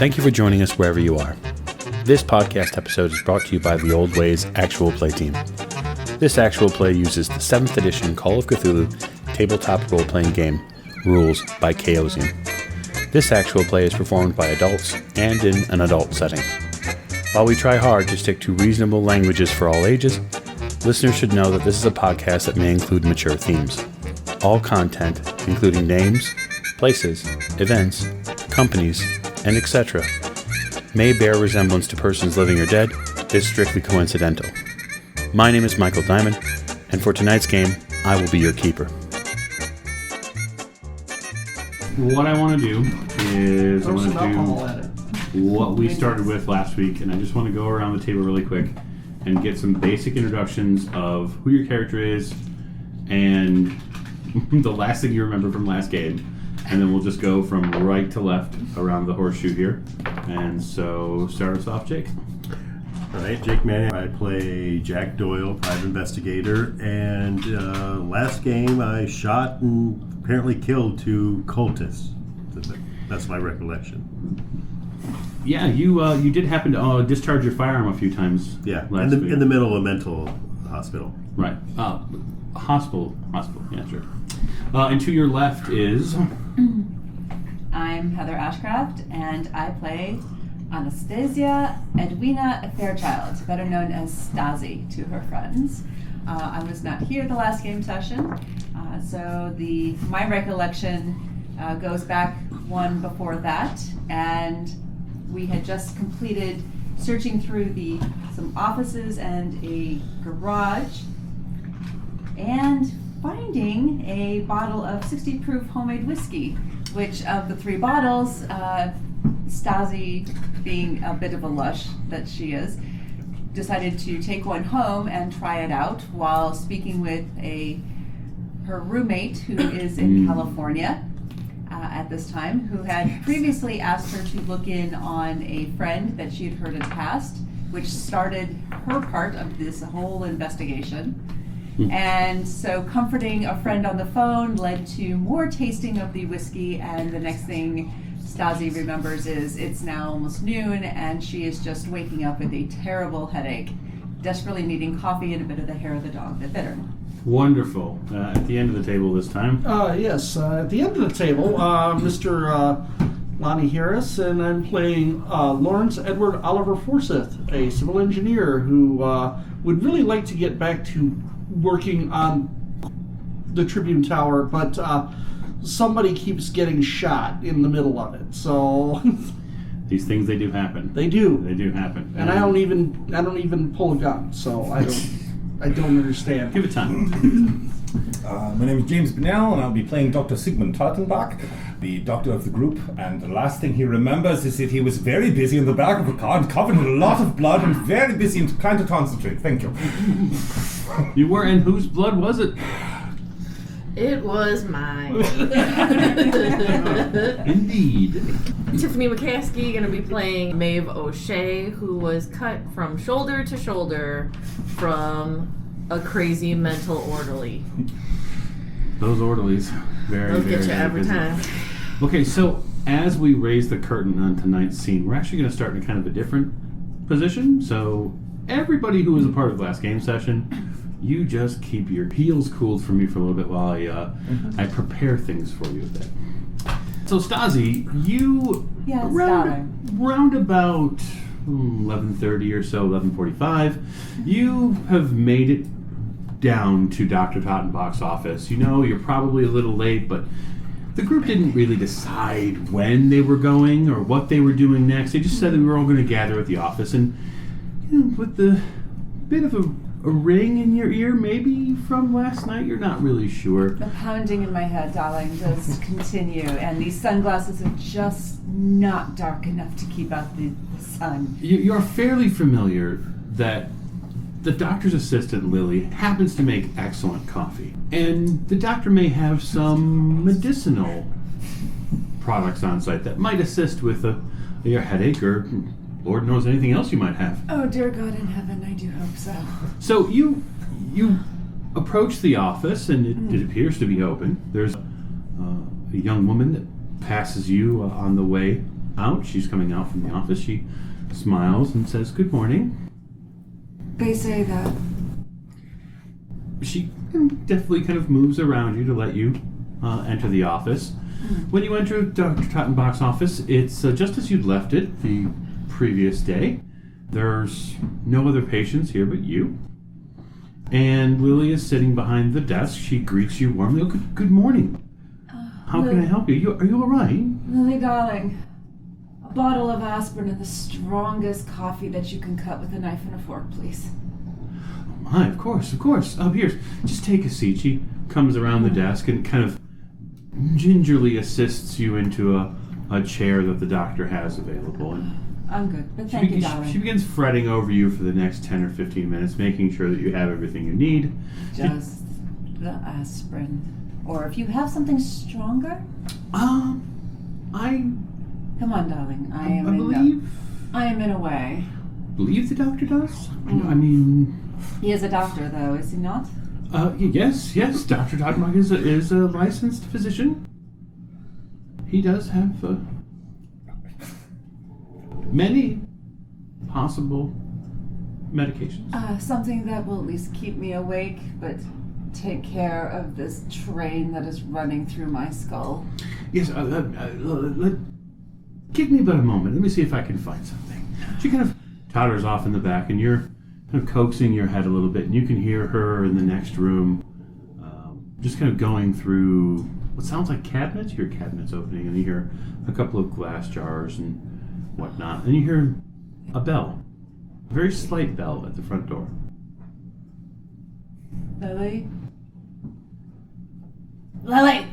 Thank you for joining us wherever you are. This podcast episode is brought to you by the Old Ways Actual Play team. This actual play uses the 7th edition Call of Cthulhu tabletop role-playing game, Rules by Chaosium. This actual play is performed by adults and in an adult setting. While we try hard to stick to reasonable languages for all ages, listeners should know that this is a podcast that may include mature themes. All content, including names, places, events, companies, and etc., may bear resemblance to persons living or dead, is strictly coincidental. My name is Michael Diamond, and for tonight's game, I will be your keeper. What I want to do is I want to do what we started with last week, and I just want to go around the table really quick and get some basic introductions of who your character is and the last thing you remember from last game. And then we'll just go from right to left around the horseshoe here. And so, start us off, Jake. All right, Jake Manning. I play Jack Doyle, private investigator. And last game, I shot and apparently killed 2 cultists. That's my recollection. Yeah, you did happen to discharge your firearm a few times. Yeah, in the middle of a mental hospital. Right. Hospital. Yeah, sure. And to your left is... I'm Heather Ashcraft, and I play Anastasia Edwina Fairchild, better known as Stasi to her friends. I was not here the last game session, so my recollection goes back one before that, and we had just completed searching through some offices and a garage, and finding a bottle of 60 proof homemade whiskey, which of the 3 bottles, Stasi, being a bit of a lush that she is, decided to take one home and try it out while speaking with her roommate, who is in California at this time, who had previously asked her to look in on a friend that she had heard had passed, which started her part of this whole investigation. And so comforting a friend on the phone led to more tasting of the whiskey, and the next thing Stasi remembers is it's now almost noon and she is just waking up with a terrible headache, desperately needing coffee and a bit of the hair of the dog that bit her. Wonderful. At the end of the table this time. Yes, at the end of the table, Mr. Lonnie Harris, and I'm playing Lawrence Edward Oliver Forsyth, a civil engineer who would really like to get back to working on the Tribune Tower, but somebody keeps getting shot in the middle of it. So these things, they do happen. They do happen. And I don't even pull a gun, so I don't understand. Give it time. My name is James Bennell, and I'll be playing Dr. Sigmund Tartenbach, the doctor of the group, and the last thing he remembers is that he was very busy in the back of a car and covered in a lot of blood and very busy and trying to concentrate. Thank you. You were, and whose blood was it? It was mine. Indeed. Tiffany McCaskey going to be playing Maeve O'Shea, who was cut from shoulder to shoulder from a crazy mental orderly. Those orderlies, They'll get you every time. Okay, so as we raise the curtain on tonight's scene, we're actually going to start in kind of a different position. So everybody who was a part of the last game session, you just keep your heels cooled for me for a little bit while I prepare things for you a bit. So Stasi, you round about 11:30 or so, 11:45, you have made it down to Dr. Tottenbach's office. You know, you're probably a little late, but the group didn't really decide when they were going or what they were doing next. They just said that we were all going to gather at the office, and with the bit of a ring in your ear, maybe from last night, you're not really sure. The pounding in my head, darling, does continue, and these sunglasses are just not dark enough to keep out the sun. You're fairly familiar that the doctor's assistant, Lily, happens to make excellent coffee. And the doctor may have some medicinal products on site that might assist with your headache or Lord knows anything else you might have. Oh, dear God in heaven, I do hope so. So you approach the office, and it appears to be open. There's a young woman that passes you on the way out. She's coming out from the office. She smiles and says, "Good morning." They say that. She definitely kind of moves around you to let you enter the office. When you enter Dr. Tottenbach's office, it's just as you'd left it the previous day. There's no other patients here but you. And Lily is sitting behind the desk. She greets you warmly. "Oh, good morning. How can I help you? Are you all right?" Lily, darling, a bottle of aspirin and the strongest coffee that you can cut with a knife and a fork, please. "My, of course. Here, just take a seat." She comes around the desk and kind of gingerly assists you into a chair that the doctor has available. And I'm good, but thank you, darling. she begins fretting over you for the next 10 or 15 minutes, making sure that you have everything you need. Just the aspirin. Or if you have something stronger? I Come on, darling. I am in a way. believe the doctor does. I mean... He is a doctor, though, is he not? Yes. Dr. Tottenbach is a licensed physician. He does have many possible medications. Something that will at least keep me awake, but take care of this train that is running through my skull. Yes, give me but a moment. Let me see if I can find something. She kind of totters off in the back, and you're kind of coaxing your head a little bit, and you can hear her in the next room just kind of going through what sounds like cabinets. You hear cabinets opening, and you hear a couple of glass jars and whatnot. And you hear a bell, a very slight bell at the front door. Lily? Lily!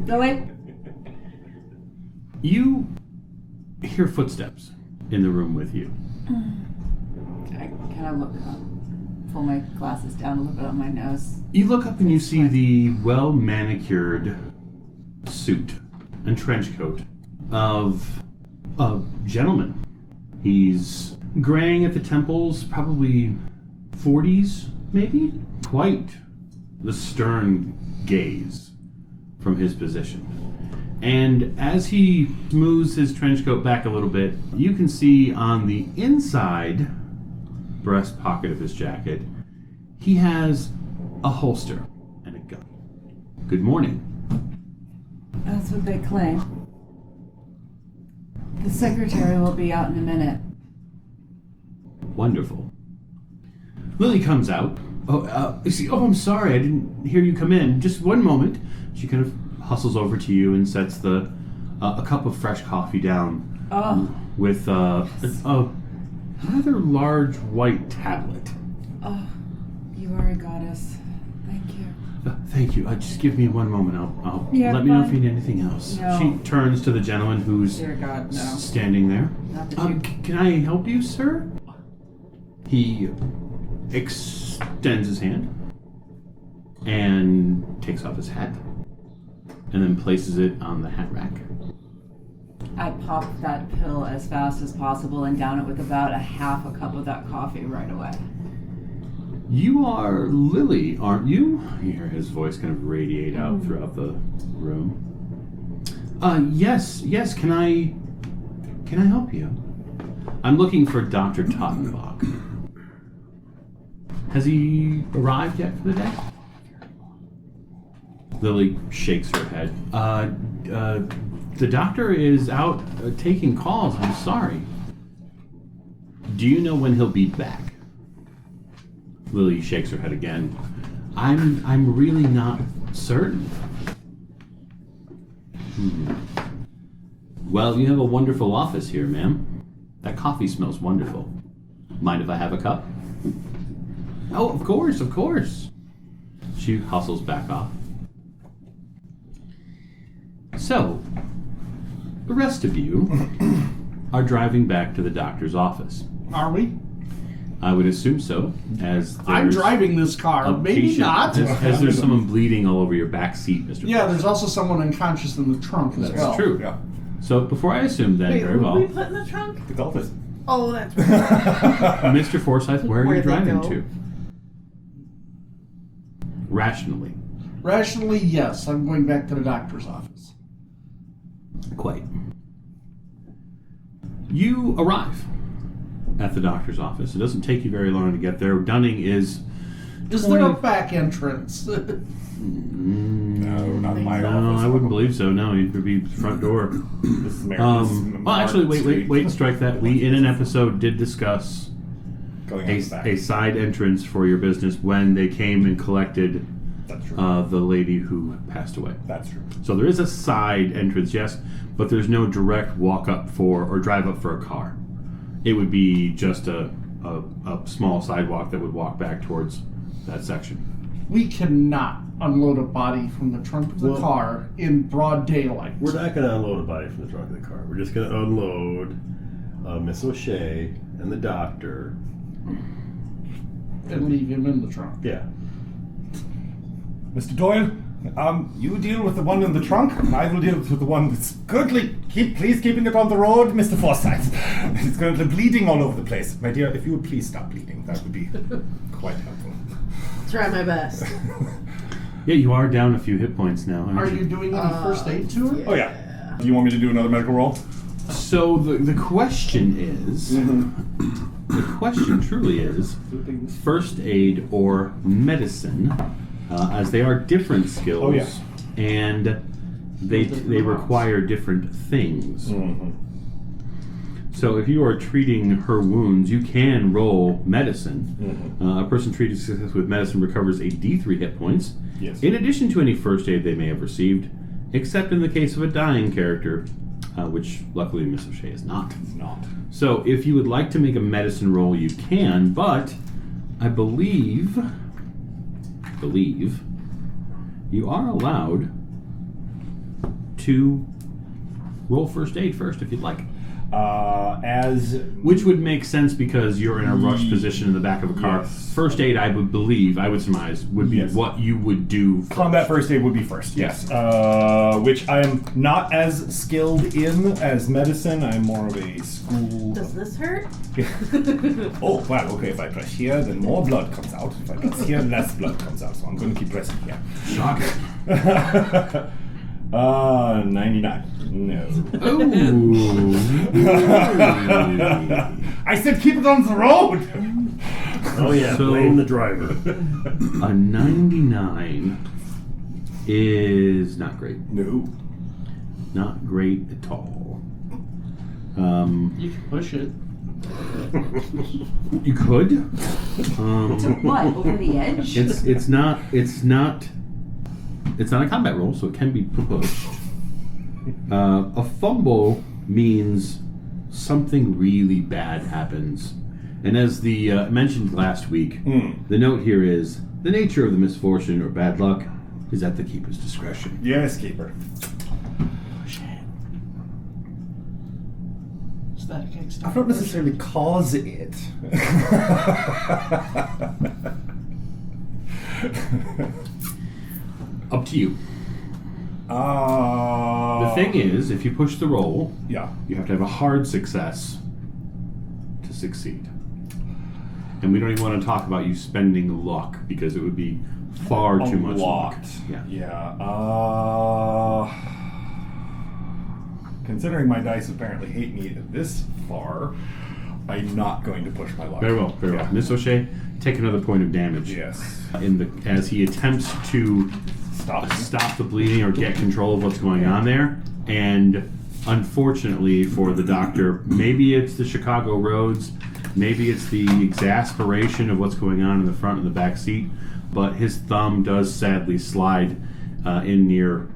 Lily? You hear footsteps in the room with you. I kind of look up, pull my glasses down a little bit on my nose. You look up and you see the well-manicured suit and trench coat of a gentleman. He's graying at the temples, probably 40s, maybe? Quite the stern gaze from his position. And as he moves his trench coat back a little bit, you can see on the inside breast pocket of his jacket, he has a holster and a gun. "Good morning." That's what they claim. The secretary will be out in a minute. "Wonderful." Lily comes out. I'm sorry, I didn't hear you come in. Just one moment. She kind of hustles over to you and sets a cup of fresh coffee down with a rather large white tablet. Oh, you are a goddess. Thank you. Thank you. Just give me one moment. I'll Yeah, let me know if fine. you need anything else. No. She turns to the gentleman who's Dear God, no. standing there. Not that you... Can I help you, sir? He extends his hand and takes off his hat and then places it on the hat rack. I pop that pill as fast as possible and down it with about a half a cup of that coffee right away. "You are Lily, aren't you?" You hear his voice kind of radiate out throughout the room. Yes. Can I help you? "I'm looking for Dr. Tottenbach. Has he arrived yet for the day?" Lily shakes her head. The doctor is out taking calls. I'm sorry. "Do you know when he'll be back?" Lily shakes her head again. I'm really not certain." "Well, you have a wonderful office here, ma'am. That coffee smells wonderful. Mind if I have a cup?" "Oh, of course. She hustles back off. So, the rest of you are driving back to the doctor's office. Are we? I would assume so, as I'm there's driving this car. a Maybe patient- not. As there's someone bleeding all over your back seat, Mr. Yeah, Price. there's also someone unconscious in the trunk as That's well. true. Yeah. So before I assume that, Wait, very who well, we put in the trunk? The cultist. Oh, that's right. Mr. Forsyth, where are you Where'd they driving go? to? Rationally. Rationally, yes. I'm going back to the doctor's office. Quite. You arrive at the doctor's office. It doesn't take you very long to get there. Dunning is... Is there a back entrance? No, not my office. No, I wouldn't believe so. No, it would be the front door. This is Well, actually, wait, strike that. We, in an episode, did discuss Going on the back. a side entrance for your business when they came and collected That's true. the lady who passed away. That's true. So there is a side entrance, yes, but there's no direct walk up for or drive up for a car. It would be just a small sidewalk that would walk back towards that section. We cannot unload a body from the trunk of the car in broad daylight. We're not going to unload a body from the trunk of the car. We're just going to unload Miss O'Shea and the doctor. And leave him in the trunk. Yeah. Mr. Doyle, you deal with the one in the trunk, and I will deal with the one that's currently please keeping it on the road, Mr. Forsyth. It's currently bleeding all over the place. My dear, if you would please stop bleeding, that would be quite helpful. Try my best. Yeah, you are down a few hit points now. Are you doing any first aid to her? Oh yeah. Do you want me to do another medical roll? So the question is, the question truly is, first aid or medicine, as they are different skills, Oh, yeah. and they require different things. Mm-hmm. So if you are treating her wounds, you can roll medicine. Mm-hmm. A person treated successfully with medicine recovers a D3 hit points, Yes. in addition to any first aid they may have received, except in the case of a dying character, which luckily Miss O'Shea is not. It's not. So if you would like to make a medicine roll, you can, but I believe you are allowed to roll first aid first if you'd like. Which would make sense because you're in a rush position in the back of a car. Yes. First aid, I would surmise, would be Yes. what you would do first. Combat first aid would be first, yes. Which I am not as skilled in as medicine. I'm more of a school. Does this hurt? Oh, wow, okay, if I press here, then more blood comes out. If I press here, less blood comes out. So I'm going to keep pressing here. Shocking. 99. No. Ooh. I said keep it on the road! Oh yeah, So- blame the driver. A 99 is not great. No. Not great at all. You can push it. You could. What, over the edge? It's not a combat roll, so it can be pushed. A fumble means something really bad happens. And as the mentioned last week, the note here is, the nature of the misfortune or bad luck is at the keeper's discretion. Yes, keeper. Is that a Kickstarter? I don't necessarily cause it. Up to you. The thing is, if you push the roll, Yeah. you have to have a hard success to succeed. And we don't even want to talk about you spending luck, because it would be far too much luck. Yeah. Considering my dice apparently hate me this far, I'm not going to push my luck. Very well, very well. Miss O'Shea, take another point of damage. Yes. As he attempts to stop the bleeding or get control of what's going on there. And unfortunately for the doctor, maybe it's the Chicago roads, maybe it's the exasperation of what's going on in the front and the back seat, but his thumb does sadly slide in near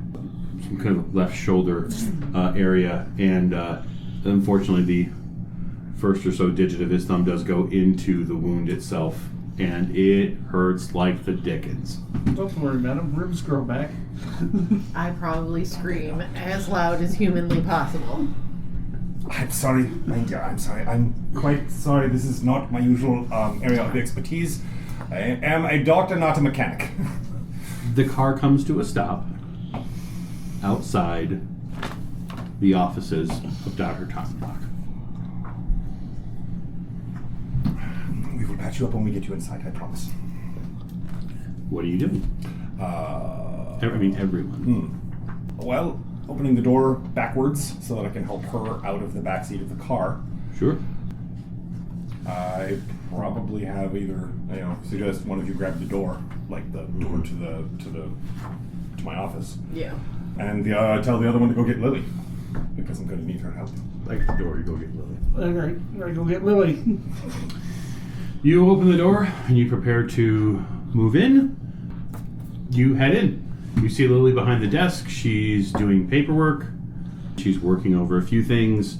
some kind of left shoulder area, and unfortunately the first or so digit of his thumb does go into the wound itself, and it hurts like the dickens. Don't worry, madam. Ribs grow back. I probably scream as loud as humanly possible. I'm sorry, my dear, I'm sorry. I'm quite sorry. This is not my usual area of expertise. I am a doctor, not a mechanic. The car comes to a stop outside the offices of Dr. Tottenbach. We will patch you up when we get you inside, I promise. What are you doing? I mean, everyone. Well, opening the door backwards so that I can help her out of the backseat of the car. Sure. I probably have either, suggest one of you grab the door, like the door to my office, and tell the other one to go get Lily, because I'm going to need her help. Like the door, you go get Lily. All right, I'm gonna go get Lily. You open the door and you prepare to move in. You head in. You see Lily behind the desk. She's doing paperwork. She's working over a few things.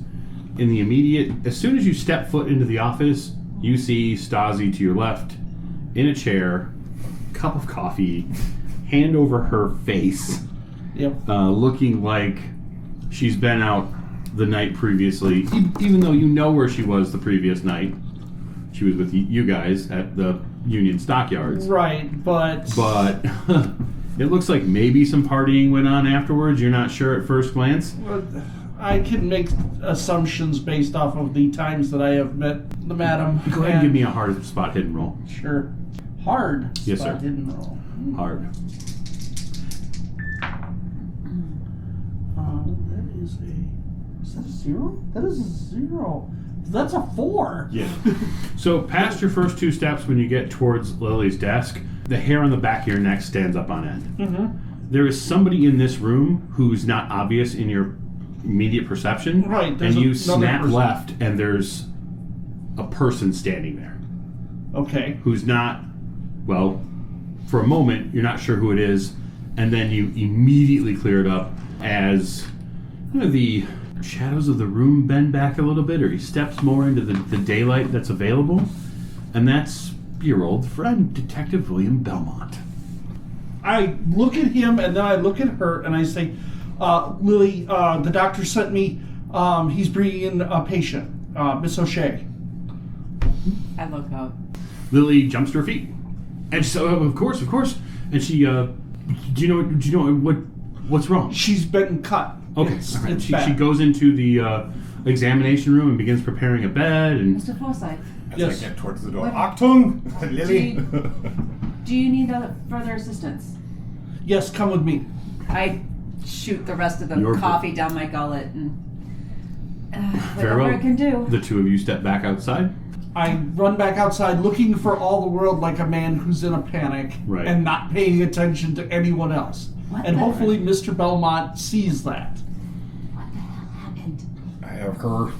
In the immediate, as soon as you step foot into the office, you see Stasi to your left, in a chair, cup of coffee, hand over her face, looking like she's been out the night previously, even though you know where she was the previous night. She was with you guys at the Union Stockyards. Right, but it looks like maybe some partying went on afterwards. You're not sure at first glance. I can make assumptions based off of the times that I have met the madam. Go ahead and give me a hard spot hidden roll. Sure. Hard Yes, spot sir. hidden roll. Hard. Is that a 0? That is a 0. That's a 4. Yeah. So past your first two steps, when you get towards Lily's desk, the hair on the back of your neck stands up on end. Mm-hmm. There is somebody in this room who's not obvious in your immediate perception. Right. And you another snap person. left, and there's a person standing there Okay. who's not, well, for a moment, you're not sure who it is, and then you immediately clear it up as the shadows of the room bend back a little bit, or he steps more into the daylight that's available, and that's your old friend, Detective William Belmont. I look at him and then I look at her and I say, Lily, the doctor sent me, he's bringing in a patient, Miss O'Shea. I look up. Lily jumps to her feet, and she says, "Of course," and she, do you know what's wrong? She's been cut. Okay, It's, all right. it's She bad. goes into the examination room and begins preparing a bed, and Mr. Forsyth, As Yes. I get towards the door. What? Achtung! Lily! do you need further assistance? Yes, come with me. I shoot the rest of the Your- coffee down my gullet and Very whatever well. I can do. The two of you step back outside. I run back outside looking for all the world like a man who's in a panic Right. and not paying attention to anyone else. What And the- hopefully Mr. Belmont sees that. What the hell happened? I have her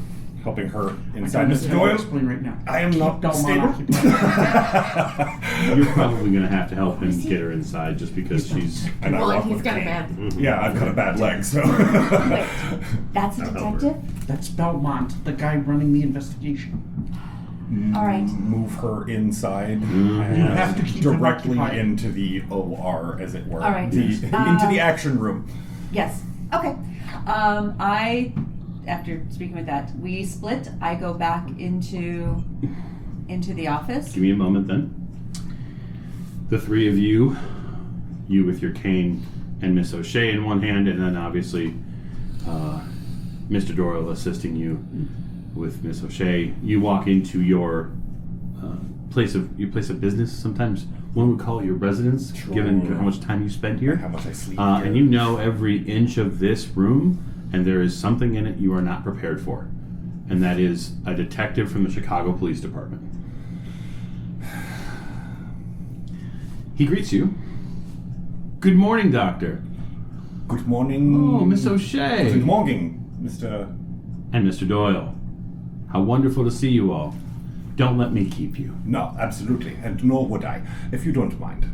helping her inside. I don't Mr. have to Doyle, explain right now. I am not Belmont stable. occupied. You're probably going to have to help him get her inside, just because she's. And I Well, walk he's with got a cane. bad. Yeah, I've got a bad leg, so. Wait, that's a I'll help her. detective? That's Belmont, the guy running the investigation. All right. Move her inside Mhm. and You have to keep him directly occupied. into the OR, as it were. All right. Into the action room. Yes. Okay. After speaking with that, we split. I go back into the office. Give me a moment then. The three of you with your cane and Miss O'Shea in one hand, and then obviously Mr. Doyle assisting you with Miss O'Shea. You walk into your place of business. Sometimes one would call it your residence, Sure. given how much time you spend here. How much I sleep here. And you know every inch of this room, and there is something in it you are not prepared for. And that is a detective from the Chicago Police Department. He greets you. Good morning, Doctor. Good morning. Oh, Miss O'Shea. Good morning, Mr. And Mr. Doyle. How wonderful to see you all. Don't let me keep you. No, absolutely, and nor would I, if you don't mind.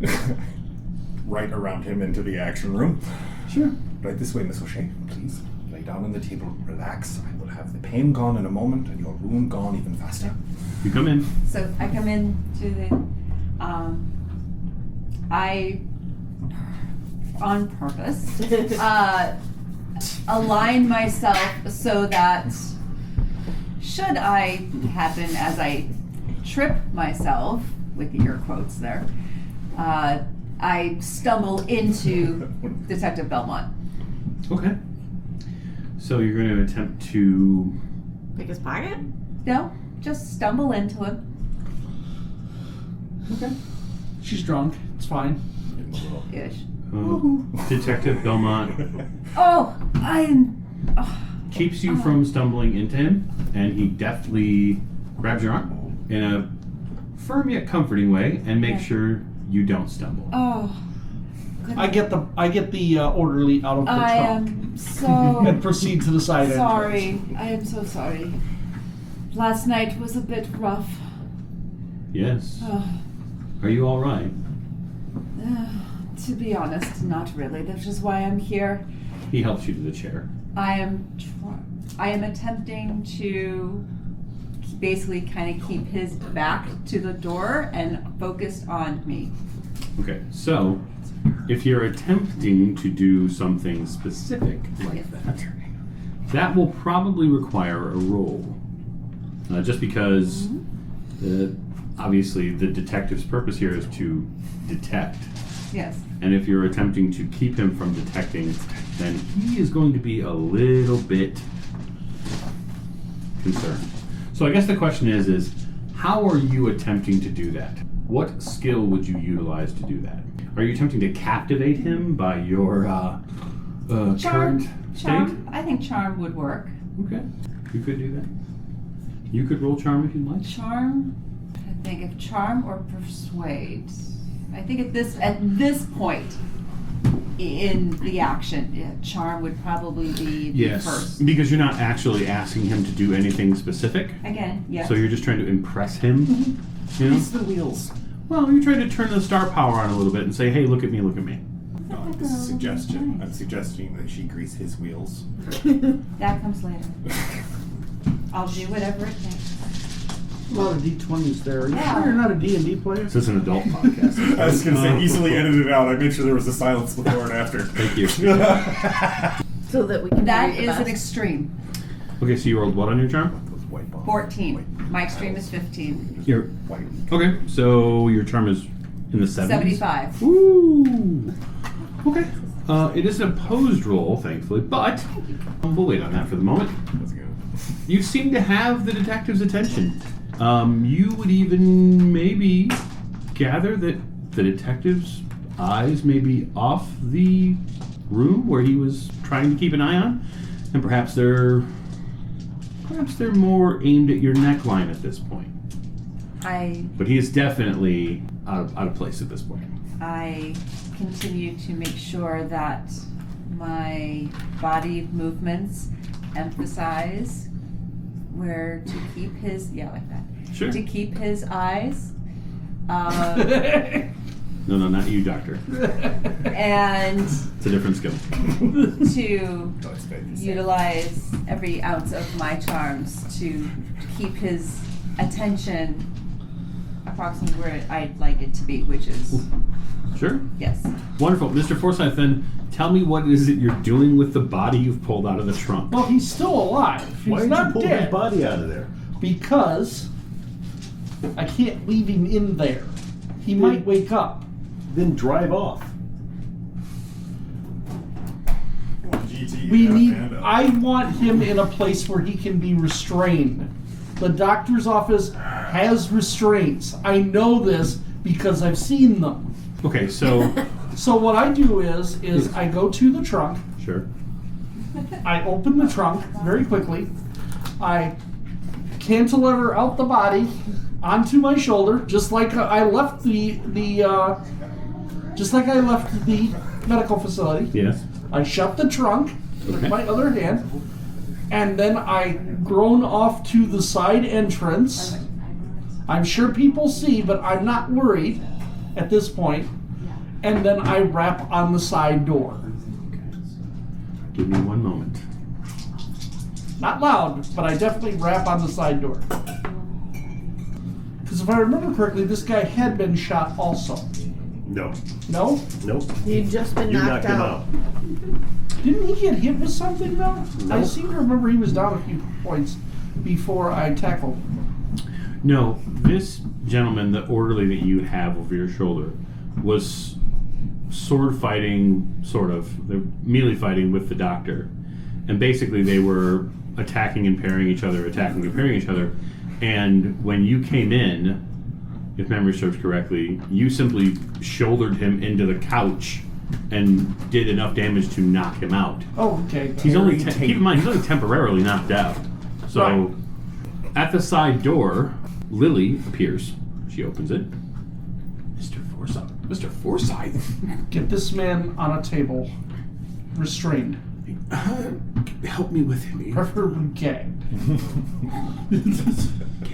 Right around him into the action room. Sure. Right this way, Miss O'Shea, please. Lay down on the table, relax. I will have the pain gone in a moment, and your wound gone even faster. You come in. So I come into the. I, on purpose, align myself so that should I happen, as I trip myself, with the air quotes there, I stumble into Detective Belmont. Okay. So you're going to attempt to... Pick his pocket? No, just stumble into him. Okay. She's drunk. It's fine. Ish. Detective Belmont Oh, I'm. Keeps you from stumbling into him, and he deftly grabs your arm in a firm yet comforting way and makes sure you don't stumble. Oh. I get the orderly out of the I trunk am so and proceed to the side sorry. entrance. I am so sorry. Last night was a bit rough. Yes. Oh. Are you all right? To be honest, not really. That's just why I'm here. He helps you to the chair. I am attempting to basically kind of keep his back to the door and focused on me. Okay, so if you're attempting to do something specific like that will probably require a roll. Just because obviously the detective's purpose here is to detect. Yes. And if you're attempting to keep him from detecting, then he is going to be a little bit concerned. So I guess the question is how are you attempting to do that? What skill would you utilize to do that? Are you attempting to captivate him by your current state? Charm. I think charm would work. Okay, you could do that. You could roll charm if you'd like. Charm. I think if charm or persuade. I think at this point in the action, charm would probably be the first. Because you're not actually asking him to do anything specific. Again, yes. So you're just trying to impress him. You know? the wheels. Well, you're trying to turn the star power on a little bit and say, hey, look at me, look at me. No, this is a suggestion. I'm suggesting that she grease his wheels. That comes later. I'll do whatever it takes. A lot of D20s there. Are you Yeah. sure you're not a D&D player? This is an adult podcast. I was going to say, easily edit it out. I made sure there was a silence before and after. Thank you. So that we can That do the is best. an extreme. Okay, so you rolled what on your charm? 14. My extreme is 15. Your Okay, so your charm is in the 70s? 75. Ooh. Okay. It is an opposed roll, thankfully, but we'll wait on that for the moment. That's good. You seem to have the detective's attention. You would even maybe gather that the detective's eyes may be off the room where he was trying to keep an eye on, and perhaps they're more aimed at your neckline at this point. But he is definitely out of place at this point. I continue to make sure that my body movements emphasize where to keep his, like that. Sure. To keep his eyes. No, not you, doctor. And It's a different skill. to No, it's bad. utilize every ounce of my charms to keep his attention approximately where I'd like it to be, which is, Sure. yes. Wonderful. Mr. Forsyth, then tell me what it is that you're doing with the body you've pulled out of the trunk. Well, he's still alive. He's Why did you not pull dead. his body out of there? Because I can't leave him in there. He might wake up. Then drive off. I want him in a place where he can be restrained. The doctor's office has restraints. I know this because I've seen them. Okay, so... So what I do is I go to the trunk. Sure. I open the trunk very quickly. I cantilever out the body onto my shoulder, just like I left the medical facility. Yes. I shut the trunk with Okay. my other hand, and then I groan off to the side entrance. I'm sure people see, but I'm not worried at this point. And then I rap on the side door. Give me one moment. Not loud, but I definitely rap on the side door. Because if I remember correctly, this guy had been shot also. No. No? Nope. You'd just been You knocked knocked him out. out. Didn't he get hit with something though? I Nope. seem to remember he was down a few points before I tackled him. No, this gentleman, the orderly that you have over your shoulder, was sword fighting, sort of, the melee fighting with the doctor. And basically they were attacking and parrying each other, and when you came in, if memory serves correctly, you simply shouldered him into the couch and did enough damage to knock him out. Oh, okay. He's only keep in mind he's only temporarily knocked out. So Right. at the side door, Lily appears. She opens it. Mr. Forsyth. Mr. Forsyth. Get this man on a table, restrained, Help me with him. preferably gagged.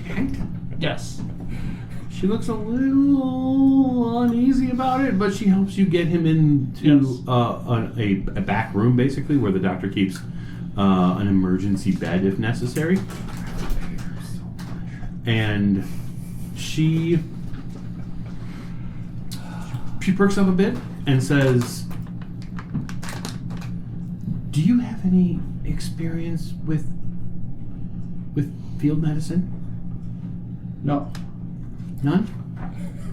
Gagged? Yes. She looks a little uneasy about it, but she helps you get him into Yes. a back room, basically, where the doctor keeps an emergency bed if necessary. And she perks up a bit and says, "Do you have any experience with field medicine?" No. None?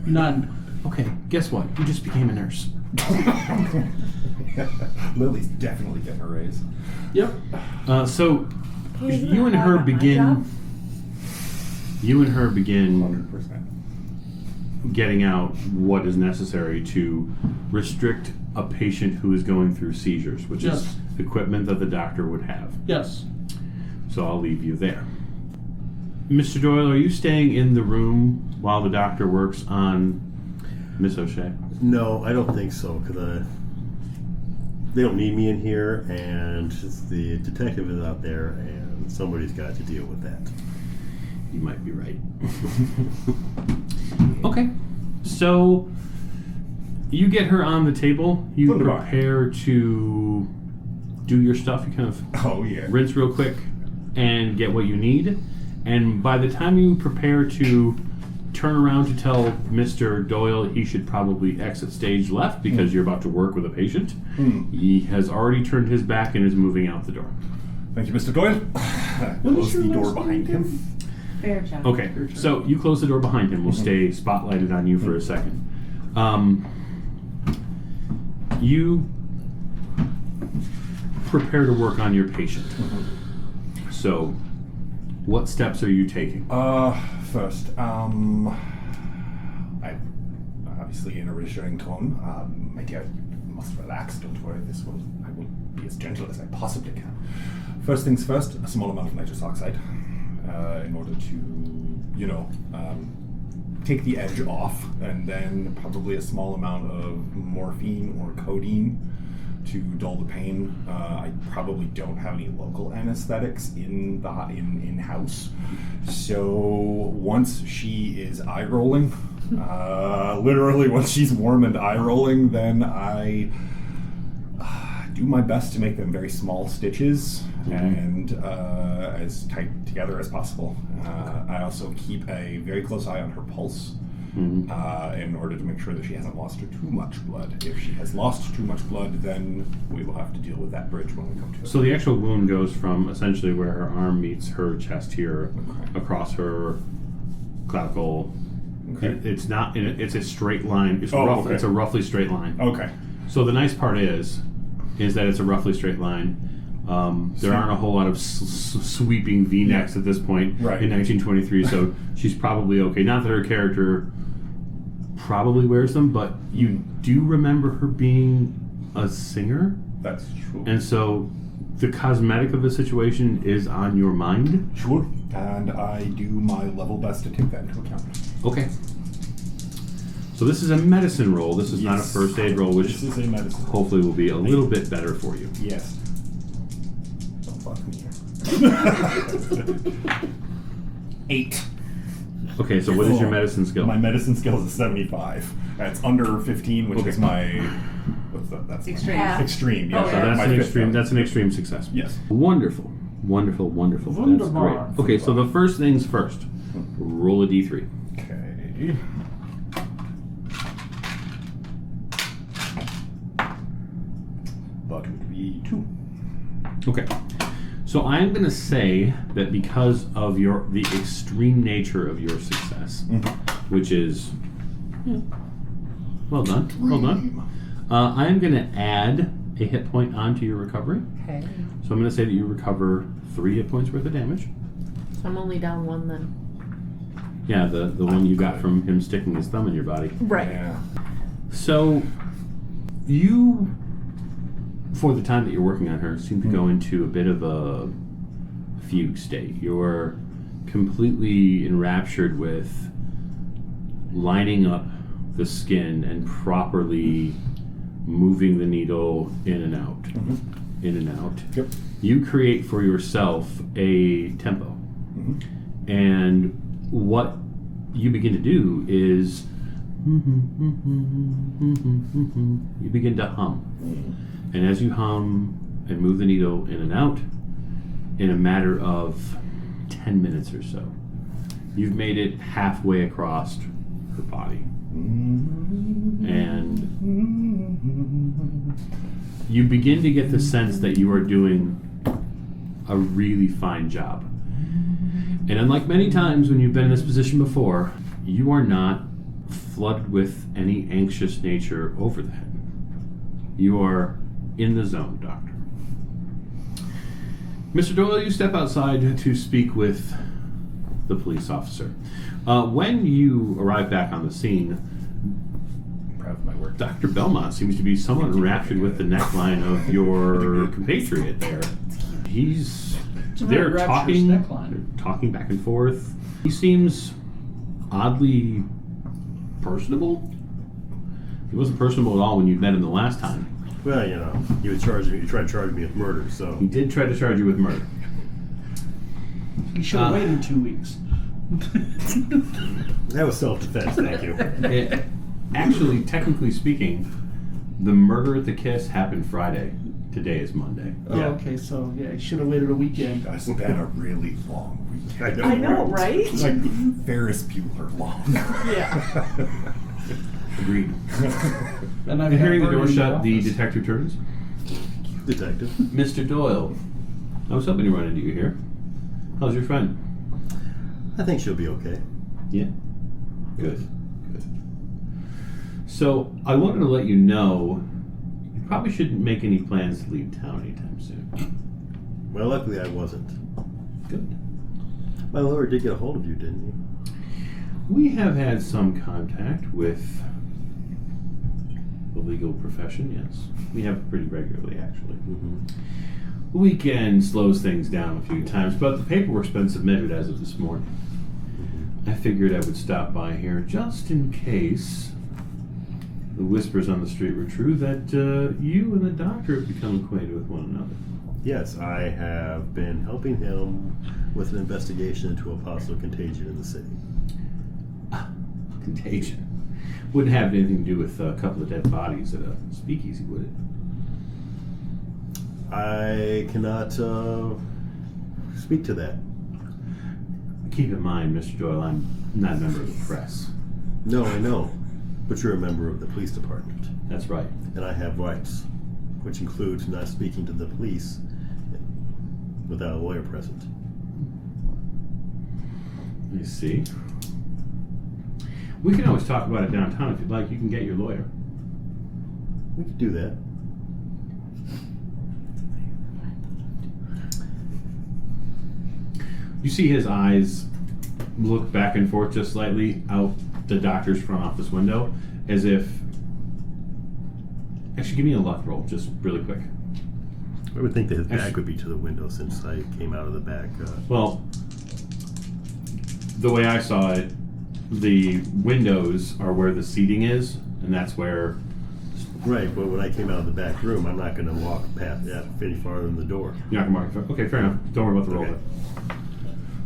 None. Okay, guess what? You just became a nurse. Lily's definitely getting a raise. Yep. So Hey, isn't you that and how I her got my begin. job? You and her begin 100%. getting out what is necessary to restrict a patient who is going through seizures, which Yes. is equipment that the doctor would have. Yes. So I'll leave you there. Mr. Doyle, are you staying in the room while the doctor works on Miss O'Shea? No, I don't think so, because they don't need me in here, and the detective is out there, and somebody's got to deal with that. You might be right. Okay. So you get her on the table. You Wunderbar. prepare to do your stuff. You kind of Oh, yeah. rinse real quick and get what you need. And by the time you prepare to turn around to tell Mr. Doyle he should probably exit stage left because you're about to work with a patient, he has already turned his back and is moving out the door. Thank you, Mr. Doyle. Close the door behind him. Fairchild. Okay, so you close the door behind him. We'll stay spotlighted on you for a second. You prepare to work on your patient. So, what steps are you taking? First, I obviously in a reassuring tone, my dear, you must relax, don't worry, I will be as gentle as I possibly can. First things first, a small amount of nitrous oxide, in order to, take the edge off, and then probably a small amount of morphine or codeine to dull the pain. I probably don't have any local anesthetics in house, so once she is eye rolling, literally once she's warm and eye rolling, then I do my best to make them very small stitches and as tight together as possible. I also keep a very close eye on her pulse. In order to make sure that she hasn't lost too much blood. If she has lost too much blood, then we will have to deal with that bridge when we come to it. So the actual wound goes from essentially where her arm meets her chest here, across her clavicle. Okay. It's not. It's a straight line. It's Oh, rough. okay. It's a roughly straight line. Okay. So the nice part is that it's a roughly straight line. There aren't a whole lot of sweeping V-necks at this point Right. in 1923. So she's probably okay. Not that her character probably wears them, but you do remember her being a singer, That's true. and so the cosmetic of the situation is on your mind. Sure. And I do my level best to take that into account. Okay. So this is a medicine roll. This is not a Yes. first aid roll, which This is a medicine. hopefully will be a little bit better for you. Yes. Don't fuck me here. 8. Okay, so what is your medicine skill? My medicine skill is a 75. It's under 15, which Okay. is my... What's that? That's Extreme. Yeah. Extreme, Oh, yeah. yeah. So that's my an fifth extreme. level. That's an extreme success. Yes. Wonderful, wonderful, wonderful. That's Wunderbar. great. Okay, so the first things first. Roll a d3. Okay. That would be 2. Okay. So I'm going to say that because of the extreme nature of your success, which is well done, I'm going to add a hit point onto your recovery. Okay. So I'm going to say that you recover 3 hit points worth of damage. So I'm only down 1 then. Yeah, the one you got from him sticking his thumb in your body. Right. Yeah. So You, for the time that you're working on her, seem to go into a bit of a fugue state. You're completely enraptured with lining up the skin and properly moving the needle in and out. In and out. Yep. You create for yourself a tempo. And what you begin to do is you begin to hum. And as you hum and move the needle in and out, in a matter of 10 minutes or so, you've made it halfway across her body. And you begin to get the sense that you are doing a really fine job. And unlike many times when you've been in this position before, you are not flooded with any anxious nature over the head. You are in the zone, Doctor. Mr. Doyle, you step outside to speak with the police officer. When you arrive back on the scene, Proud of my work. Dr. Belmont seems to be somewhat enraptured with the neckline of your compatriot there. He's It's a very they're rapturous neckline. they're talking back and forth. He seems oddly personable. He wasn't personable at all when you met him the last time. Well, you know, you tried to charge me with murder, so. He did try to charge you with murder. You should have waited 2 weeks. That was self-defense, thank you. Actually, technically speaking, the murder at the Kiss happened Friday. Today is Monday. Oh, Yeah. okay, so yeah, you should have waited a weekend. It's been a really long week. I know, right? Like Ferris Bueller long. Yeah. Agreed. And I've And hearing the had door murder in shut, the office. detective turns. Detective. Mr. Doyle, I was hoping to run into you here. How's your friend? I think she'll be okay. Yeah. Good. Good. So, I wanted to let you know you probably shouldn't make any plans to leave town anytime soon. Well, luckily I wasn't. Good. My lawyer did get a hold of you, didn't he? We have had some contact with the legal profession, yes. We have pretty regularly, actually. The weekend slows things down a few times, but the paperwork's been submitted as of this morning. I figured I would stop by here just in case the whispers on the street were true that you and the doctor have become acquainted with one another. Yes, I have been helping him with an investigation into a possible contagion in the city. Contagion. Wouldn't have anything to do with a couple of dead bodies at a speakeasy, would it? I cannot speak to that. Keep in mind, Mr. Doyle, I'm not a member of the press. No, I know. But you're a member of the police department. That's right. And I have rights, which includes not speaking to the police without a lawyer present. You see. We can always talk about it downtown if you'd like. You can get your lawyer. We could do that. You see his eyes look back and forth just slightly out the doctor's front office window, as if... Actually, give me a luck roll, just really quick. I would think that his back Actually- would be to the window since I came out of the back. Well, the way I saw it, the windows are where the seating is, and that's where... Right, but when I came out of the back room, I'm not going to walk past that any farther than the door. You're not gonna mark. Okay, fair enough. Don't worry about the roll. Okay.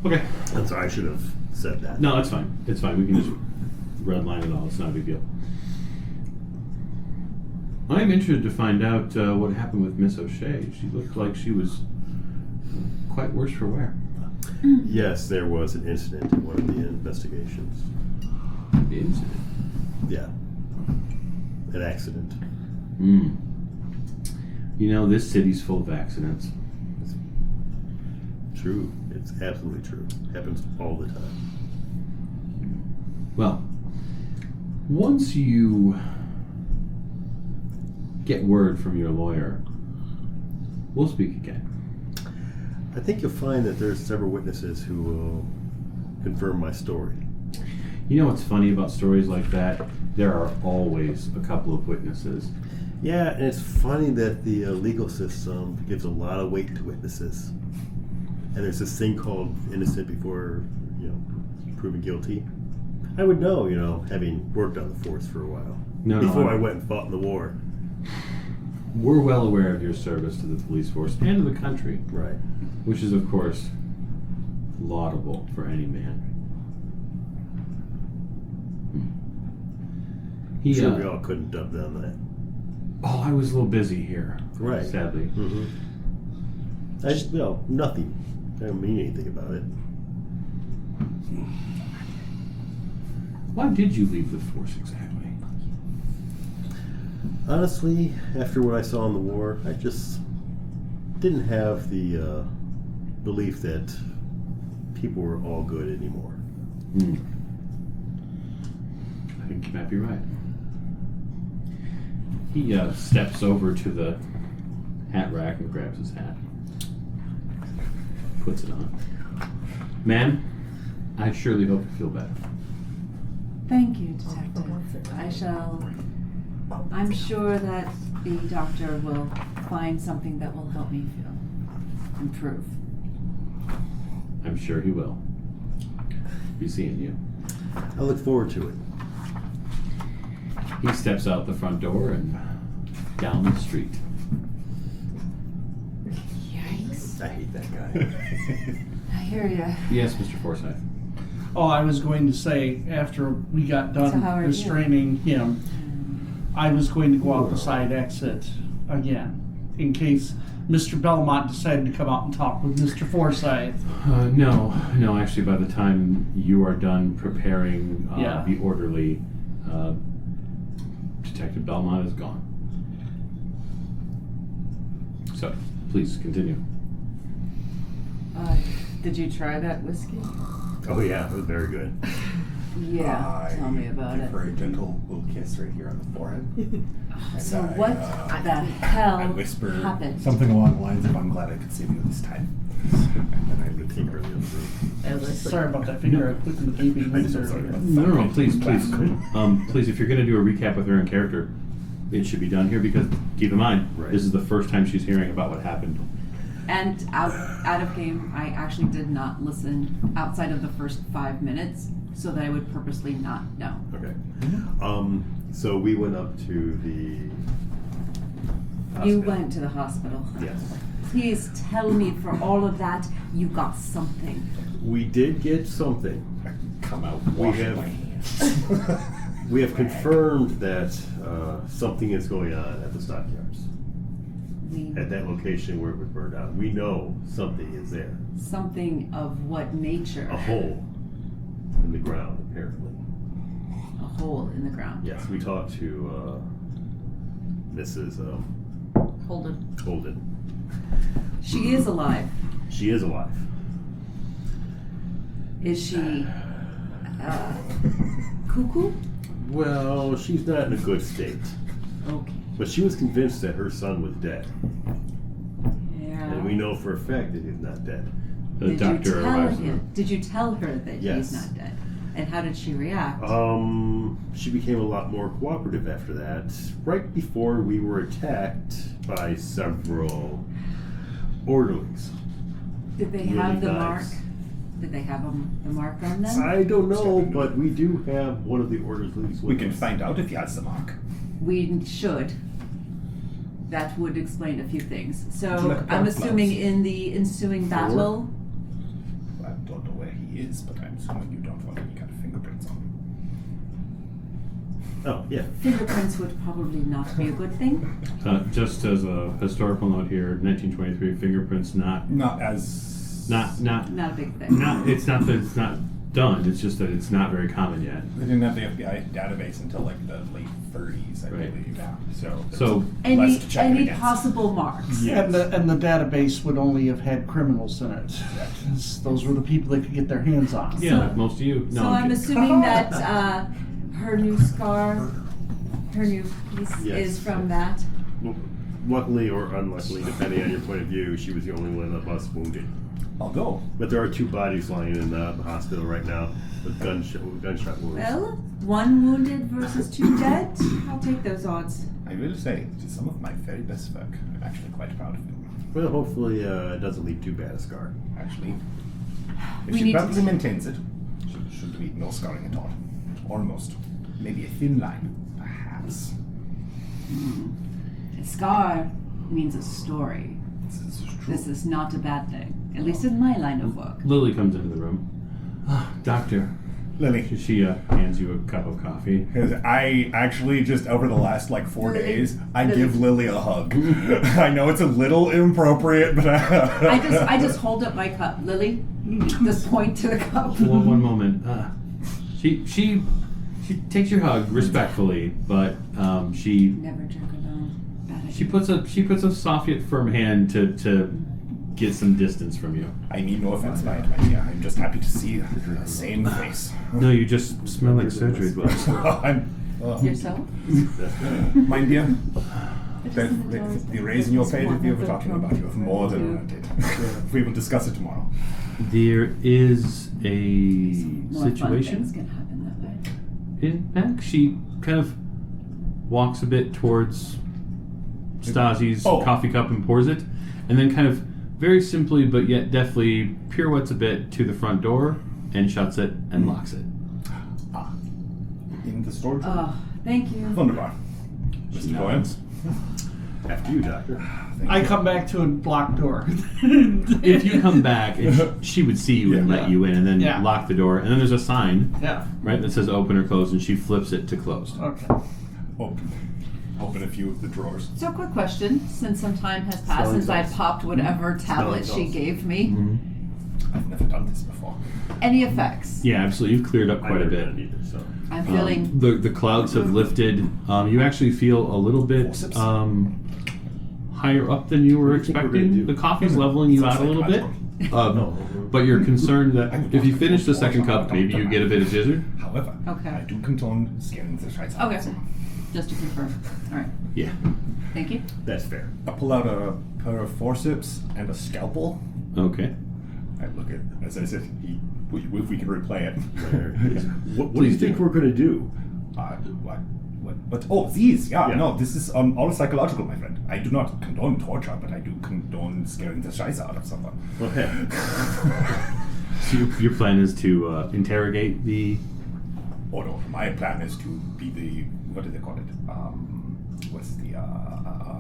Okay. And so I should have said that. No, that's fine. It's fine. We can just redline it all. It's not a big deal. I'm interested to find out what happened with Miss O'Shea. She looked like she was quite worse for wear. Yes, there was an incident in one of the investigations. The incident. Yeah. An accident. You know, this city's full of accidents. True. It's absolutely true. Happens all the time. Well, once you get word from your lawyer, we'll speak again. I think you'll find that there's several witnesses who will confirm my story. You know what's funny about stories like that? There are always a couple of witnesses. Yeah, and it's funny that the legal system gives a lot of weight to witnesses. And there's this thing called innocent before, proven guilty. I would know, having worked on the force for a while. Before I went and fought in the war. We're well aware of your service to the police force and to the country. Right. Which is, of course, laudable for any man. I'm sure we all couldn't have done that. Oh, I was a little busy here. Right. Sadly. Mm-hmm. I just, nothing. I don't mean anything about it. Why did you leave the force exactly? Honestly, after what I saw in the war, I just didn't have the belief that people were all good anymore. I think you might be right. He steps over to the hat rack and grabs his hat. Puts it on. Ma'am, I surely hope you feel better. Thank you, Detective. I'm sure that the doctor will find something that will help me improve. I'm sure he will. Be seeing you. I look forward to it. He steps out the front door and down the street. Yikes. I hate that guy. I hear ya. Yes, Mr. Forsyth. Oh, I was going to say, after we got So done how are you? restraining him, I was going to go out the side exit again, in case Mr. Belmont decided to come out and talk with Mr. Forsyth. No, actually by the time you are done preparing the orderly, Detective Belmont is gone. So, please continue. Did you try that whiskey? Oh yeah, it was very good. Yeah, tell me about give it. her a gentle little kiss right here on the forehead. So And what the hell I whisper happened? something along the lines of, "I'm glad I could save you this time." And then I would take her the other room. Sorry about that finger. I clicked in the gaping I'm so window. sorry about No, please. Please, if you're going to do a recap with her in character, it should be done here because, keep in mind, this is the first time she's hearing about what happened. And out of game, I actually did not listen outside of the first 5 minutes, so that I would purposely not know. Okay. So we went up to the hospital. You went to the hospital. Yes. Please tell me, for all of that, you got something. We did get something. Come out We washing have- my hands. We have confirmed that something is going on at the stockyards. At that location where it was burned out. We know something is there. Something of what nature? A hole in the ground, apparently. A hole in the ground. Yes, we talked to Mrs. Holden. She is alive. She is alive. Is she cuckoo? Well, she's not in a good state. Okay. But she was convinced that her son was dead. Yeah. And we know for a fact that he's not dead. The doctor arrives. Did you tell her that Yes. he's not dead? And how did she react? She became a lot more cooperative after that. Right before we were attacked by several orderlies. Did they really have the nice. mark? Did they have the mark on them? I don't know, but we do have one of the orderlies. We with can us. find out if he has the mark. We should. That would explain a few things. So Like a pair I'm of assuming gloves. in the ensuing battle, I don't know where he is, but I'm assuming you don't want any kind of fingerprints on him. Oh, yeah. fingerprints would probably not be a good thing. Just as a historical note here, 1923 fingerprints not Not a big thing. it's not that it's not done. It's just that it's not very common yet. They didn't have the FBI database until like the late 30s, I Right. believe. Yeah. So So less to check it Any against. possible marks. Yeah. And the database would only have had criminals in it. Those were the people they could get their hands on. yeah, like most of you. No, So I'm kidding. assuming that her new scar, her new piece Yes. is from that. Well, luckily or unluckily, depending on your point of view, she was the only one of us wounded. I'll go. But there are 2 bodies lying in the hospital right now with gunshot wounds. Well, 1 wounded versus 2 dead. I'll take those odds. I will say, it is some of my very best work. I'm actually quite proud of it. Well, hopefully it doesn't leave too bad a scar. Actually, if We she need to- properly maintains it, she should leave no scarring at all. Almost. Maybe a thin line, perhaps. A scar means a story. This is true. This is not a bad thing, at least in my line of work. Lily comes into the room. Doctor. Lily. She hands you a cup of coffee. Because I actually just over the last 4 Lily. days, I Lily. give Lily a hug. I know it's a little inappropriate, but I just hold up my cup. Lily, just point to the cup. One moment. She takes your hug respectfully, but she Never jerk alone. Bad idea. she puts a soft yet firm hand to get some distance from you. I mean no offense by it, my dear. I'm just happy to see a sane face. No, you just smell like surgery gloves. Yourself? My dear, the raise in your face that we were talking about, you have more than earned it. We will discuss it tomorrow. There is a More fun situation. things can happen that way. In back, she kind of walks a bit towards Stasi's coffee cup and pours it, and then kind of very simply but yet deftly pirouettes a bit to the front door and shuts it and locks it. In the storage room. Oh, thank you. Wunderbar. Mr. Goyens. After you, Doctor. I come back to a blocked door. If you come back, she would see you and Yeah. let you in, and then Yeah. lock the door. And then there's a sign, Yeah. right, that says open or close, and she flips it to closed. Okay. Open a few of the drawers. So, quick question: since some time has passed Smelling since I salts. popped whatever tablet Smelling she salts. gave me, I've never done this before. any effects? Yeah, absolutely. You've cleared up quite a bit. Either, so. I'm feeling. The clouds have lifted. You actually feel a little bit Forceps. higher up than you were What do you think we're gonna expecting. do? The coffee's leveling you out a little bit. But you're concerned that if you finish the second cup, maybe you get a bit of gizzard. However, Okay. I do condone scanning the Schweiz. Okay, just to confirm. All right, Yeah. thank you. That's fair. I pull out a pair of forceps and a scalpel. Okay. I look at, as I said, if we can replay it. What do you Please do. think we're going to do? What? Oh, these. Yeah, Yeah. no, this is all psychological, my friend. I do not condone torture, but I do condone scaring the scheiße out of someone. Okay. So your plan is to interrogate the. Or no, my plan is to be the, what do they call it? What's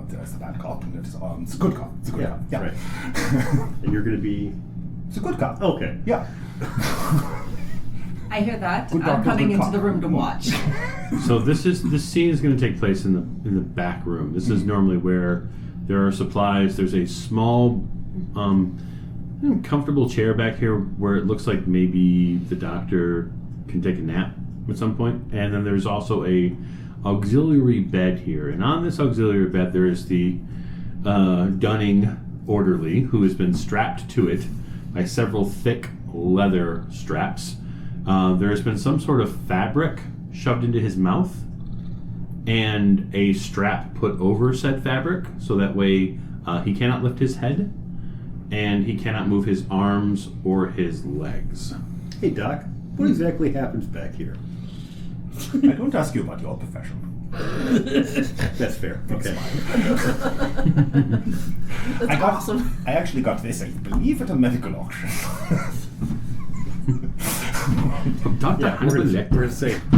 there's the bad cop and it's the good cop. It's a good cop. Yeah. Right. And you're going to be. It's a good cop. Okay. Yeah. I hear that. Good I'm doctor, coming good into cop. the room to watch. So this scene is going to take place in the back room. This is normally where there are supplies. There's a small, comfortable chair back here where it looks like maybe the doctor can take a nap at some point. And then there's also a auxiliary bed here. And on this auxiliary bed there is the Dunning orderly who has been strapped to it by several thick leather straps. There has been some sort of fabric shoved into his mouth and a strap put over said fabric so that way he cannot lift his head and he cannot move his arms or his legs. Hey, Doc. What exactly happens back here? I don't ask you about your profession. That's fair. Okay. That's awesome. I actually got this, I believe, at a medical auction. Dr. Yeah, we're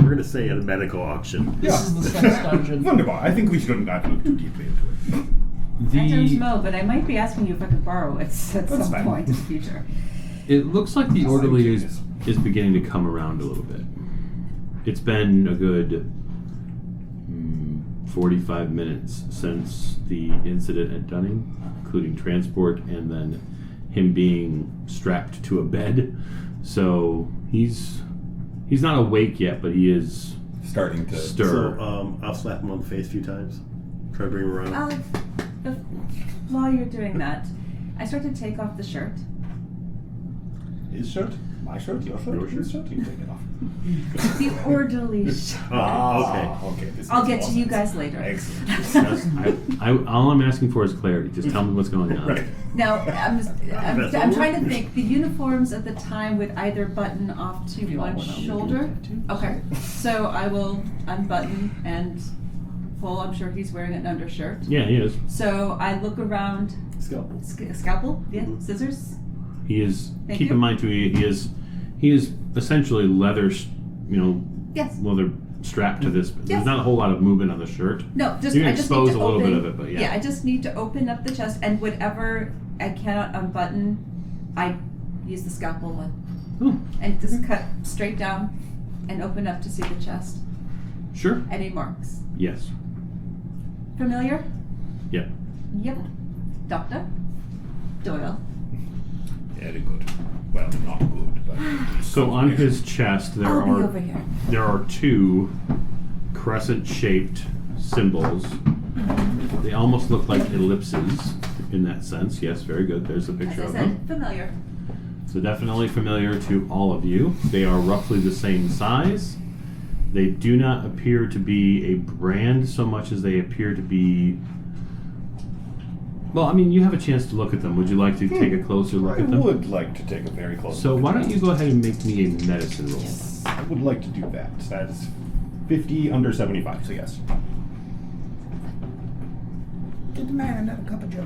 gonna say at a medical auction. This is the sex dungeon. Wunderbar. I think we shouldn't look too deeply into it. I don't know, but I might be asking you if I could borrow it at some fine. point in the future. It looks like the orderly is beginning to come around a little bit. It's been a good 45 minutes since the incident at Dunning, including transport and then him being strapped to a bed. So he's not awake yet, but he is Starting to stir. So I'll slap him on the face a few times. Try to bring him around. While you're doing that, I start to take off the shirt. His shirt? My shirt? Your shirt? Your His shirt? You take it off. The orderly shirt. Okay. This I'll makes get more to you sense. guys later. Excellent. All I'm asking for is clarity. Just tell me what's going on. Right. Now, I'm trying to think. The uniforms at the time would either button off to one shoulder. Okay, so I will unbutton and pull. I'm sure he's wearing an undershirt. Yeah, he is. So I look around. Scalpel. Scalpel? Yeah. Scissors? He is. Thank keep you. in mind too. He is essentially leather. Yes. Leather strapped to this. There's Yes. not a whole lot of movement on the shirt. No, just You can I just expose need to a little open, bit of it, but yeah. I just need to open up the chest, and whatever I cannot unbutton, I use the scalpel one. Oh, And just cut straight down and open up to see the chest. sure. Any marks? Yes. Familiar? Yep. Yep. Doctor Doyle. Very good. Well, not good, but. So on his chest I'll be over here. there are two crescent-shaped symbols. They almost look like ellipses in that sense. Yes, very good. There's a As picture I of said, them. familiar. So definitely familiar to all of you. They are roughly the same size. They do not appear to be a brand so much as they appear to be... Well, I mean, you have a chance to look at them. Would you like to take a closer look I at them? would like to take a very close So look why at don't that. you go ahead and make me a medicine roll? Yes, I would like to do that. That is 50 under 75, so yes. Get the man another cup of joe.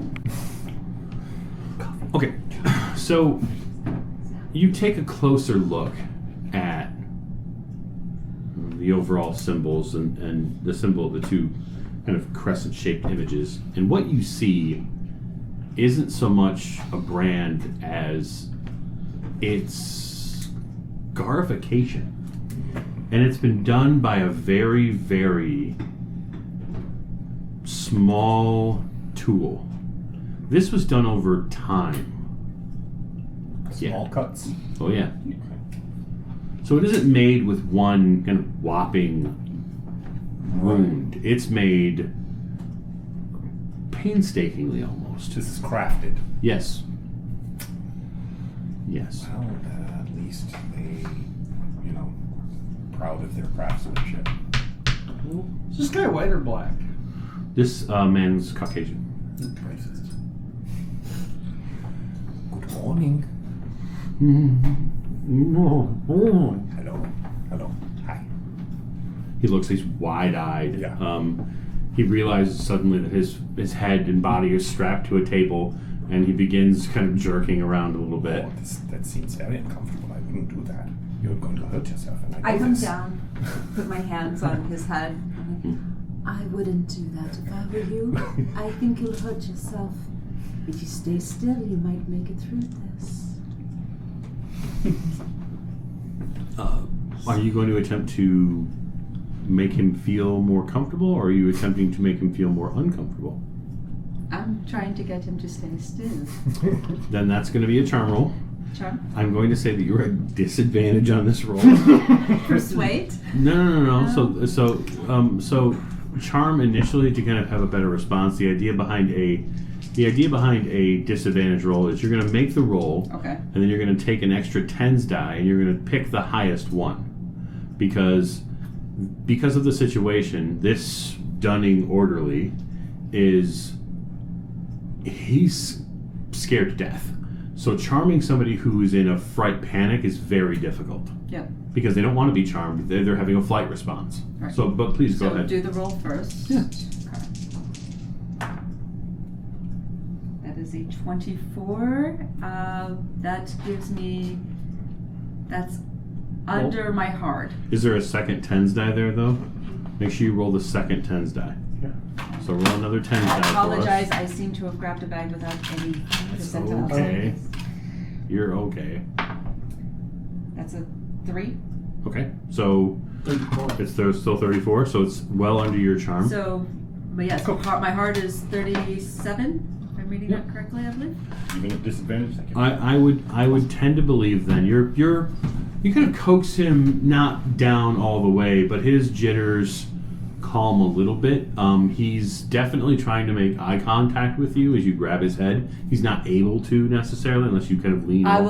Okay, so you take a closer look at the overall symbols and the symbol of the two kind of crescent-shaped images, and what you see isn't so much a brand as it's scarification. And it's been done by a very, very small tool. This was done over time. Small cuts. Oh, yeah. So it isn't made with one kind of whopping wound. It's made painstakingly almost. This is crafted. Yes. Yes. Well, at least they, proud of their craftsmanship. Is this guy white or black? This man's Caucasian. Racist. Good morning. Hello. Hello. Hi. He's wide-eyed. Yeah. He realizes suddenly that his head and body is strapped to a table, and he begins kind of jerking around a little bit. Oh, that seems very uncomfortable. I wouldn't do that. You're going to hurt yourself, and I know come this. down, put my hands on his head. I wouldn't do that if I were you. I think you'll hurt yourself. If you stay still, you might make it through this. Are you going to attempt to make him feel more comfortable, or are you attempting to make him feel more uncomfortable? I'm trying to get him to stay still. Then that's going to be a charm roll. Charm? I'm going to say that you're at disadvantage on this roll. Persuade? No. So charm initially to kind of have a better response. The idea behind a disadvantage roll is you're going to make the roll, Okay. and then you're going to take an extra tens die, and you're going to pick the highest one, because of the situation. This Dunning orderly he's scared to death. So charming somebody who's in a fright panic is very difficult. Yep. Because they don't want to be charmed. They're having a flight response. Right. So, but please go So ahead. do the roll first. Yeah. Okay. That is a 24. That gives me. That's under my hard. Is there a second tens die there, though? Make sure you roll the second tens die. Yeah. So roll another tens I die apologize. for us. I seem to have grabbed a bag without any percentiles. Okay. You're okay. That's a 3. Okay. So 34. it's still 34, so it's well under your charm. So, but yes, my heart is 37. If I'm reading that correctly, I believe. Even at disadvantage, I would tend to believe then you kind of coax him not down all the way, but his jitters calm a little bit. He's definitely trying to make eye contact with you as you grab his head. He's not able to necessarily unless you kind of lean over. I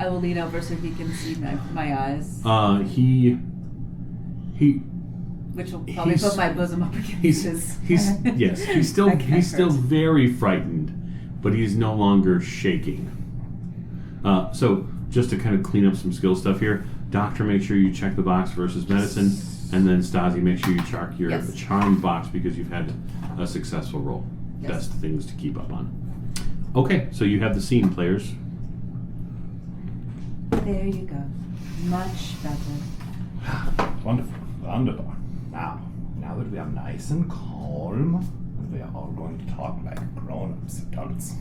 will lean over so he can see my eyes, He which will probably he's- put my bosom up against his. he's still very frightened, but he's no longer shaking. So just to kind of clean up some skill stuff here, doctor, make sure you check the box versus medicine. And then Stasi, make sure you check your Yes. charm box because you've had a successful roll. Yes. Best things to keep up on. Okay, so you have the scene, players. There you go. Much better. Wonderful. Wonderful. Now that we are nice and calm, we are all going to talk like grown-ups, adults.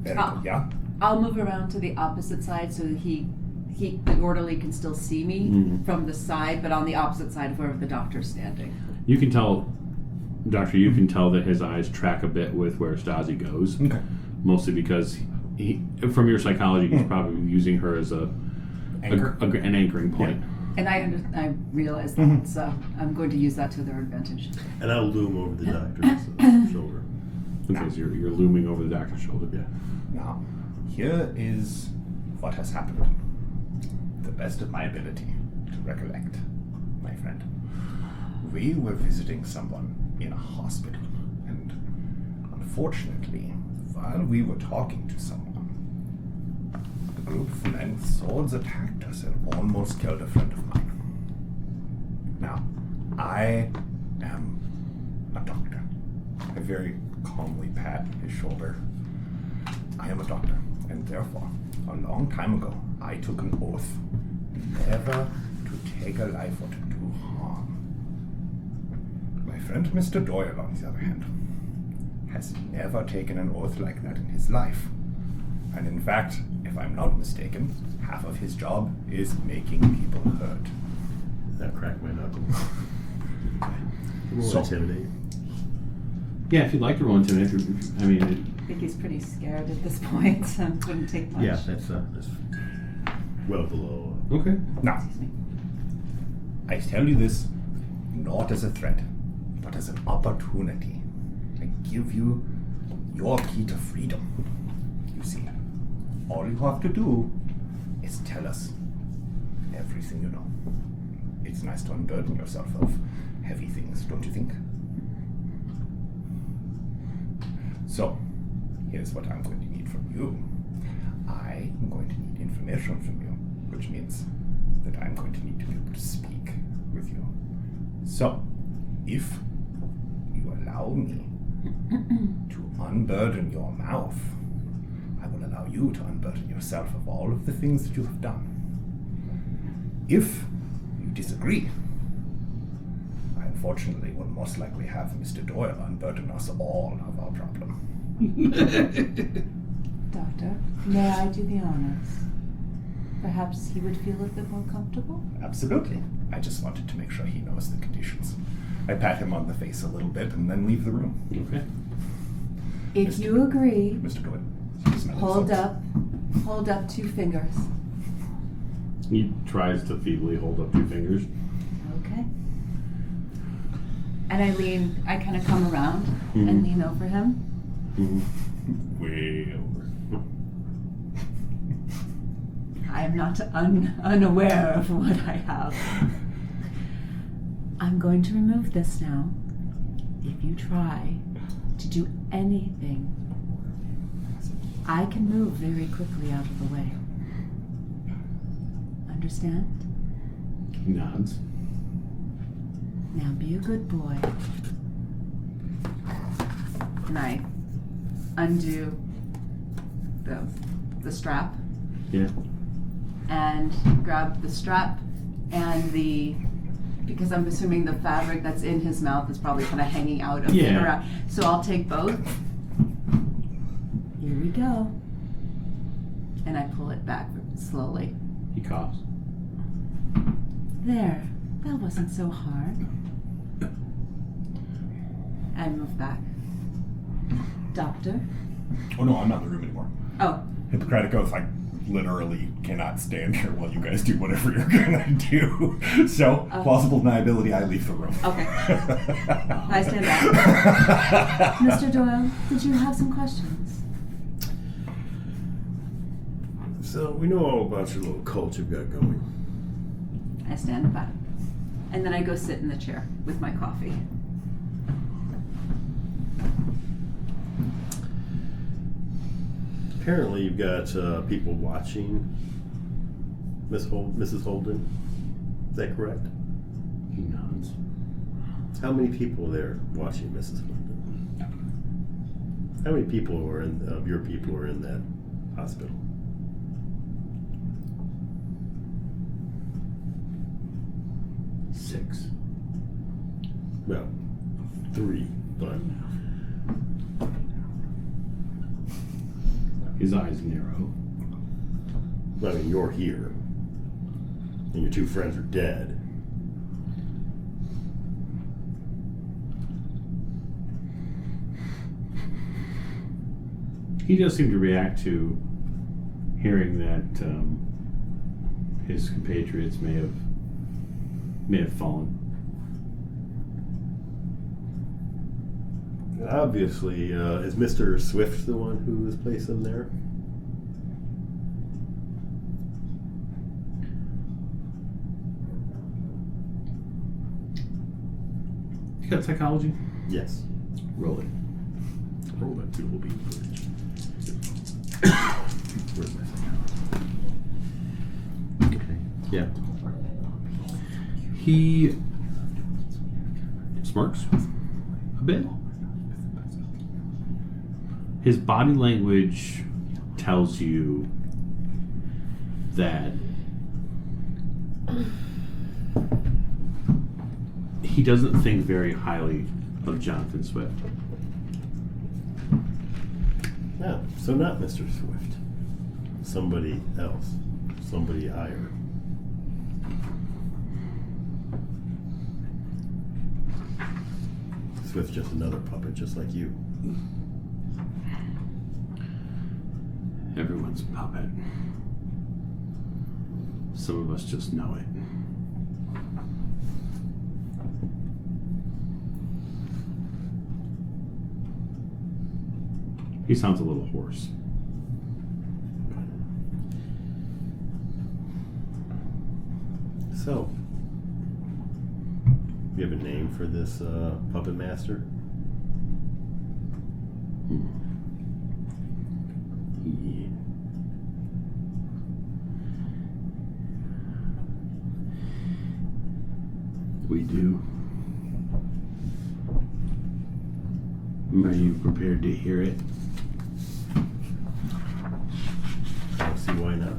Very good, yeah? I'll move around to the opposite side so that the orderly can still see me from the side, but on the opposite side of wherever the doctor's standing. You can tell, Doctor, you can tell that his eyes track a bit with where Stasi goes. Okay. Mostly because he, from your psychology, he's probably using her as an anchoring point. And I realize that, so I'm going to use that to their advantage. And I'll loom over the doctor's shoulder. Okay, so you're looming over the doctor's shoulder. Yeah. Now, here is what has happened. The best of my ability to recollect, my friend. We were visiting someone in a hospital, and unfortunately, while we were talking to someone, the group of men with swords attacked us and almost killed a friend of mine. Now, I am a doctor. I very calmly pat his shoulder. I am a doctor, and therefore, a long time ago, I took an oath never to take a life or to do harm. My friend Mr. Doyle, on the other hand, has never taken an oath like that in his life. And in fact, if I'm not mistaken, half of his job is making people hurt. That cracked my knuckle. Roll So- intimidate. Yeah, if you'd like to roll intimidate, I mean, I think he's pretty scared at this point, so it wouldn't take much. Yeah, that's well below. okay. Now, I tell you this not as a threat, but as an opportunity. I give you your key to freedom. You see, all you have to do is tell us everything you know. It's nice to unburden yourself of heavy things, don't you think? So, here's what I'm going to need from you. I am going to need information from you, which means that I'm going to need to be able to speak with you. So, if you allow me to unburden your mouth, I will allow you to unburden yourself of all of the things that you have done. If you disagree, I unfortunately will most likely have Mr. Doyle unburden us all of our problem. Doctor, may I do the honors? Perhaps he would feel a bit more comfortable? Absolutely. I just wanted to make sure he knows the conditions. I pat him on the face a little bit and then leave the room. Okay. If you agree, Mr. Doyle. hold up 2 fingers. He tries to feebly hold up 2 fingers. Okay. And I kind of come around and lean over him. Way over. I am not unaware of what I have. I'm going to remove this now. If you try to do anything, I can move very quickly out of the way. Understand? He nods. Now be a good boy. And I undo the strap Yeah. and grab the strap and because I'm assuming the fabric that's in his mouth is probably kind of hanging out of him around. So I'll take both. Here we go. And I pull it back slowly. He coughs. There. That wasn't so hard. I move back. Doctor? Oh no, I'm not in the room anymore. Oh. Hippocratic Oath, I literally cannot stand here while you guys do whatever you're gonna do. So, plausible deniability, I leave the room. Okay. I stand back. Mr. Doyle, did you have some questions? So we know all about your little cult you've got going. I stand back. And then I go sit in the chair with my coffee. Apparently you've got people watching Mrs. Holden. Is that correct? He nods. How many people are there watching Mrs. Holden? How many people of your people are in that hospital? Six. Well, 3, but His eyes narrow. I mean, you're here, and your 2 friends are dead. He does seem to react to hearing that his compatriots may have fallen. Obviously, is Mr. Swift the one who has placed them there? You got psychology? Yes. Roll it. Roll that 2 will be good. Where's my psychology? Okay. Yeah. He smirks a bit. His body language tells you that he doesn't think very highly of Jonathan Swift. No, so not Mr. Swift. Somebody else. Somebody higher. Swift's just another puppet, just like you. Everyone's a puppet. Some of us just know it. He sounds a little hoarse. So, you have a name for this puppet master? Yeah. We do. Are you prepared to hear it? I don't see why not.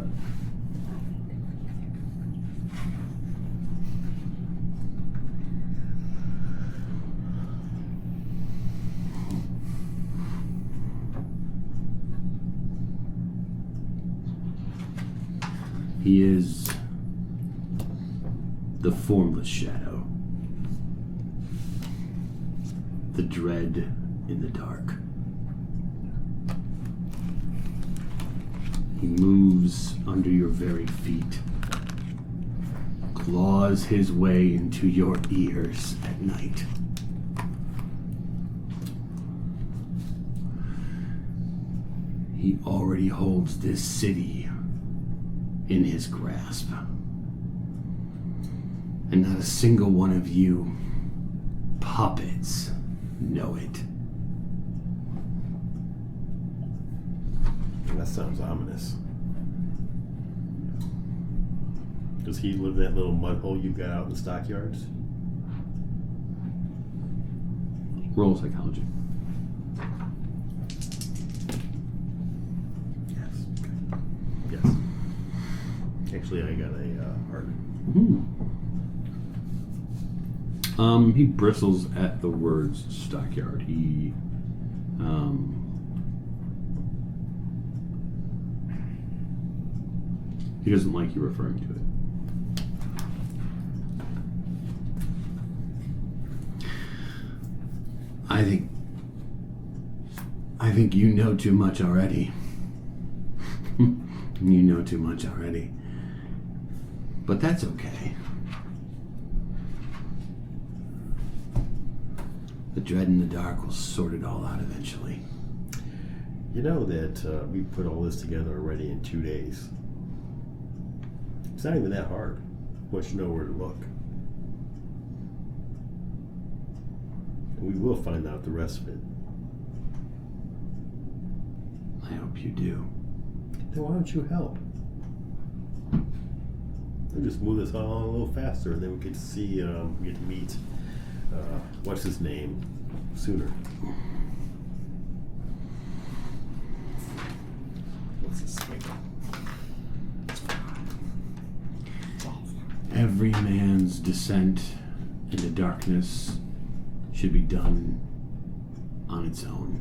He is the formless shadow, the dread in the dark. He moves under your very feet, claws his way into your ears at night. He already holds this city in his grasp. And not a single one of you puppets know it. That sounds ominous. Does he live in that little mud hole you've got out in the stockyards? Roll psychology. Yes. Okay. Yes. Actually, I got a hard. He bristles at the words stockyard. He doesn't like you referring to it. I think you know too much already. You know too much already. But that's okay. The dread in the dark will sort it all out eventually. You know that we put all this together already in 2 days. It's not even that hard once you know where to look. And we will find out the rest of it. I hope you do. Then why don't you help? We'll just move this on a little faster, and then we get to see, we get to meet, what's his name, sooner. What's this swing? Every man's descent into darkness should be done on its own.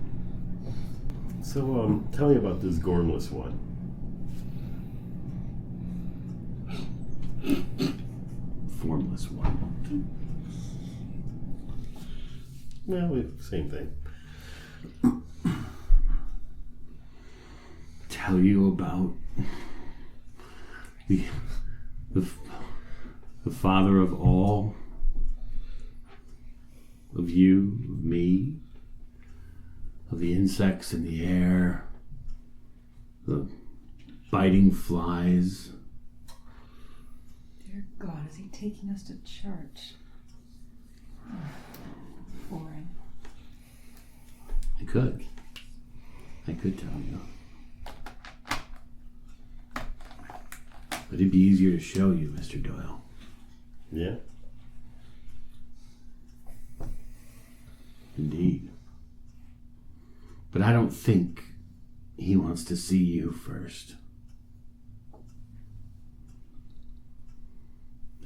So, tell me about this Gormless one. Formless one. Well, same thing. Tell you about the father of all, of you, of me, of the insects in the air, the biting flies. Dear God, is he taking us to church? Oh, boring. I could tell you. But it'd be easier to show you, Mr. Doyle. Yeah? Indeed. But I don't think he wants to see you first.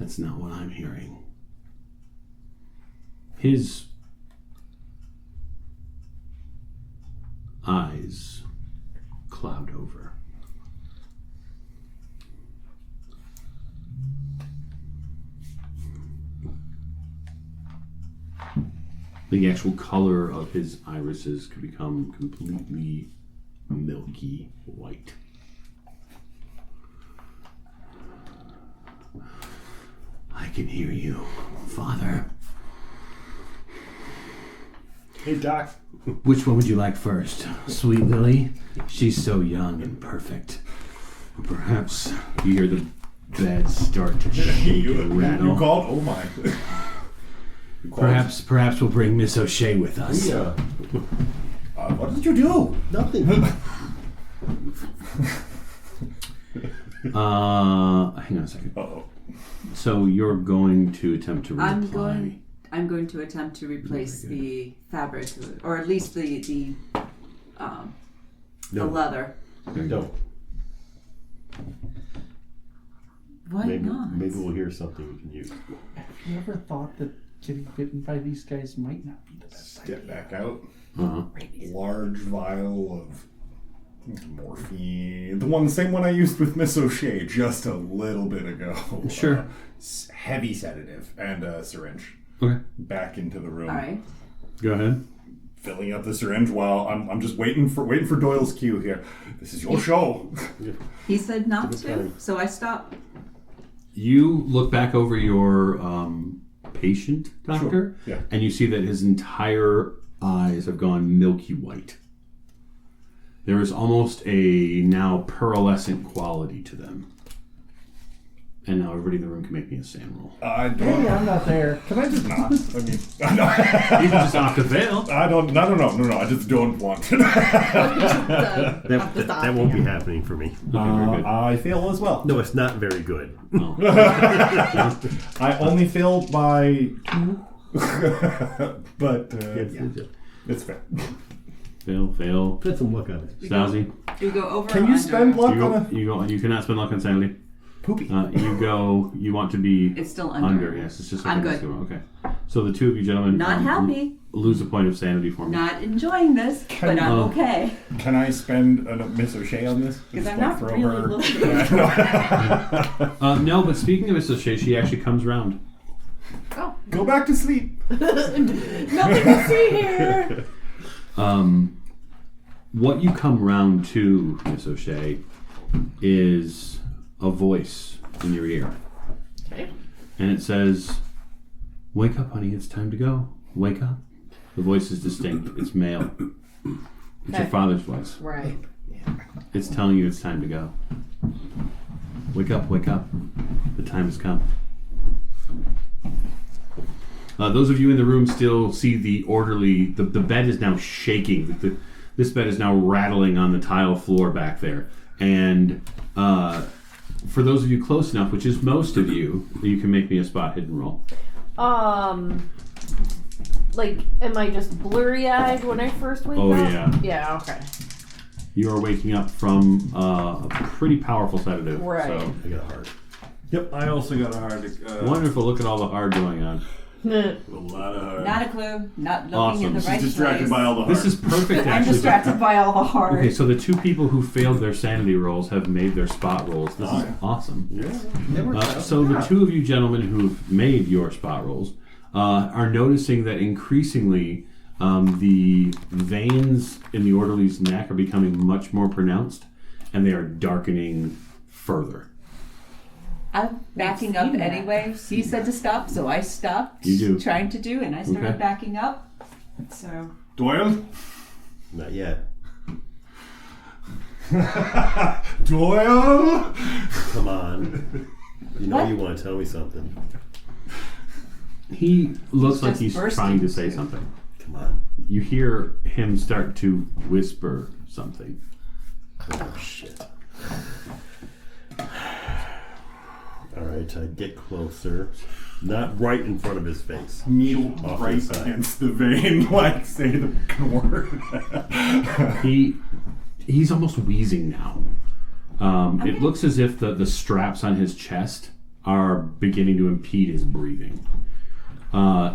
That's not what I'm hearing. His eyes cloud over. The actual color of his irises could become completely milky white. I can hear you, Father. Hey, Doc. Which one would you like first? Sweet Lily? She's so young and perfect. Or perhaps you hear the bed start to shake and rattle. You called? Oh my. Perhaps we'll bring Miss O'Shea with us. Yeah. What did you do? Nothing. Hang on a second. Uh-oh. So you're going to attempt to reply. I'm going to attempt to replace the fabric, or at least the leather. No. Why not? Maybe we'll hear something we can use. Have you ever thought that getting bitten by these guys might not be the best idea? Step back out. Uh-huh. Large vial of morphine. The same one I used with Miss O'Shea just a little bit ago. Sure. Heavy sedative and a syringe. Okay. Back into the room. All right. Go ahead. Filling up the syringe while I'm just waiting for Doyle's cue here. This is your show. He said not to, so I stopped. You look back over your patient, doctor, Sure. Yeah. and you see that his entire eyes have gone milky white. There is almost a now pearlescent quality to them. And now everybody in the room can make me a SAN roll. I don't. Hey, I'm not there. Can I just not? I mean, You can just knock the veil. I don't. No. I just don't want to. That won't be happening for me. very good. I fail as well. No, it's not very good. Oh. I only failed by 2. But yeah, it's fair. Fail. Put some luck on it. Stasi. Do we go over Can or you under? spend luck on a You cannot spend luck on sanity. poopy? You want to be It's still under. Yes, it's just I'm like good. Okay. So the two of you gentlemen Not happy. lose a point of sanity for me. Not enjoying this, but I'm okay. Can I spend a Miss O'Shea on this? Because Just I'm not throw really her- looking. No, but speaking of Miss O'Shea, she actually comes round. Oh, Go back to sleep. nothing to see here. What you come round to, Miss O'Shea, is a voice in your ear. Okay. And it says, "Wake up, honey, it's time to go. Wake up." The voice is distinct. It's male. It's your Okay. father's voice. Right. It's telling you it's time to go. Wake up, wake up. The time has come. Those of you in the room still see the orderly, the bed is now shaking. This bed is now rattling on the tile floor back there. And for those of you close enough, which is most of you, you can make me a spot hidden roll. Like, am I just blurry-eyed when I first wake up? Oh, yeah. Yeah, okay. You are waking up from a pretty powerful sedative. Right. So. I got a heart. Yep, I also got a hard. Wonderful. Look at all the hard going on. A lot of hard. Not a clue. Not looking Awesome. in the She's right distracted place. by all the hard. This is perfect, I'm actually. distracted by all the hard. Okay, so the two people who failed their sanity rolls have made their spot rolls. This is awesome. Yeah. So the two of you gentlemen who've made your spot rolls are noticing that increasingly the veins in the orderly's neck are becoming much more pronounced, and they are darkening further. I'm backing up seen that. anyway. He said to stop, so I stopped. You do. Trying to do, and I started Okay. backing up. So Doyle? Not yet. Doyle? Come on. You know What? you want to tell me something. He looks He's like just he's bursting trying to say into- something. Come on. You hear him start to whisper something. Oh, shit. All right, I get closer. Not right in front of his face. Needle Off right the side. against the vein, like, say the word. He's almost wheezing now. It looks as if the straps on his chest are beginning to impede his breathing.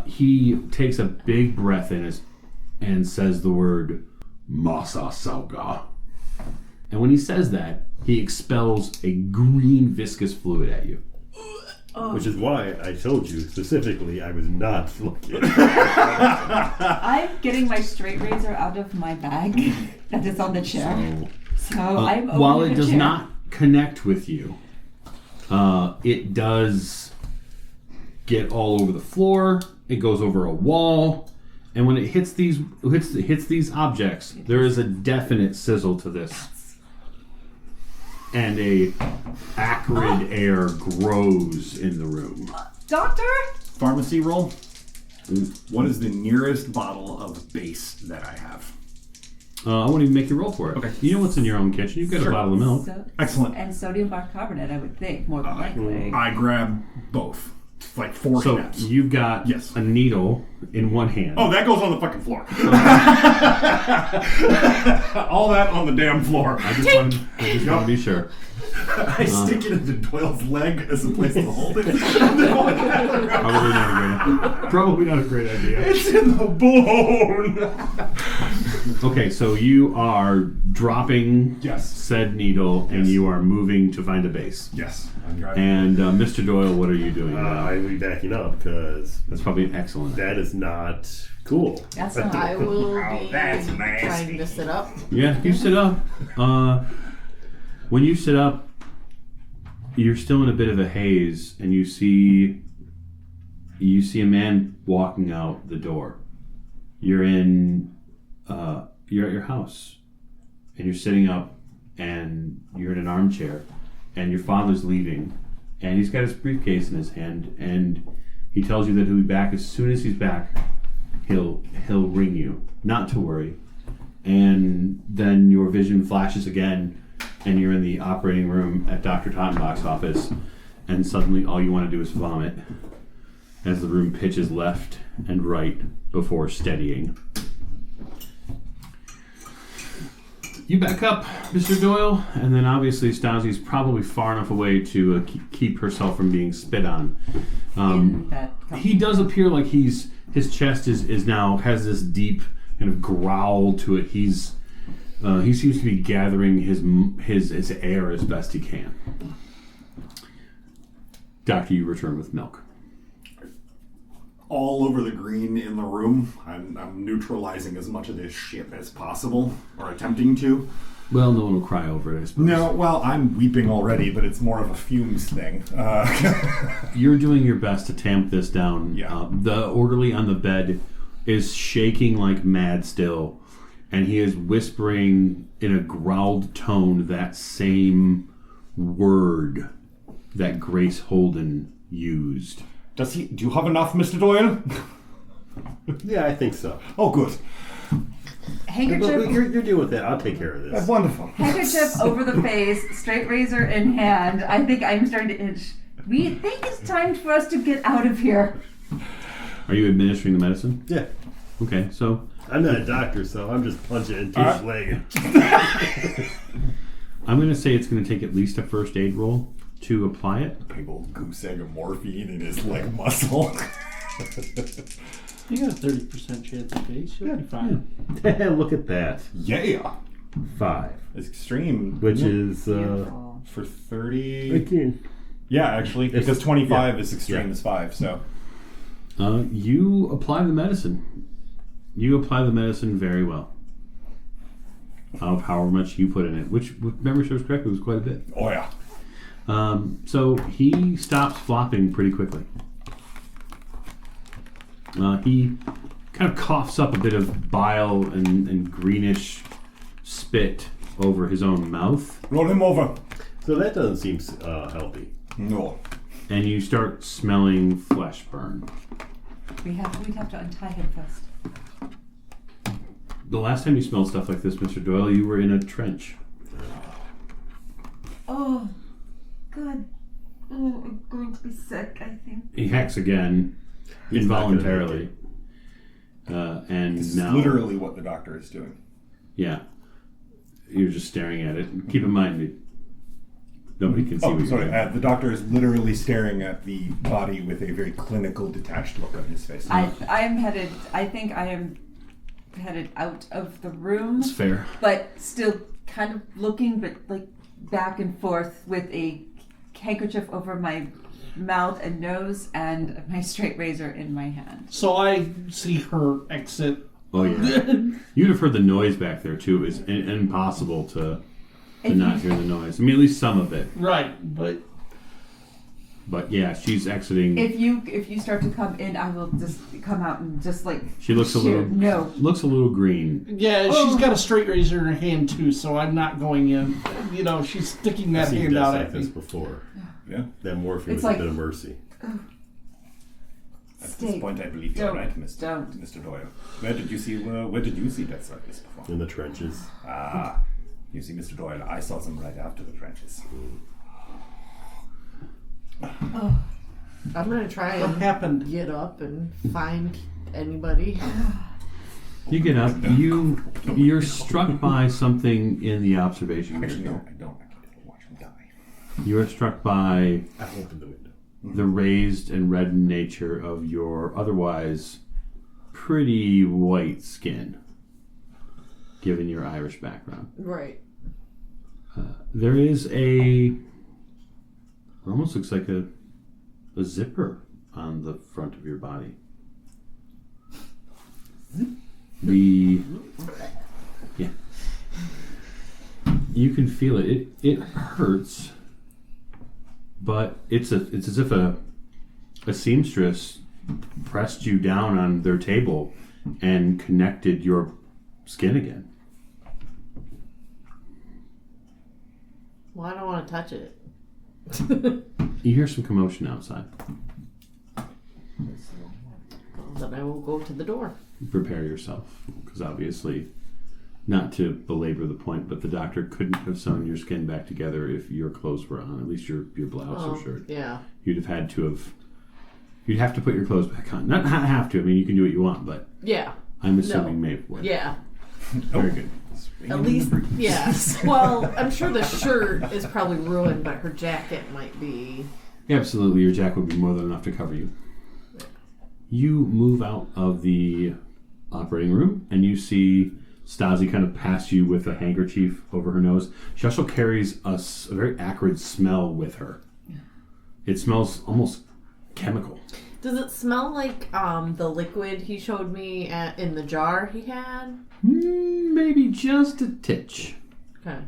He takes a big breath in and says the word Masa Sauga. And when he says that, he expels a green viscous fluid at you. Which is why I told you specifically I was not looking. I'm getting my straight razor out of my bag that is on the chair. So I'm over While the it does chair. not connect with you, it does get all over the floor. It goes over a wall, and when it hits these objects, there is a definite sizzle to this, and a acrid air grows in the room. Doctor? Pharmacy roll. What is the nearest bottle of base that I have? I won't even make you roll for it. Okay. You know what's in your own kitchen. You've got a bottle of milk. Excellent. And sodium bicarbonate, I would think, more than likely. I grab both. Like 4 So steps. you've got Yes. a needle in one hand. Oh, that goes on the fucking floor. All that on the damn floor. I just want to be sure. I stick it into Doyle's leg as a place to hold it. Probably not a great idea. It's in the bone. Okay, so you are dropping Yes. said needle, and Yes. you are moving to find a base. Yes. I'm driving. And Mr. Doyle, what are you doing now? I'll be backing up because That's probably excellent. that is not cool. That's not I will be that's nasty. trying to sit up. Yeah, you sit up. When you sit up, you're still in a bit of a haze, and you see a man walking out the door. You're at your house, and you're sitting up, and you're in an armchair, and your father's leaving, and he's got his briefcase in his hand, and he tells you that he'll be back as soon as he's back. He'll ring you, not to worry. And then your vision flashes again, and you're in the operating room at Dr. Tottenbach's office, and suddenly all you want to do is vomit as the room pitches left and right before steadying. You back up, Mr. Doyle, and then obviously Stasi's probably far enough away to keep herself from being spit on. in that He does appear like his chest is now has this deep kind of growl to it. He seems to be gathering his air as best he can. Doctor, you return with milk. All over the green in the room. I'm neutralizing as much of this shit as possible, or attempting to. Well, no one will cry over it, I suppose. No, well, I'm weeping already, but it's more of a fumes thing. You're doing your best to tamp this down. Yeah. The orderly on the bed is shaking like mad still, and he is whispering in a growled tone that same word that Grace Holden used. Do you have enough, Mr. Doyle? Yeah, I think so. Oh, good. handkerchief, You're dealing with that. I'll take care of That's this. wonderful. handkerchief over the face, straight razor in hand. I think I'm starting to itch. We think it's time for us to get out of here. Are you administering the medicine? Yeah. Okay, so I'm not a doctor, so I'm just punching into his leg. I'm going to say it's going to take at least a first aid roll to apply it. Big old goose egg of morphine in his leg muscle. You got a 30% chance of case. You'll be fine. Look at that. Yeah. 5. It's extreme. Which is... Beautiful. For 30. Again. Yeah, actually. Because 25 is extreme Yeah. as 5, so. You apply the medicine. You apply the medicine very well. Of however much you put in it, which, if memory serves correctly, was quite a bit. Oh, yeah. So he stops flopping pretty quickly. He kind of coughs up a bit of bile and greenish spit over his own mouth. Roll him over. So that doesn't seem healthy. No. And you start smelling flesh burn. We'd have to untie him first. The last time you smelled stuff like this, Mr. Doyle, you were in a trench. Oh, good. Oh, I'm going to be sick, I think. He hacks again, He's not gonna involuntarily. And This is now, literally what the doctor is doing. yeah, you're just staring at it. Keep in mind, nobody can see Oh, what you're sorry. doing. The doctor is literally staring at the body with a very clinical, detached look on his face. I think I am headed out of the room, It's fair. but still kind of looking, but like back and forth with a handkerchief over my mouth and nose and my straight razor in my hand. So I see her exit. Oh yeah. You'd have heard the noise back there too. It's impossible to not hear the noise. I mean, at least some of it. Right, But yeah, she's exiting. If you start to come in, I will just come out and just like She looks a little looks a little green. yeah, she's got a straight razor in her hand too, so I'm not going in. You know, she's sticking that I've seen hand deaths out like at this me. before. Yeah. That morphine It's was like- a bit of mercy. At Stay. this point, I believe you're Don't. right, Mr. Doyle. Where did you see deaths like this before? In the trenches. Ah, you see, Mr. Doyle, I saw them right after the trenches. I'm gonna try What and happened? get up and find anybody. You get up. You're struck by something in the observation Actually, no, window. I don't. I can't watch him die. You are struck by I opened the window. the raised and reddened nature of your otherwise pretty white skin, given your Irish background. Right. There is it almost looks like a zipper on the front of your body. Yeah. You can feel it. It hurts, but it's as if a seamstress pressed you down on their table and connected your skin again. Well, I don't want to touch it. You hear some commotion outside. Then I will go to the door. Prepare yourself, because obviously, not to belabor the point, but the doctor couldn't have sewn your skin back together if your clothes were on, at least your blouse or shirt. Yeah. You'd have to put your clothes back on. Not have to. I mean, you can do what you want, but Yeah. I'm assuming Maeve would. Yeah. Very good. At least, yeah. Well, I'm sure the shirt is probably ruined, but her jacket might be. Absolutely, your jacket would be more than enough to cover you. You move out of the operating room, and you see Stasi kind of pass you with a handkerchief over her nose. She also carries a very acrid smell with her. It smells almost chemical. Does it smell like the liquid he showed me in the jar he had? Maybe just a titch. Okay.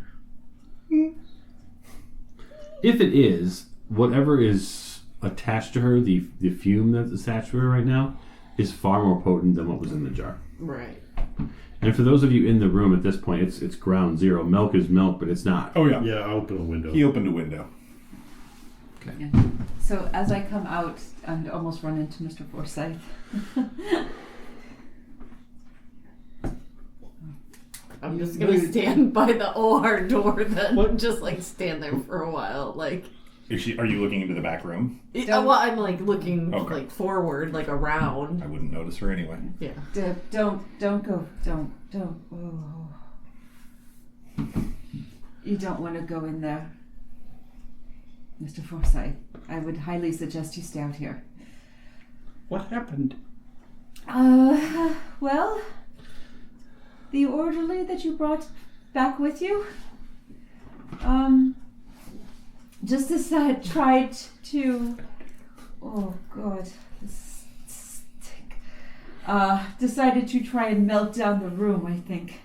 If it is, whatever is attached to her, the fume that's attached to her right now, is far more potent than what was in the jar. Right. And for those of you in the room at this point, it's ground zero. Milk is milk, but it's not. Oh, yeah. Yeah, I opened a window. He opened a window. Okay. Yeah. So as I come out and almost run into Mr. Forsyth. I'm just gonna stand by the OR door then, just like stand there for a while, like. Are you looking into the back room? Well, I'm like looking Okay. like forward, like around. I wouldn't notice her anyway. Yeah. Don't go. Don't. Oh. You don't want to go in there, Mr. Forsyth. I would highly suggest you stay out here. What happened? Well, the orderly that you brought back with you, just tried to, oh God, this stink. Decided to try and melt down the room, I think.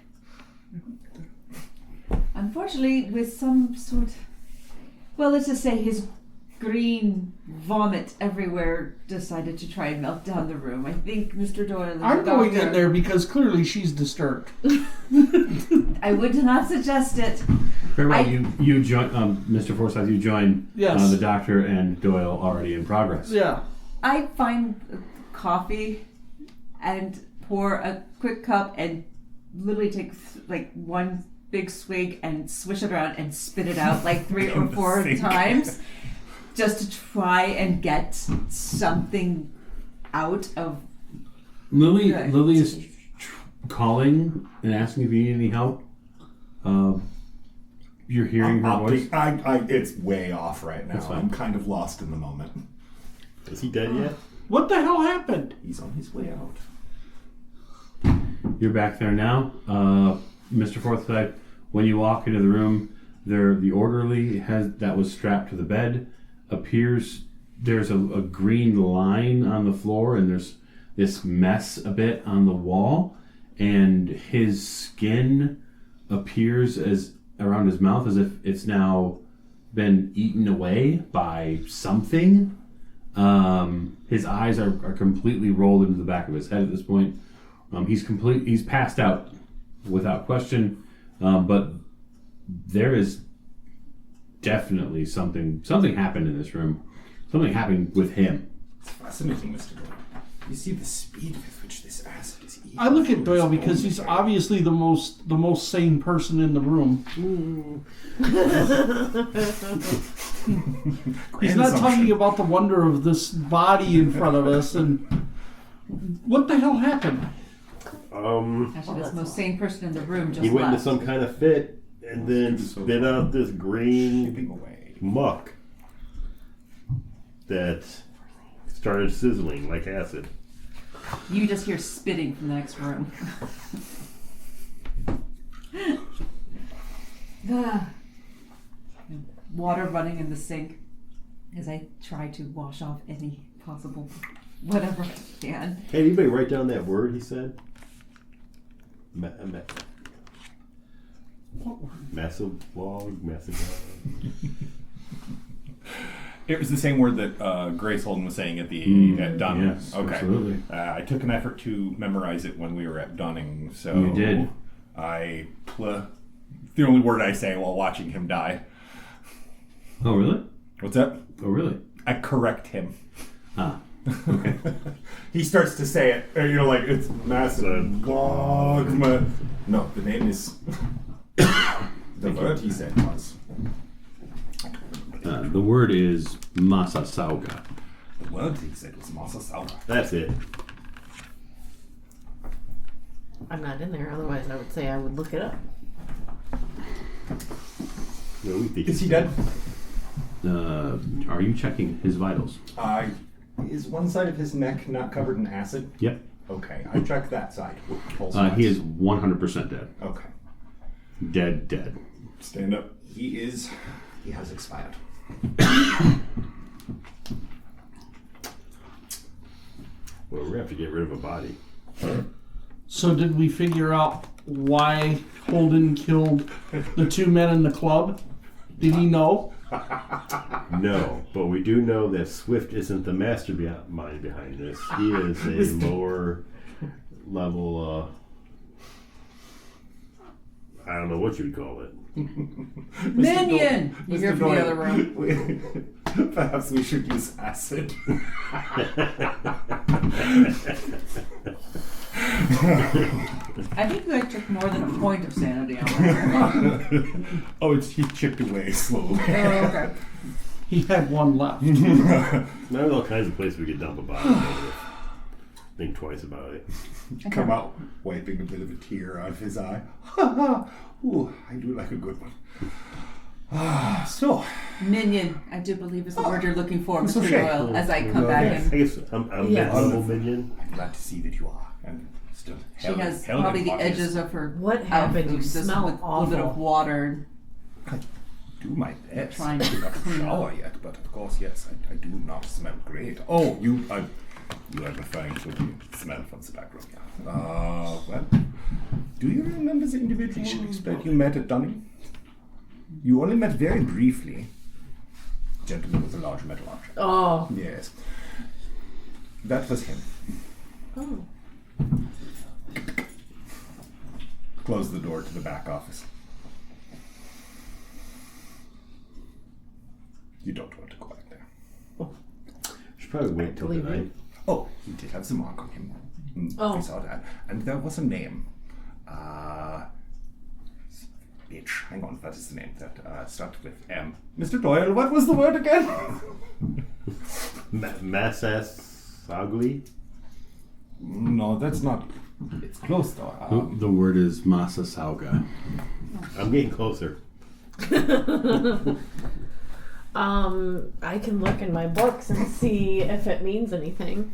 Unfortunately, with some sort, well, let's just say his green vomit everywhere decided to try and melt down the room. I think Mr. Doyle is I'm going in there because clearly she's disturbed. I would not suggest it. Very well, you join, Mr. Forsyth, you join Yes. the doctor and Doyle already in progress. Yeah. I find coffee and pour a quick cup and literally take like one big swig and swish it around and spit it out like 3 or 4 times just to try and get something out of Lily Good. is calling and asking if you need any help. You're hearing her voice. It's way off right now. That's fine. I'm kind of lost in the moment. Is he dead yet? What the hell happened? He's on his way out. You're back there now. Mr. Forsyth, when you walk into the room, the orderly that was strapped to the bed appears. There's a green line on the floor, and there's this mess a bit on the wall, and his skin appears as around his mouth as if it's now been eaten away by something. His eyes are completely rolled into the back of his head at this point. He's passed out without question, but there is definitely something happened in this room. Something happened with him. It's fascinating, Mr. Doyle. You see the speed with which this acid is eaten. I look at Doyle because he's obviously the most sane person in the room. He's not talking about the wonder of this body in front of us and what the hell happened? actually that's the most sane person in the room just He went into left. some kind of fit and then spit out this green Shipping away. muck that started sizzling like acid. You just hear spitting from the next room. Water running in the sink as I try to wash off any possible whatever I can. Hey, anybody write down that word he said? Massive log, massive log. It was the same word that Grace Holden was saying at Dunning. Yes, okay. absolutely. I took an effort to memorize it when we were at Dunning, so You did. The only word I say while watching him die. Oh, really? What's that? Oh, really? I correct him. Ah, okay. He starts to say it, and you're like, it's massive log. No, the name is. The word he said was. The word is masasauga. The word he said was Masasauga. That's it. I'm not in there, otherwise I would say I would look it up. No, we think Is he dead? Are you checking his vitals? Is one side of his neck not covered in acid? Yep. Okay, I checked that side. He is 100% dead. Okay. Dead. Stand up. He has expired. Well, we're gonna have to get rid of a body. So did we figure out why Holden killed the 2 men in the club? Did he know? No, but we do know that Swift isn't the mastermind behind this. He is a lower level, I don't know what you'd call it. Minion! You hear from the other room. Perhaps we should use acid. I think you took more than a point of sanity on that. Oh, he chipped away slowly. Oh, okay. He had one left. There's all kinds of places we could dump a body. Think twice about it. Come out wiping a bit of a tear out of his eye. Ooh, I do like a good one. So, Minion, I do believe is the word you're looking for, So Mr. Shay. Doyle, as I come Well, back yes. I in. guess I'm Yes. mid-level minion. I'm glad to see that you are. And still She held has held probably in the pockets. edges of her What happened? You outfit just smell with a little bit of awful. water. Do my best. Trying I to do not clean shower yet, but of course, yes, I do not smell great. Oh, you are referring to the smell from the back room. Yeah. Well, do you remember the individual that you met at Dunning? You only met very briefly. Gentleman with a large metal object. Oh. Yes. That was him. Oh. Close the door to the back office. You don't want to go back there. Should probably wait till Believe tonight. you. Oh, he did have the mark on him. Oh. I saw that. And there was a name. Bitch. Hang on, that is the name that started with M. Mr. Doyle, what was the word again? Masasagli? No, that's not. It's close though. The word is Masasauga. I'm getting closer. I can look in my books and see if it means anything.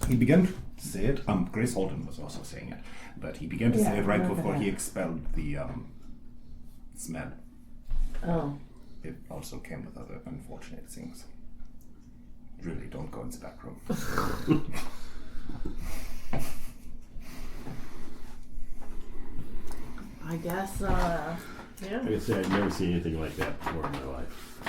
He began to say it. Grace Holden was also saying it, but he began to say it right I remember before he that. expelled the smell. Oh. It also came with other unfortunate things. Really, don't go in the back room. I guess, yeah. Like I said, I've never seen anything like that before in my life.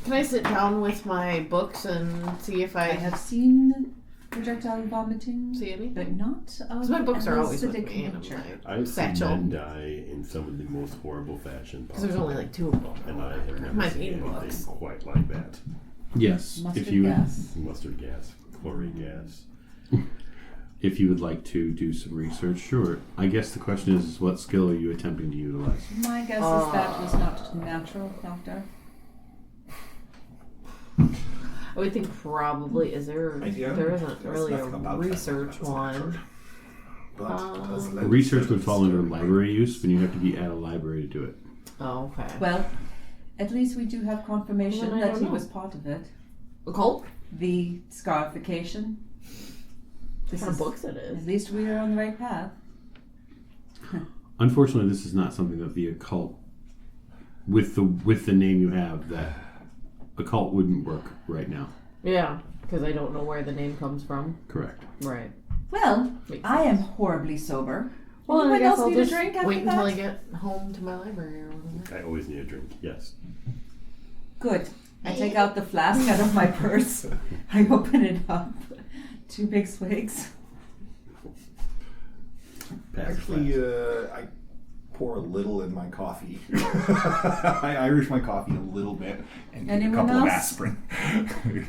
Can I sit down with my books and see if I I have seen projectile vomiting, see anything? but not of Because my books are always with acidic me and I'm nature. like, I've seen satchel. men die in some of the most horrible fashion because there's only like 2 of them. and I have never My seen main anything books. quite like that. Yes, Mustard if you gas. Mustard gas, chlorine gas. if you would like to do some research, sure. I guess the question is, what skill are you attempting to utilize? My guess is that was not natural, Doctor. I would think probably there isn't really a nothing about research that was one. natural. But it does lend Research itself would fall under to library use, but you have to be at a library to do it. Oh, okay. Well, at least we do have confirmation Well, I that don't he know. was part of it. Occult? The scarification. What kind of books it is? At least we are on the right path. Unfortunately, this is not something that the occult, with the name you have, that occult wouldn't work right now. Yeah, because I don't know where the name comes from. Correct. Right. Well, Makes I am sense. horribly sober. Well, then I Anyone guess else I'll need a just drink after wait until I that? get home to my library or whatever. I always need a drink, yes. Good. I take out the flask out of my purse. I open it up. 2 big swigs. Pass Actually, class. I pour a little in my coffee. I Irish my coffee a little bit and get a Anyone couple of else? aspirin.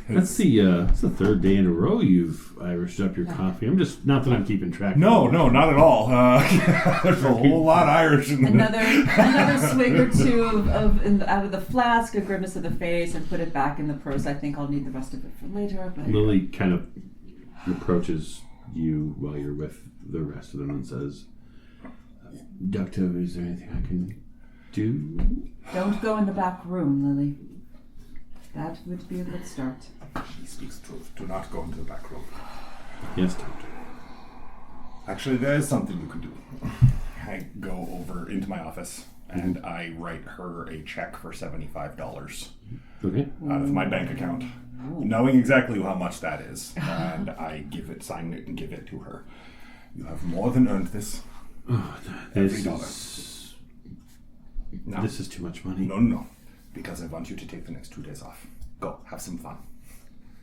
That's the third day in a row you've Irished up your coffee. I'm just, not that I'm keeping track. No, not at all. There's a whole lot Irish in Another swig or two out of the flask, a grimace of the face, and put it back in the purse. I think I'll need the rest of it for later. But Lily kind of approaches you while you're with the rest of them and says, Doctor, is there anything I can do? don't go in the back room, Lily. That would be a good start. She speaks truth. Do not go into the back room. Yes, Doctor. Actually, there is something you can do. I go over into my office and I write her a check for $75 Okay. out of my bank account, knowing exactly how much that is, and I sign it, and give it to her. You have more than earned this. This dollar. is, No. this is too much money. No, because I want you to take the next 2 days off. Go, have some fun.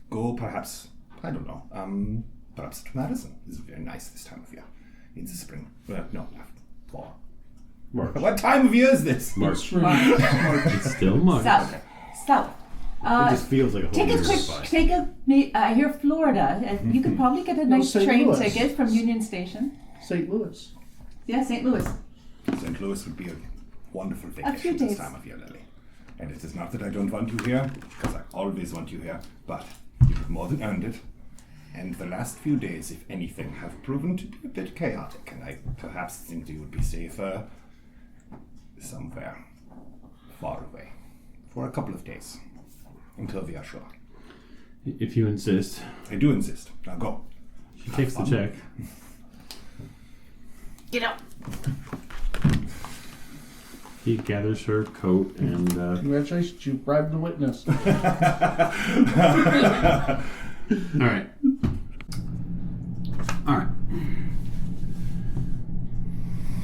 Go, perhaps, I don't know, perhaps to Madison. It's very nice this time of year. In the spring. No, fall. March. What time of year is this? March. March. It's still March. South. It just feels like a whole Take year a goes quick, by. take a, I hear Florida, and you could probably get a nice St. train Louis. ticket from Union Station. St. Louis. Yeah, St. Louis. St. Louis would be a wonderful few vacation this days. time of year, Lily. And it is not that I don't want you here, because I always want you here, but you have more than earned it. And the last few days, if anything, have proven to be a bit chaotic, and I perhaps think you would be safer somewhere far away for a couple of days until we are sure. If you insist. I do insist. Now go. She takes the check. Get up. He gathers her coat and Congratulations, you bribed the witness. all right. All right.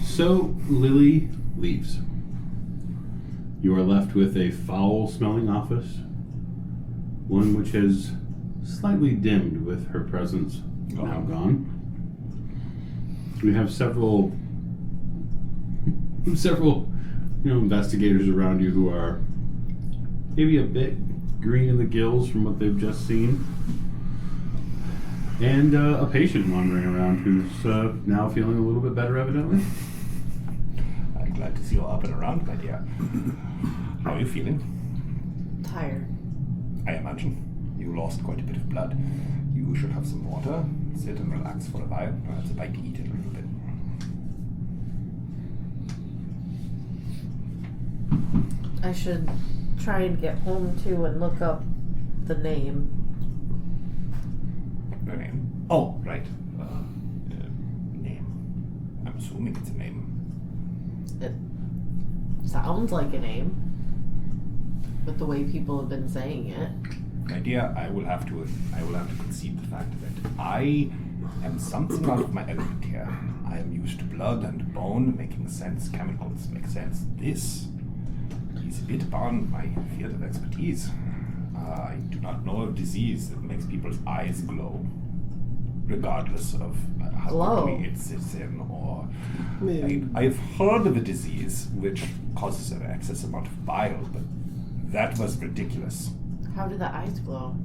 So Lily leaves. You are left with a foul-smelling office, one which has slightly dimmed with her presence now gone. We have several investigators around you who are maybe a bit green in the gills from what they've just seen. And a patient wandering around who's now feeling a little bit better, evidently. I'm glad to see you up and around, my dear. How are you feeling? Tired. I imagine you lost quite a bit of blood. You should have some water, sit and relax for a while, perhaps a bite to eat in a little bit. I should try and get home too and look up the name. Your name? Oh, right. Name. I'm assuming it's a name. It sounds like a name, with the way people have been saying it. My dear, I will have to concede the fact that I am something out of my element here. I am used to blood and bone making sense, chemicals make sense. This is a bit beyond my field of expertise. I do not know of disease that makes people's eyes glow, regardless of how Glow? quickly it sits in, or I've heard of a disease which causes an excess amount of bile, but that was ridiculous. How do the eyes glow?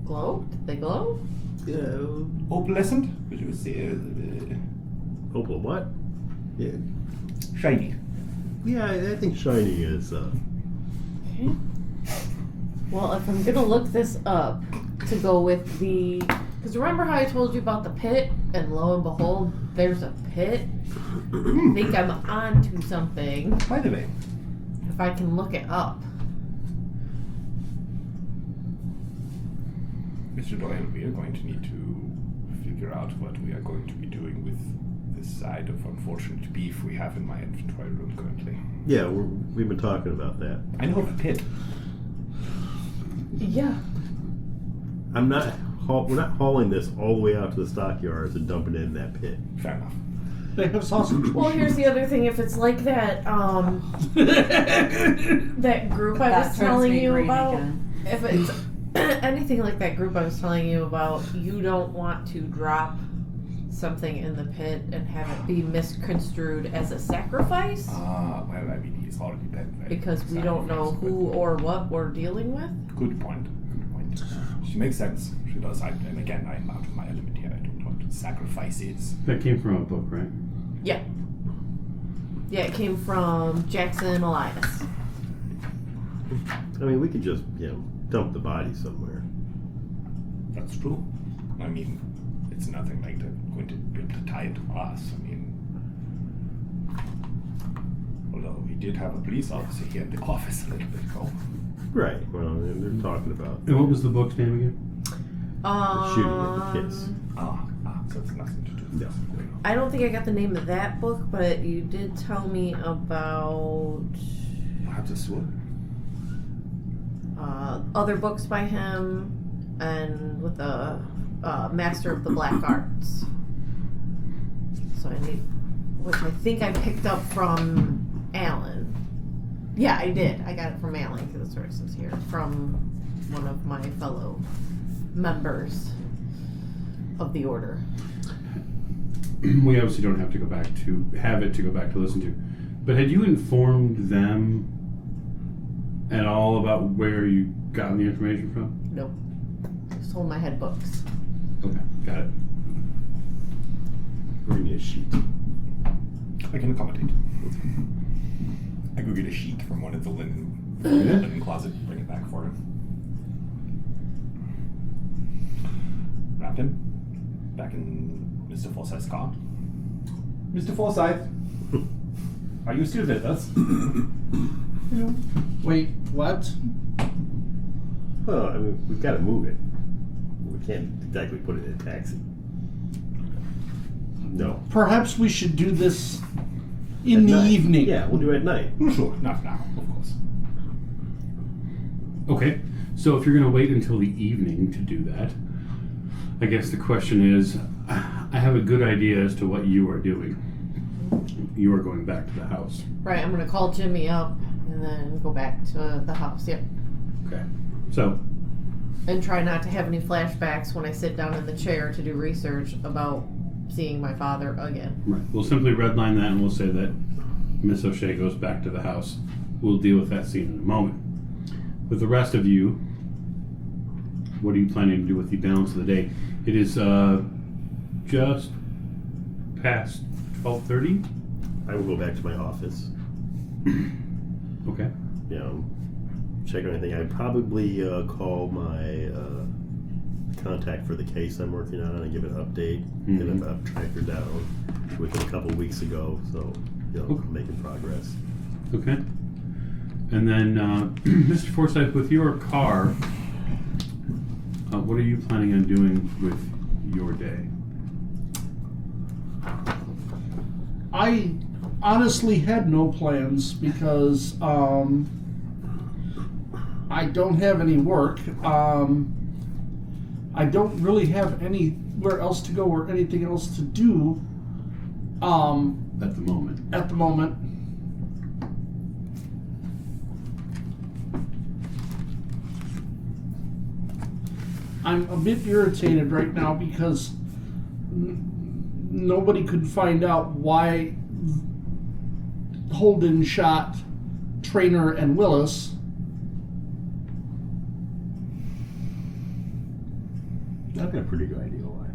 Glow? Did they glow? Opalescent? Would you say Opal what? Yeah. shiny? Yeah, I think shiny is. Okay. Well, if I'm gonna look this up to go with the... Because remember how I told you about the pit? And lo and behold, there's a pit? I think I'm onto something. By the way, If I can look it up. Mr. Doyle, we are going to need to figure out what we are going to be doing with this side of unfortunate beef we have in my inventory room currently. Yeah, we've been talking about that. I know of a pit. Yeah. We're not hauling this all the way out to the stockyards and dumping it in that pit. Fair enough. They have sausage. Well, here's the other thing. If it's like that, that group I That was turns telling me you green about, again. if it's anything like that group I was telling you about, you don't want to drop something in the pit and have it be misconstrued as a sacrifice, Well, I mean, he's already been very because we don't know who or what we're dealing with. Good point. Good point. She makes sense. She does. And again, I'm out of my element here. I don't know what sacrifice is. That came from a book, right? Yeah. Yeah, it came from Jackson Elias. I mean, we could just, dump the body somewhere. That's true. I mean, it's nothing like that going to be able to tie it to us. I mean, although we did have a police officer here in the office a little bit ago. Right. Well, and they're talking about And what was the book's name again? shooting at the kids. So it's nothing to do with No. this. I don't think I got the name of that book, but you did tell me about Perhaps a sword? other books by him, and with the Master of the Black Arts. So I need, which I think I picked up from Alan. Yeah, I did. I got it from Alan because that's where it says here, from one of my fellow members of the order. We obviously don't have to go back to listen to, But had you informed them at all about where you got the information from? Nope. Just told him I had books. Okay, got it. Bring me a sheet. I can accommodate. I go get a sheet from one of the linen closet, bring it back for him. Wrapped him. Back in Mr. Forsyth's car. Mr. Forsyth, are you still with us? Hello. Wait, what? Well, I mean, we've got to move it. We can't exactly put it in a taxi. No. Perhaps we should do this in At the night. evening. Yeah, we'll do it at night. Sure, not now, of course. Okay, so if you're going to wait until the evening to do that, I guess the question is, I have a good idea as to what you are doing. You are going back to the house. Right, I'm gonna call Jimmy up and then go back to the house. Yep. Okay, so And try not to have any flashbacks when I sit down in the chair to do research about seeing my father again. right, we'll simply redline that and we'll say that Miss O'Shea goes back to the house. We'll deal with that scene in a moment. With the rest of you, what are you planning to do with the balance of the day? It is just past 12:30. I will go back to my office. Okay. You know, check on anything. I'd probably call my contact for the case I'm working on and give an update. Mhm. I've tracked her down within a couple weeks ago, so making progress. Okay. And then, Mr. Forsyth, with your car, what are you planning on doing with your day? I honestly had no plans because I don't have any work. I don't really have anywhere else to go or anything else to do At the moment. at the moment. I'm a bit irritated right now because nobody could find out why Holden shot Traynor and Willis. I've got a pretty good idea why.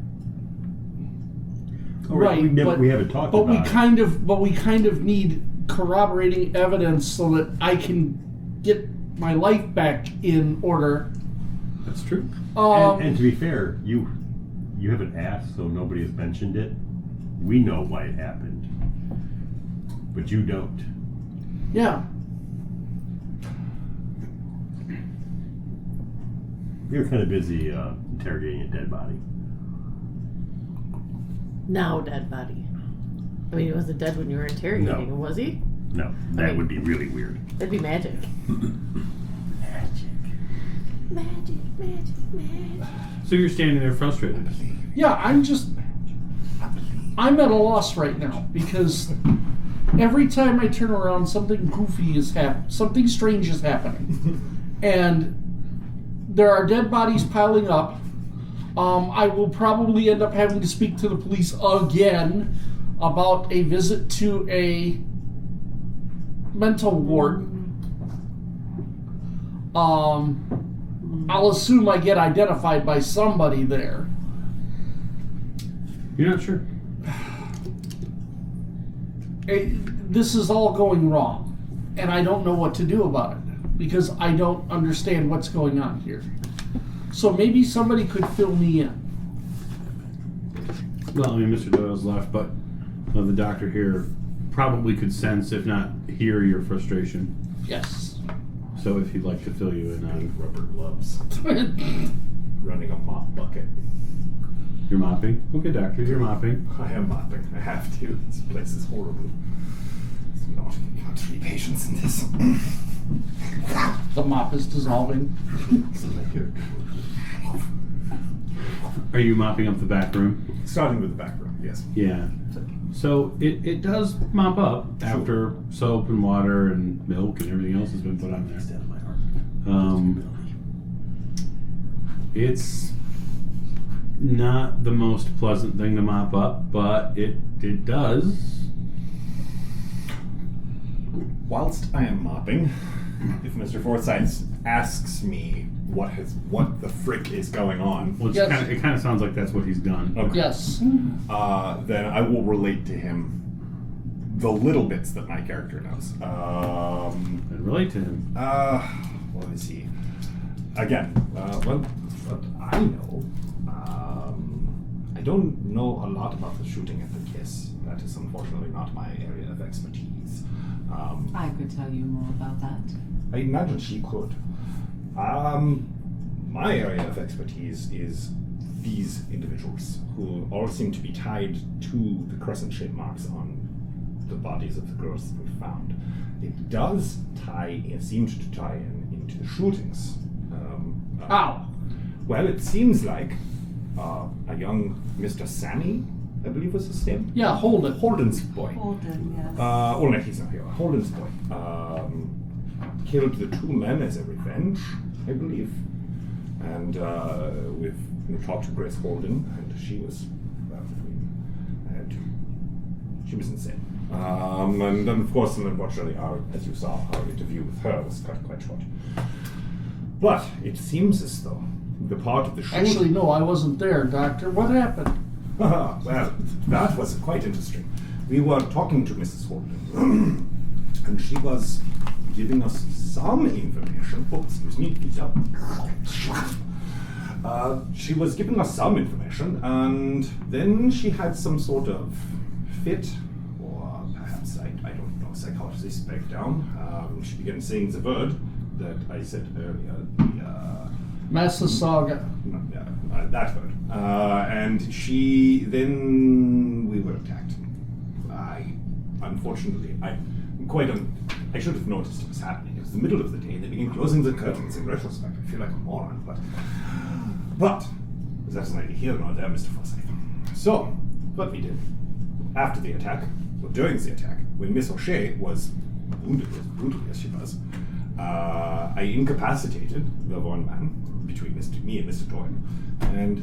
Right, We haven't talked but about we kind of need corroborating evidence so that I can get my life back in order. That's true. And to be fair, you haven't asked, so nobody has mentioned it. We know why it happened, but you don't. Yeah. You're kind of busy interrogating a dead body. Now dead body. I mean, he wasn't dead when you were interrogating him, was he? No, that would be really weird. That'd be magic. Magic. So you're standing there frustrated. Yeah, I'm at a loss right now because every time I turn around, something goofy is something strange is happening. And there are dead bodies piling up. I will probably end up having to speak to the police again about a visit to a mental ward. I'll assume I get identified by somebody there. You're not sure. This is all going wrong, and I don't know what to do about it because I don't understand what's going on here. So maybe somebody could fill me in. Well, I mean, Mr. Doyle's left, but the doctor here probably could sense, if not hear, your frustration. Yes. So if he'd like to fill you in on... Rubber gloves. Running a mop bucket. You're mopping? Okay, doctor, you're mopping. I am mopping. I have to. This place is horrible. It's not. Got 3 patients in this. The mop is dissolving. Are you mopping up the back room? Starting with the back room, yes. Yeah. So it does mop up after soap and water and milk and everything else has been put on there. It's not the most pleasant thing to mop up, but it does. whilst I am mopping, if Mr. Forsyth asks me what the frick is going on, Well, Yes. it kind of sounds like that's what he's done. okay, Yes. then I will relate to him the little bits that my character knows. And relate to him. What is he? Again, what I know, I don't know a lot about the shooting at the Kiss. That is unfortunately not my area of expertise. I could tell you more about that. I imagine she could. My area of expertise is these individuals who all seem to be tied to the crescent-shaped marks on the bodies of the girls that we found. It does seem to tie into the shootings. How? Well, it seems like a young Mr. Sammy, I believe was his name. Yeah, hold it. Holden's boy. Holden, yes. Well, no, he's not here. Holden's boy. Killed the two men as a revenge, I believe. And we've talked to Grace Holden, and she was, she was insane. And then, of course, unfortunately, as you saw, our interview with her was cut quite short. But it seems as though the part of the shooting... Actually, no, I wasn't there, Doctor. What happened? Well, that was quite interesting. We were talking to Mrs. Holden, and she was giving us some information. Oh, excuse me. She was giving us some information, and then she had some sort of fit, or perhaps, I don't know, psychologist breakdown. She began saying the word that I said earlier, Massasaga. that word. And we were attacked. Unfortunately, I should have noticed it was happening. It was the middle of the day. They began closing the curtains. In retrospect, I feel like a moron, but that's neither here nor there, Mr. Forsyth. So, what we did after the attack, or during the attack, when Miss O'Shea was wounded as brutally as she was, I incapacitated the one man between me and Mr. Doyle. And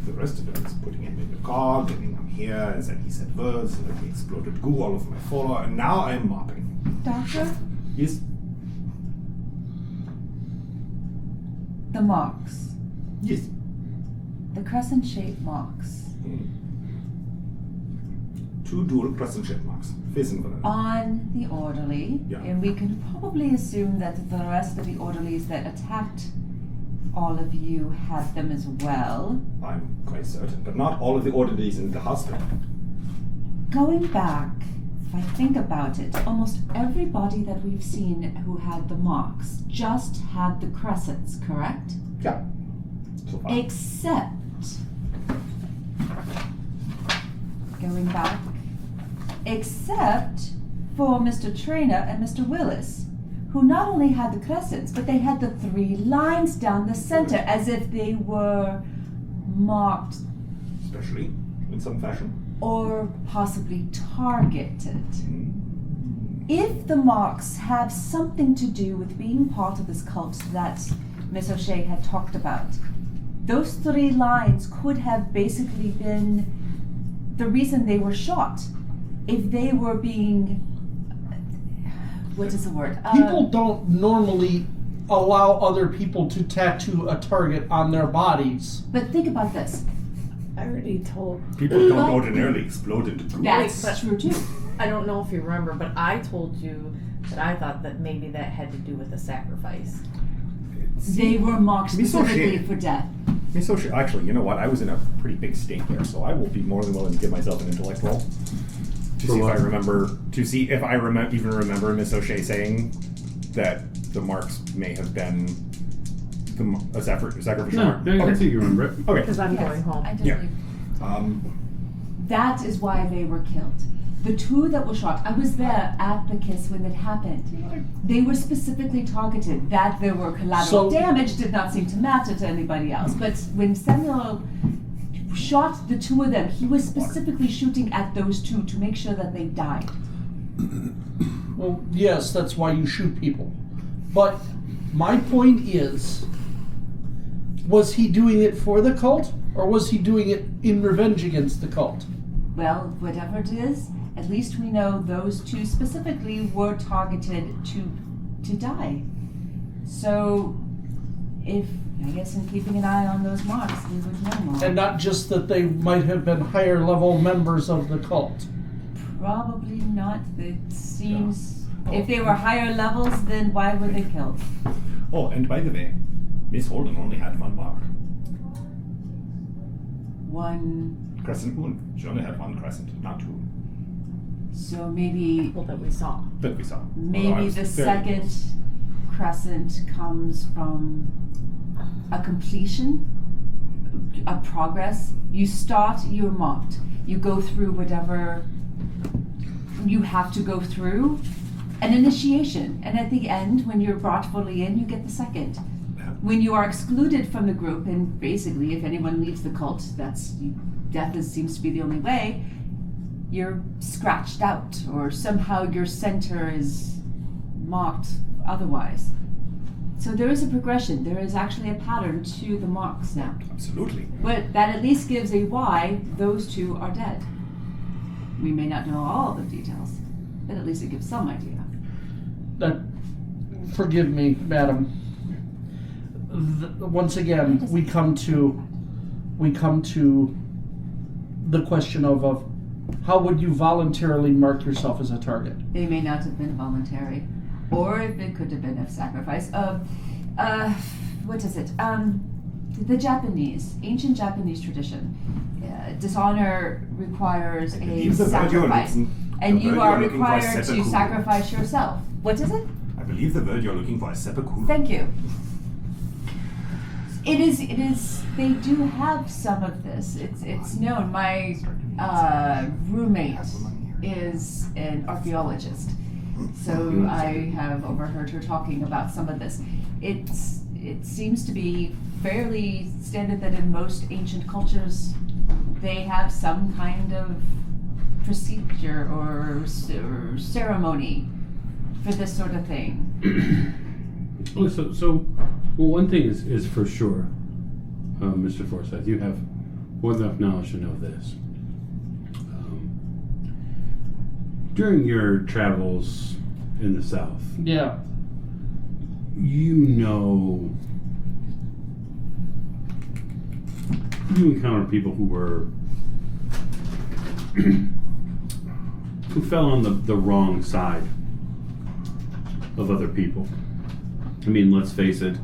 the rest of it was putting him in the car, getting him here, and then he said words, and then he exploded goo all over my floor, and now I'm mopping. Doctor, Yes? the marks. Yes. The crescent-shaped marks. Two dual crescent-shaped marks, facing one another. On the orderly, Yeah. and we can probably assume that the rest of the orderlies that attacked all of you had them as well. I'm quite certain, but not all of the orderlies in the hospital. Going back, if I think about it, almost everybody that we've seen who had the marks just had the crescents, correct? Yeah. So far. Except, going back, except for Mr. Traynor and Mr. Willis, who not only had the crescents, but they had the 3 lines down the center as if they were marked Especially in some fashion. or possibly targeted. If the marks have something to do with being part of this cult that Miss O'Shea had talked about, those 3 lines could have basically been the reason they were shot. If they were being, what is the word? People don't normally allow other people to tattoo a target on their bodies. But think about this. I already told. People don't ordinarily explode into goo. That's but- true too. I don't know if you remember, but I told you that I thought that maybe that had to do with the sacrifice. They were marked Miss O'Shea. specifically for death. Miss O'Shea, actually, you know what? I was in a pretty big state there, so I will be more than willing to give myself an intellect roll to see if I remember. To see if I even remember Miss O'Shea saying that the marks may have been a sacrificial mark. No, I think you remember it. Okay. Because I'm Yes, going home. I Yeah. definitely. That is why they were killed. The 2 that were shot, I was there at the kiss when it happened. They were specifically targeted. That there were collateral So- damage did not seem to matter to anybody else. But when Samuel shot the 2 of them, he was specifically shooting at those 2 to make sure that they died. Well, yes, that's why you shoot people. But my point is, was he doing it for the cult, or was he doing it in revenge against the cult? Well, whatever it is, at least we know those two specifically were targeted to die. So, I guess in keeping an eye on those marks, we would know more. And not just that they might have been higher level members of the cult. Probably not. It seems if they were higher levels, then why were they killed? Oh, and by the way, Miss Holden only had one mark. One. Crescent moon. She only had one crescent, not two. So maybe Well, that we saw. That we saw. maybe Otherwise, the very- second crescent comes from a completion, a progress. You start, you're marked. You go through whatever you have to go through, an initiation. And at the end, when you're brought fully in, you get the second. When you are excluded from the group, and basically if anyone leaves the cult, seems to be the only way, you're scratched out, or somehow your center is marked otherwise. So there is a progression. There is actually a pattern to the marks now. Absolutely. But that at least gives a why those two are dead. We may not know all the details, but at least it gives some idea. Forgive me, madam. Once again, we come to the question of how would you voluntarily mark yourself as a target? They may not have been voluntary, or if it could have been a sacrifice of, what is it? The ancient Japanese tradition. Dishonor requires a believe the sacrifice, virgin- and the you virgin are looking for a required to seppuku. sacrifice yourself. What is it? I believe the word you're looking for is seppuku. Thank you. It is. They do have some of this. It's known. My roommate is an archaeologist, so I have overheard her talking about some of this. It seems to be fairly standard that in most ancient cultures they have some kind of procedure or ceremony for this sort of thing. So one thing is for sure, Mr. Forsyth, you have more than enough knowledge to know this. During your travels in the South, Yeah. you encounter people who were who fell on the wrong side of other people. I mean, let's face it,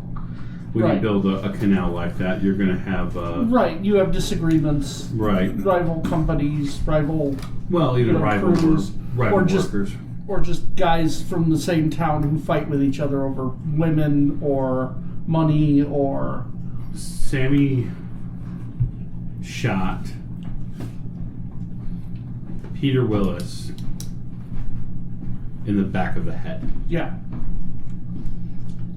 when Right. you build a canal like that, you're going to have Right, you have disagreements. right. Rival companies, Well, either rival crews, rival or just workers. or just guys from the same town who fight with each other over women or money or Sammy shot Peter Willis in the back of the head. yeah.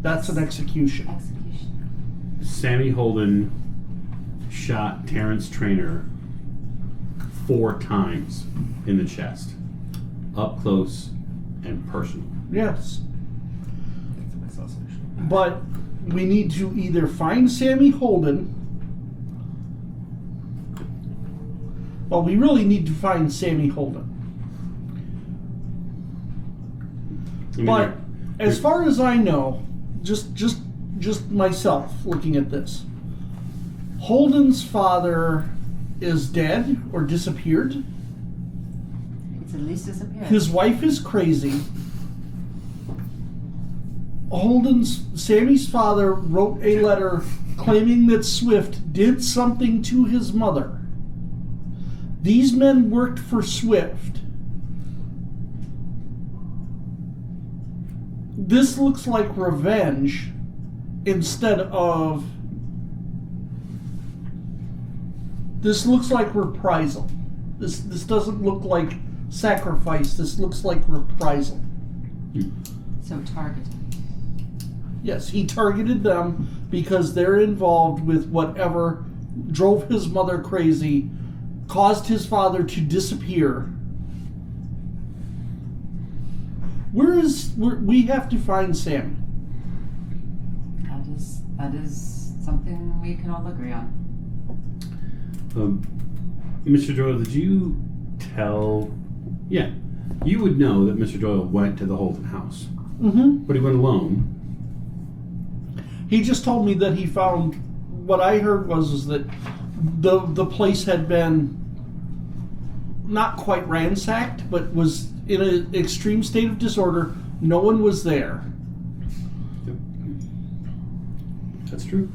That's an execution. Execution. Sammy Holden shot Terrence Traynor 4 times in the chest, up close and personal. Yes. But we need to either find Sammy Holden. Well, we really need to find Sammy Holden. I mean, But as far as I know, just myself looking at this, Holden's father is dead or disappeared. It's at least disappeared. His wife is crazy. Sammy's father wrote a letter claiming that Swift did something to his mother. These men worked for Swift. This looks like revenge instead of... This looks like reprisal. This doesn't look like sacrifice. This looks like reprisal. So targeted. Yes, he targeted them because they're involved with whatever drove his mother crazy, caused his father to disappear. We have to find Sammy. That is something we can all agree on. Mr. Doyle, did you tell Yeah. You would know that Mr. Doyle went to the Holden house. Mm-hmm. But he went alone. He just told me that he found, what I heard was that the place had been not quite ransacked, but was in an extreme state of disorder. No one was there. Yep. That's true.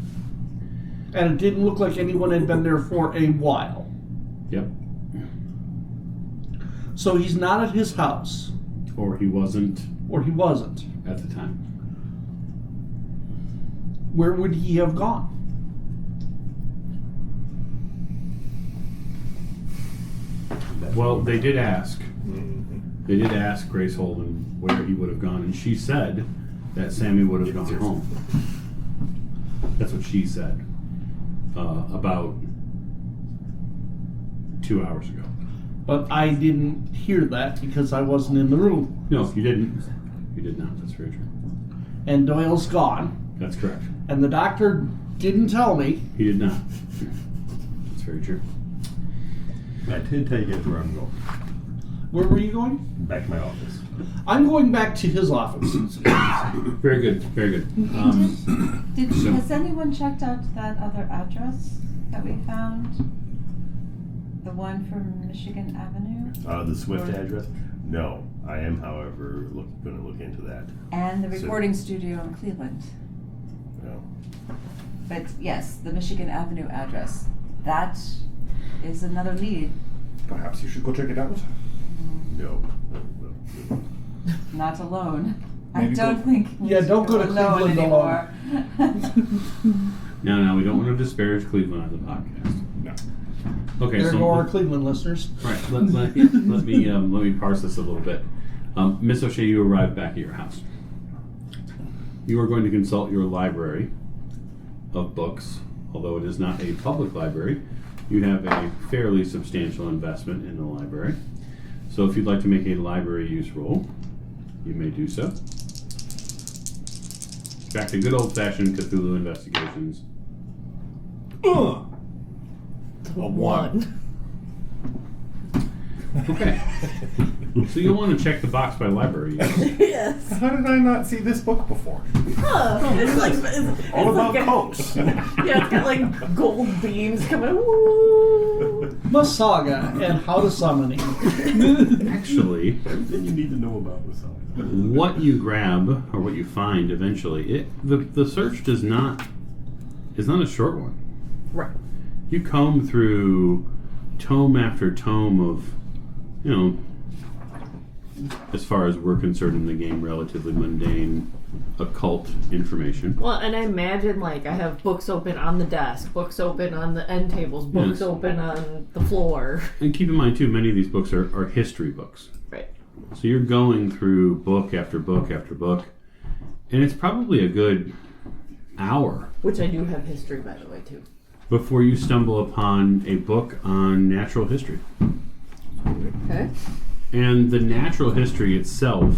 And it didn't look like anyone had been there for a while. Yep. So he's not at his house. Or he wasn't Or he wasn't. at the time. Where would he have gone? Well, they did ask. They did ask Grace Holden where he would have gone, and she said that Sammy would have gone home. That's what she said about 2 hours ago. But I didn't hear that because I wasn't in the room. No, you didn't. You did not. That's very true. And Doyle's gone. That's correct. And the doctor didn't tell me. He did not. That's very true. I did tell you guys where I'm going. Where were you going? Back to my office. I'm going back to his office. Very good. Very good. Has anyone checked out that other address that we found? The one from Michigan Avenue? The Swift address? No. I am, however, going to look into that. And the recording studio in Cleveland. No. But yes, the Michigan Avenue address. That is another lead. Perhaps you should go check it out. No. Not alone. Maybe I don't think. Yeah, don't go to alone Cleveland alone. anymore. No, we don't want to disparage Cleveland on the podcast. No. Okay, There so go our Cleveland listeners. right. Let me parse this a little bit. Miss O'Shea, you arrived back at your house. You are going to consult your library of books, although it is not a public library. You have a fairly substantial investment in the library. So if you'd like to make a library use roll, you may do so. Back to good old-fashioned Cthulhu investigations. Ugh. A 1. Okay. So you'll want to check the box by library use. Yes. How did I not see this book before? It's like it's All about like cults. yeah, it's got like gold beams coming. Woo. Masaga and how to summon him. Actually, Then you need to know about this. what you grab or what you find eventually, the search is not a short one. Right. You comb through tome after tome of, as far as we're concerned in the game, relatively mundane occult information. Well, and I imagine like I have books open on the desk, books open on the end tables, books Yes. open on the floor. And keep in mind too, many of these books are history books. Right. So you're going through book after book after book, and it's probably a good hour Which I do have history, by the way, too. before you stumble upon a book on natural history. Okay. And the natural history itself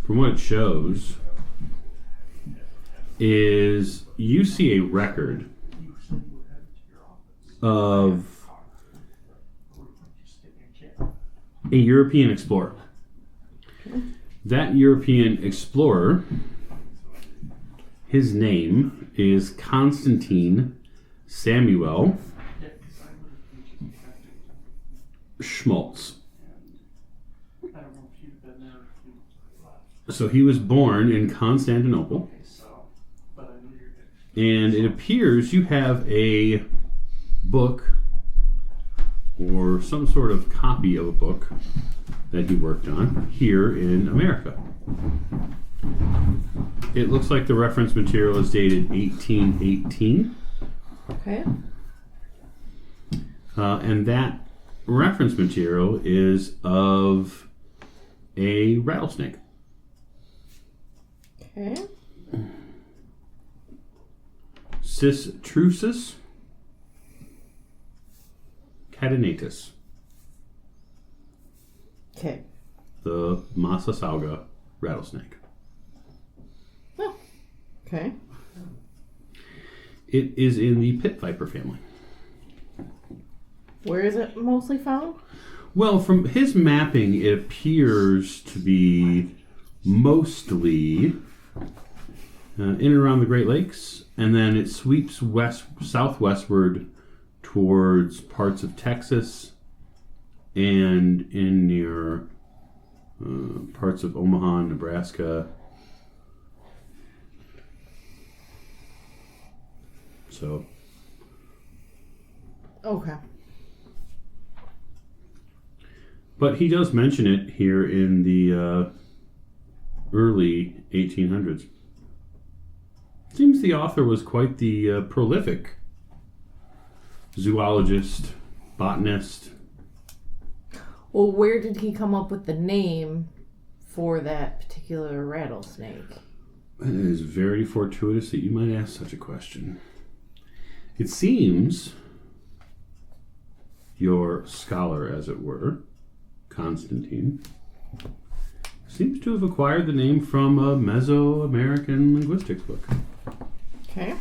from what it shows is you see a record of a European explorer. That European explorer, his name is Constantine Samuel Schmaltz. So he was born in Constantinople, and it appears you have a book or some sort of copy of a book that he worked on here in America. It looks like the reference material is dated 1818. Okay. And that reference material is of a rattlesnake. Okay. Cistrusus catenatus. Okay. The Massasauga rattlesnake. Oh. Okay. It is in the pit viper family. Where is it mostly found? Well, from his mapping, it appears to be mostly in and around the Great Lakes, and then it sweeps southwestward towards parts of Texas and in near parts of Omaha, Nebraska. So. Okay. But he does mention it here in the early 1800s. Seems the author was quite the prolific zoologist, botanist. Well, where did he come up with the name for that particular rattlesnake? It is very fortuitous that you might ask such a question. It seems your scholar, as it were, Constantine, seems to have acquired the name from a Mesoamerican linguistics book. Okay.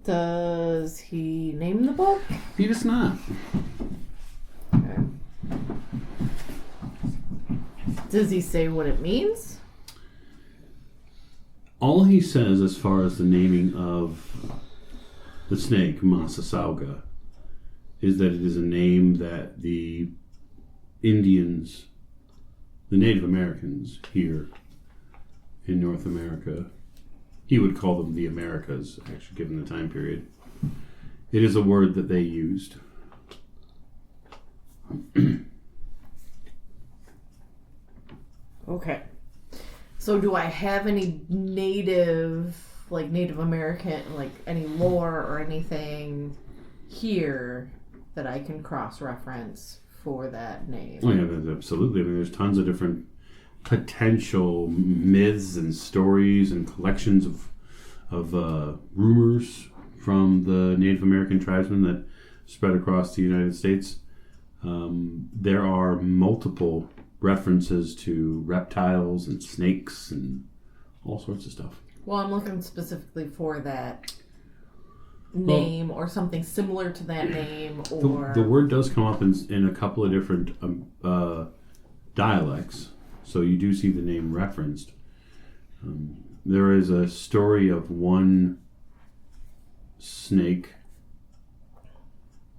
Does he name the book? He does not. Okay. Does he say what it means? All he says as far as the naming of the snake, Masasauga, is that it is a name that the Indians, the Native Americans here in North America, he would call them the Americas, actually, given the time period. It is a word that they used. Okay. So do I have any Native American, like any lore or anything here that I can cross-reference for that name? Oh yeah, absolutely. I mean, there's tons of different potential myths and stories and collections of rumors from the Native American tribesmen that spread across the United States. There are multiple references to reptiles and snakes and all sorts of stuff. Well, I'm looking specifically for that name or something similar to that name, or the word does come up in a couple of different dialects, so you do see the name referenced. There is a story of one snake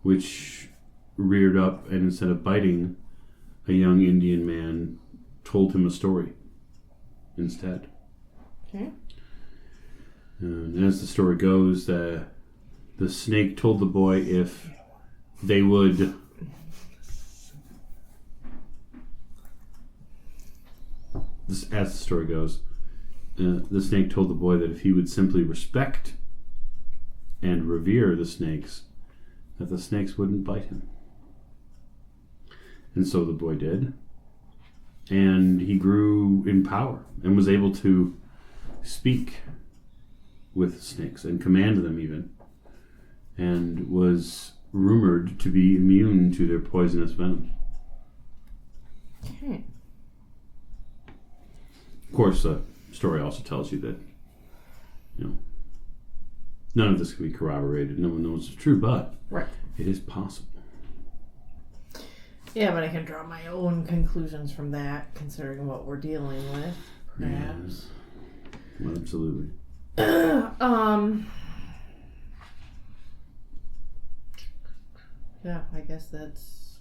which reared up and instead of biting a young Indian man, told him a story instead. Okay. And as the story goes, the snake told the boy if they would as the story goes, the snake told the boy that if he would simply respect and revere the snakes, that the snakes wouldn't bite him. And so the boy did. And he grew in power and was able to speak with snakes and command them even, and was rumored to be immune to their poisonous venom. Okay. Of course, the story also tells you that, none of this can be corroborated. No one knows it's true, but Right. it is possible. Yeah, but I can draw my own conclusions from that, considering what we're dealing with, perhaps. Well, absolutely. Yeah, I guess that's.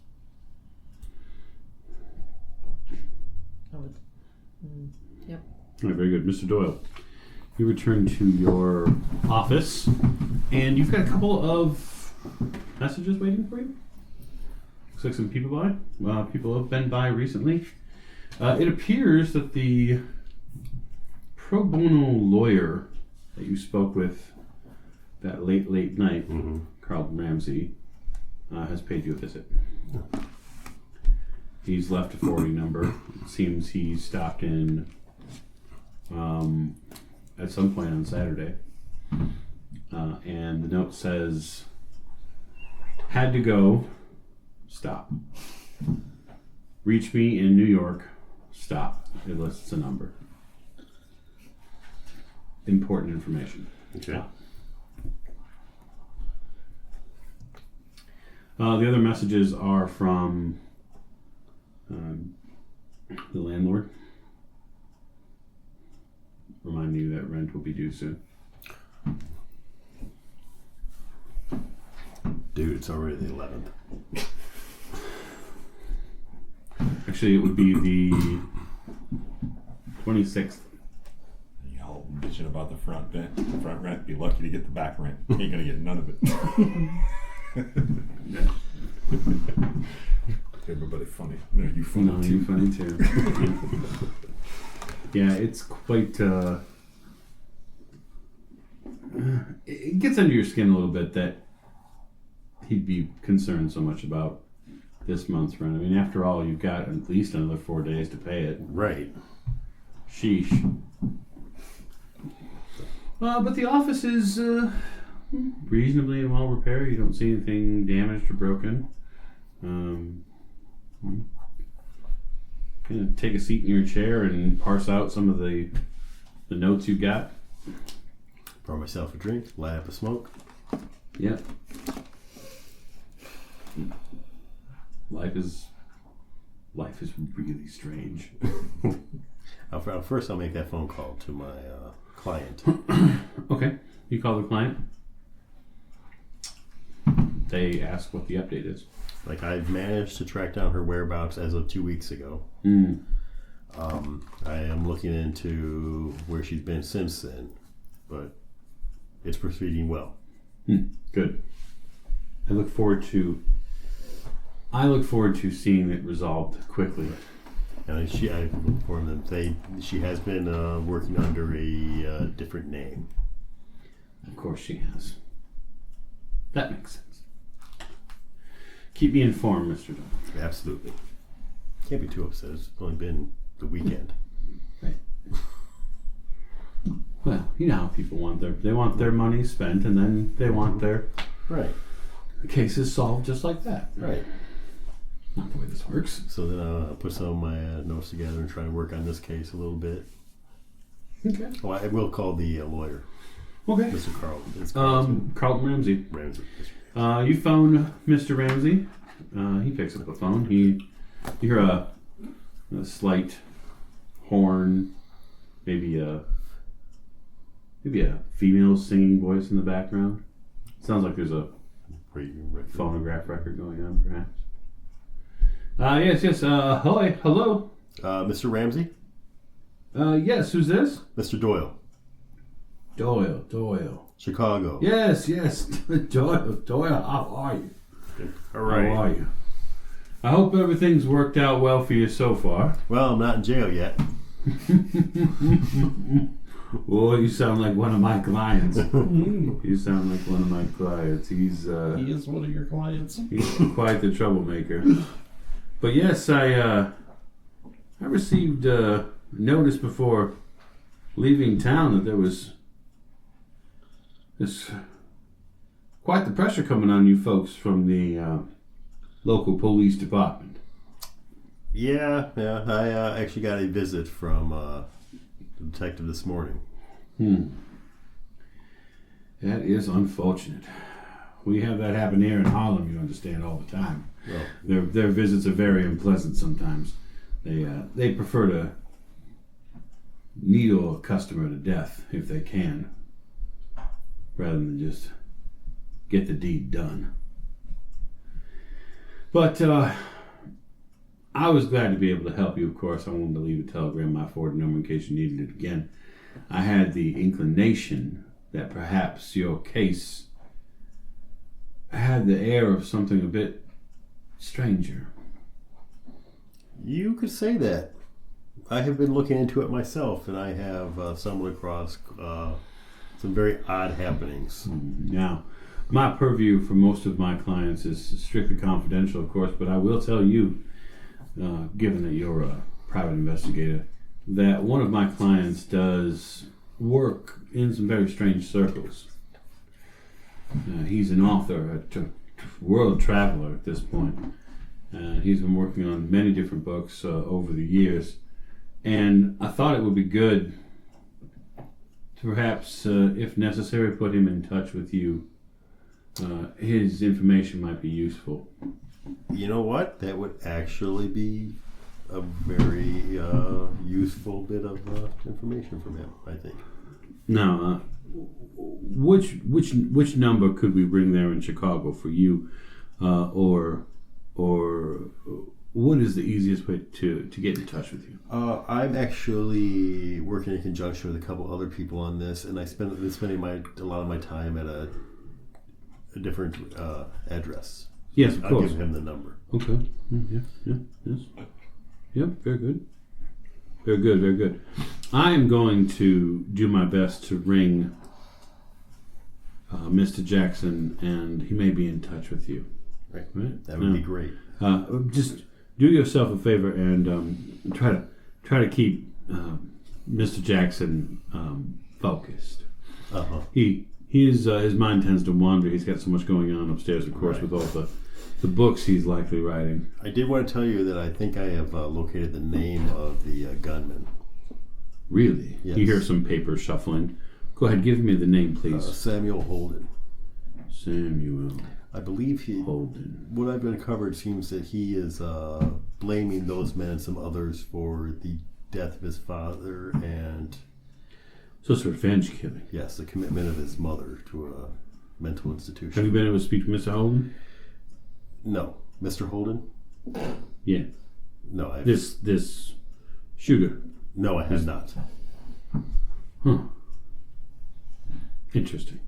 Yep. All right, very good. Mr. Doyle, you return to your office, and you've got a couple of messages waiting for you. Looks like some people by. People have been by recently. It appears that the pro bono lawyer that you spoke with that late night, Carl Ramsey, has paid you a visit. He's left a forwarding number. It seems he stopped in at some point on Saturday. And the note says, had to go, stop. Reach me in New York, stop. It lists a number. important information. Okay. The other messages are from the landlord. Remind you that rent will be due soon. Dude, it's already the 11th. Actually, it would be the 26th. Y'all bitching about the front rent. Be lucky to get the back rent. Ain't gonna get none of it. Everybody funny. No, you funny No, too. you funny too. Yeah, it's quite. It gets under your skin a little bit that he'd be concerned so much about this month's rent. I mean, after all, you've got at least another 4 days to pay it. Right. Sheesh. But the office is reasonably in well repair. You don't see anything damaged or broken. Kind of take a seat in your chair and parse out some of the notes you've got. Pour myself a drink, light up a smoke. Yep. Life is really strange. First, I'll make that phone call to my client. Okay. You call the client. They ask what the update is. Like, I've managed to track down her whereabouts as of 2 weeks ago. I am looking into where she's been since then, but it's proceeding well. Good. I look forward to seeing it resolved quickly. And I've informed them she has been working under a different name. Of course she has. That makes sense. Keep me informed, Mr. Dunn. Absolutely. Can't be too upset. It's only been the weekend. Right. Well, you know how people want their money spent, and then they want their Right. cases solved just like that. Right. Not the way this works. So then I'll put some of my notes together and try to work on this case a little bit. Okay. Oh, I will call the lawyer, Okay. Mr. Carlton. It's Carlton Ramsey. Ramsey. You phone Mr. Ramsey. He picks up the phone. You hear a slight horn, maybe a female singing voice in the background. Sounds like there's a phonograph record going on, perhaps. Yes. Hello. Mr. Ramsey? Yes. Who's this? Mr. Doyle. Doyle. Chicago. Yes. Doyle. How are you? All right. How are you? I hope everything's worked out well for you so far. Well, I'm not in jail yet. Oh, you sound like one of my clients. You sound like one of my clients. He is one of your clients. He's quite the troublemaker. But yes, I received notice before leaving town that there was quite the pressure coming on you folks from the local police department. Yeah. I actually got a visit from the detective this morning. That is unfortunate. We have that happen here in Harlem, you understand, all the time. Well, Their visits are very unpleasant sometimes. They prefer to needle a customer to death if they can, rather than just get the deed done. But I was glad to be able to help you, of course. I wanted to leave a telegram, my forwarding number, in case you needed it again. I had the inclination that perhaps your case had the air of something a bit stranger. you could say that. I have been looking into it myself, and I have stumbled across some very odd happenings. Now, my purview for most of my clients is strictly confidential, of course, but I will tell you, given that you're a private investigator, that one of my clients does work in some very strange circles. He's an author, a world traveler at this point. He's been working on many different books over the years. And I thought it would be good perhaps, if necessary, put him in touch with you. His information might be useful. You know what? That would actually be a very useful bit of information from him, I think. Now, which number could we bring there in Chicago for you, or what is the easiest way to get in touch with you? I'm actually working in conjunction with a couple other people on this, and I've been spending a lot of my time at a different address. Yes, of I'll course. give him the number. Okay. Yes. Yep, very good. Very good, very good. I am going to do my best to ring Mr. Jackson, and he may be in touch with you. Right. Right? That would be great. Just do yourself a favor and try to keep Mr. Jackson focused. Uh-huh. His mind tends to wander. He's got so much going on upstairs, of course, with all the books he's likely writing. I did want to tell you that I think I have located the name of the gunman. Really? Yes. You hear some papers shuffling. Go ahead, give me the name, please. Samuel Holden. Samuel I believe Holden. what I've uncovered seems that he is blaming those men and some others for the death of his father and, So it's revenge killing. yes, the commitment of his mother to a mental institution. Have you been able to speak to Mr. Holden? No. Mr. Holden? Yeah. No, I This shooter. No, I have not. Huh. Interesting.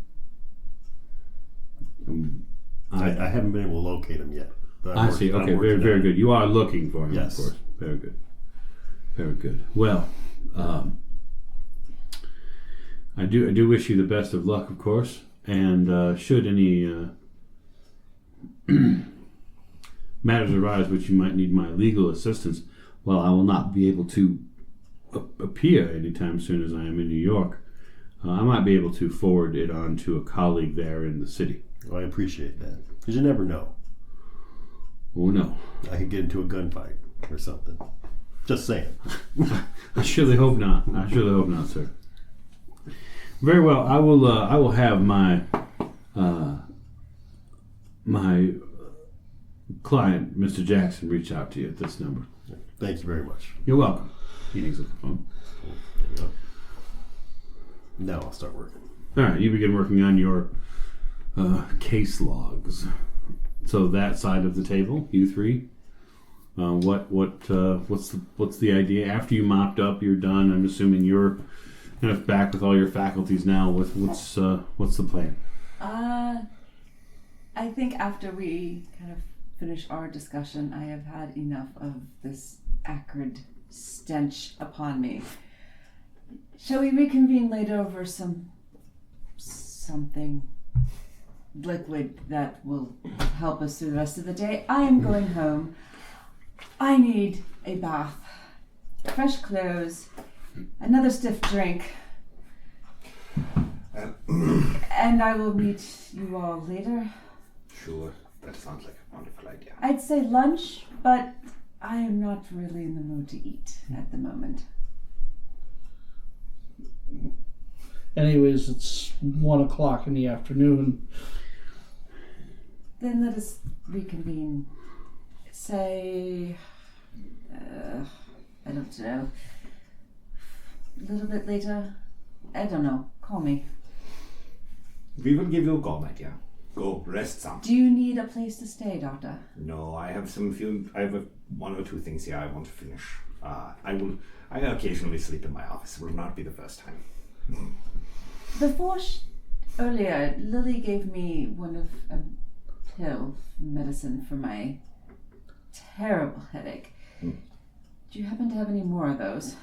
I haven't been able to locate him yet. But I see. Okay, very good. You are looking for him, Yes. of course. Very good. Very good. Well, I do wish you the best of luck, of course. And should any matters arise which you might need my legal assistance, well, I will not be able to appear anytime soon as I am in New York. I might be able to forward it on to a colleague there in the city. Well, I appreciate that. Because you never know. Oh, no. I could get into a gunfight or something. Just saying. I surely hope not. I surely hope not, sir. Very well. I will have my my client, Mr. Jackson, reach out to you at this number. Thank you very much. You're welcome. He hangs up the phone. There you go. Now I'll start working. All right. You begin working on your case logs. So that side of the table, you three. What's the idea? After you mopped up, you're done. I'm assuming you're kind of back with all your faculties now. What's the plan? I think after we kind of finish our discussion, I have had enough of this acrid stench upon me. Shall we reconvene later over something liquid that will help us through the rest of the day? I am going home. I need a bath, fresh clothes, another stiff drink, and I will meet you all later. Sure, that sounds like a wonderful idea. I'd say lunch, but I am not really in the mood to eat at the moment. Anyways, it's 1:00 in the afternoon. Then let us reconvene. Say, I don't know, a little bit later. I don't know. Call me. We will give you a call, my dear. Go rest some. Do you need a place to stay, Doctor? No, I have one or two things here I want to finish. I occasionally sleep in my office. It will not be the first time. Earlier, Lily gave me one of a pill medicine for my terrible headache. Do you happen to have any more of those?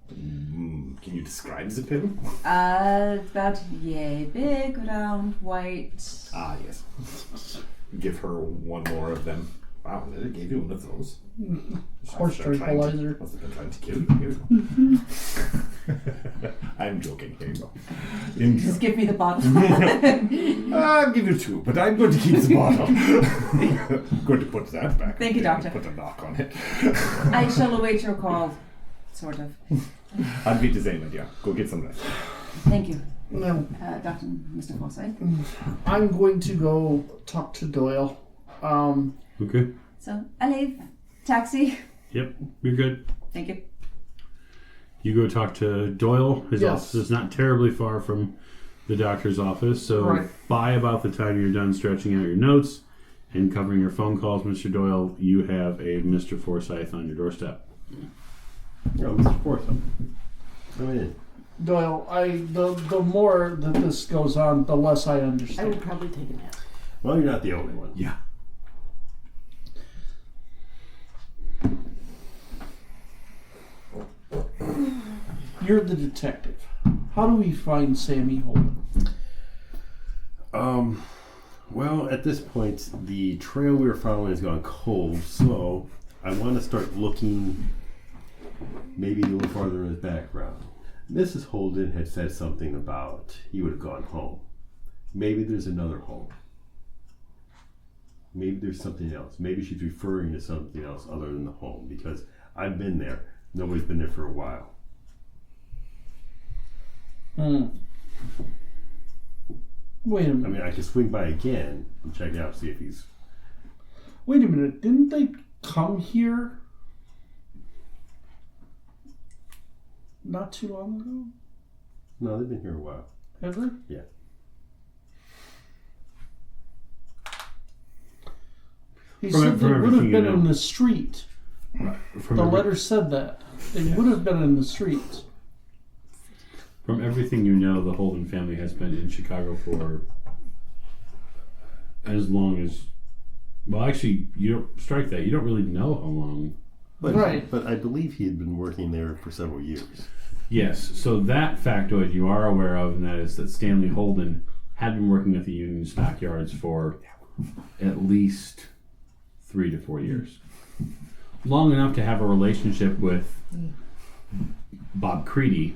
Can you describe the pill? About yay big, round, white. Ah, yes. Give her one more of them. Wow, they gave you one of those. Horse tranquilizer. Must have been trying to kill you. I'm joking. Here you go. Just give me the bottle. I'll give you two, but I'm going to keep the bottle. I'm going to put that back. Thank you, Doctor. Put a lock on it. I shall await your call, sort of. I'd be the same idea. Go get some rest. Thank you, Now, Mr. Forsyth. I'm going to go talk to Doyle. Okay. So I leave. Taxi. Yep. You're good. Thank you. You go talk to Doyle. His Yes. office is not terribly far from the doctor's office, so Right. by about the time you're done stretching out your notes and covering your phone calls, Mr. Doyle, you have a Mr. Forsyth on your doorstep. Oh, Mr. Forsyth. Come in. Doyle, the more that this goes on, the less I I understand. would probably take a nap. Well, you're not the only one. Yeah. You're the detective. How do we find Sammy Holden? Well, at this point, the trail we were following has gone cold, so I want to start looking maybe a little farther in his background. Mrs. Holden had said something about he would have gone home. Maybe there's another home. Maybe there's something else. Maybe she's referring to something else other than the home, because I've been there. Nobody's been there for a while. Wait a I minute. mean, I could swing by again and check it out, see if he's... Wait a minute. Didn't they come here not too long ago? No, they've been here a while. Have they? Yeah. He From- said from they would have everything you been know. in the street. From The every- letter said that. They would have been in the street. From everything you know, the Holden family has been in Chicago for as long as... Well, actually, you don't strike that. You don't really know how long. But, Right. But I believe he had been working there for several years. Yes, so that factoid you are aware of, and that is that Stanley Holden had been working at the Union Stockyards for at least 3 to 4 years. Long enough to have a relationship with Bob Creedy,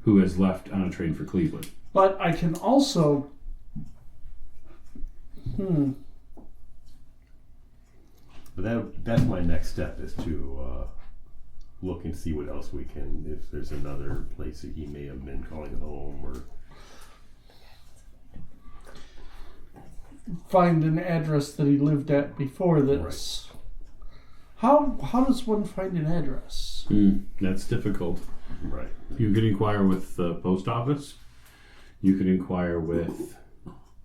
who has left on a train for Cleveland. But I can also... But that's my next step, is to look and see what else we can, if there's another place that he may have been calling home, or find an address that he lived at before this. How does one find an address? That's difficult. right. You could inquire with the post office. You could inquire with...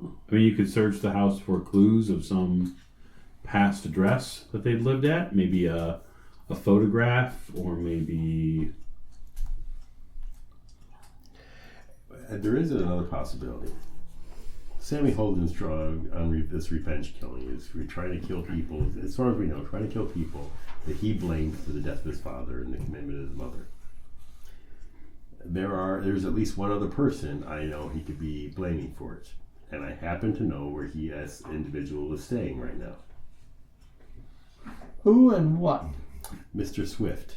I mean, you could search the house for clues of some past address that they'd lived at. Maybe a photograph, or maybe... There is another possibility. Sammy Holden's drug on this revenge killing is trying to kill people, as far as we know, trying to kill people that he blamed for the death of his father and the commitment of his mother. There's at least one other person I know he could be blaming for it, and I happen to know where he as individual is staying right now. Who and what? Mr. Swift.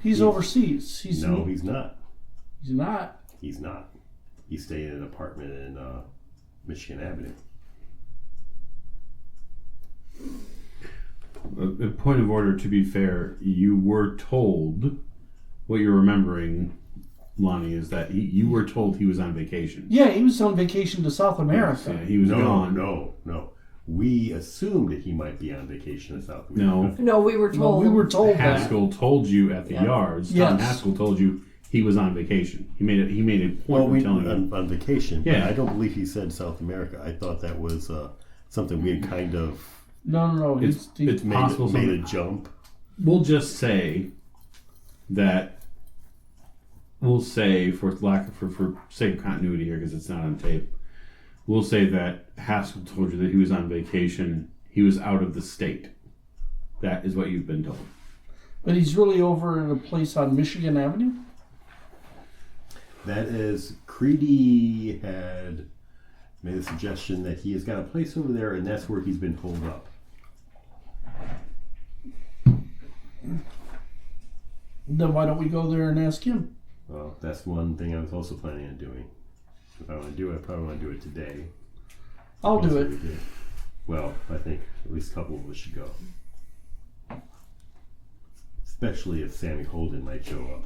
He's overseas. He's not. He's not. He's not. He's staying in an apartment in Michigan Avenue. A point of order, to be fair, you were told, what you're remembering, Lonnie, is that you were told he was on vacation. Yeah, he was on vacation to South America. Yeah, he was gone. No. We assumed that he might be on vacation in South America. No, we were No, told. we were told that. Haskell told you at the yards. Yes. Tom Haskell told you he was on vacation. He made a point Well, of telling you. on vacation. Yeah. But I don't believe he said South America. I thought that was something we had kind of No. It's possible. made a jump. We'll just say that. We'll say, for sake of continuity here, because it's not on tape, we'll say that Haskell told you that he was on vacation. He was out of the state. That is what you've been told. But he's really over at a place on Michigan Avenue? That is, Creedy had made a suggestion that he has got a place over there, and that's where he's been holed up. Then why don't we go there and ask him? Well, that's one thing I was also planning on doing. If I want to do it, I probably want to do it today. I'll do it. Well, I think at least a couple of us should go. especially if Sammy Holden might show up.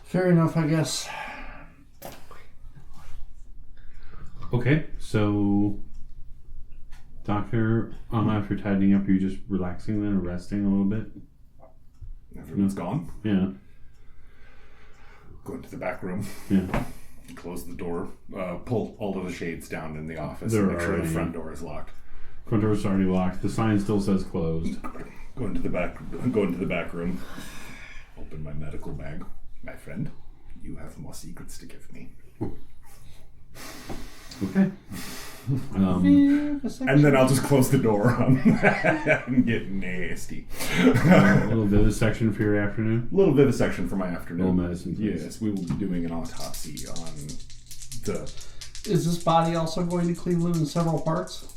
Fair enough, I guess. Okay, so Doctor, after tidying up, you're just relaxing then, or resting a little bit? Everyone's gone. Yeah. Go into the back room. Yeah. Close the door. Pull all of the shades down in the office. They're And make sure the already- front door is locked. Front door's already locked. The sign still says closed. Go into the back. Go into the back room. Open my medical bag. My friend, you have more secrets to give me. Okay. And then I'll just close the door and get nasty. A little vivisection for your afternoon. A little vivisection for my afternoon. Roll medicine, please. Yes, we will be doing an autopsy on the... Is this body also going to Cleveland in several parts?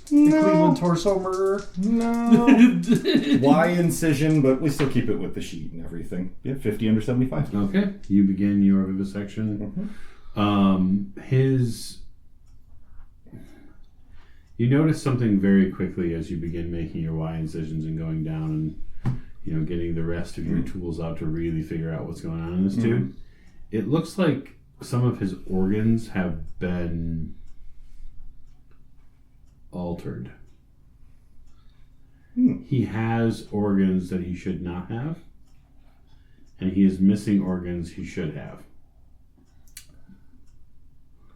The Cleveland torso murderer? No. Y incision, but we still keep it with the sheet and everything. Yeah, 50 under 75. Okay. You begin your vivisection. You notice something very quickly as you begin making your Y incisions and going down and getting the rest of your tools out to really figure out what's going on in this dude. It looks like some of his organs have been altered. He has organs that he should not have, and he is missing organs he should have.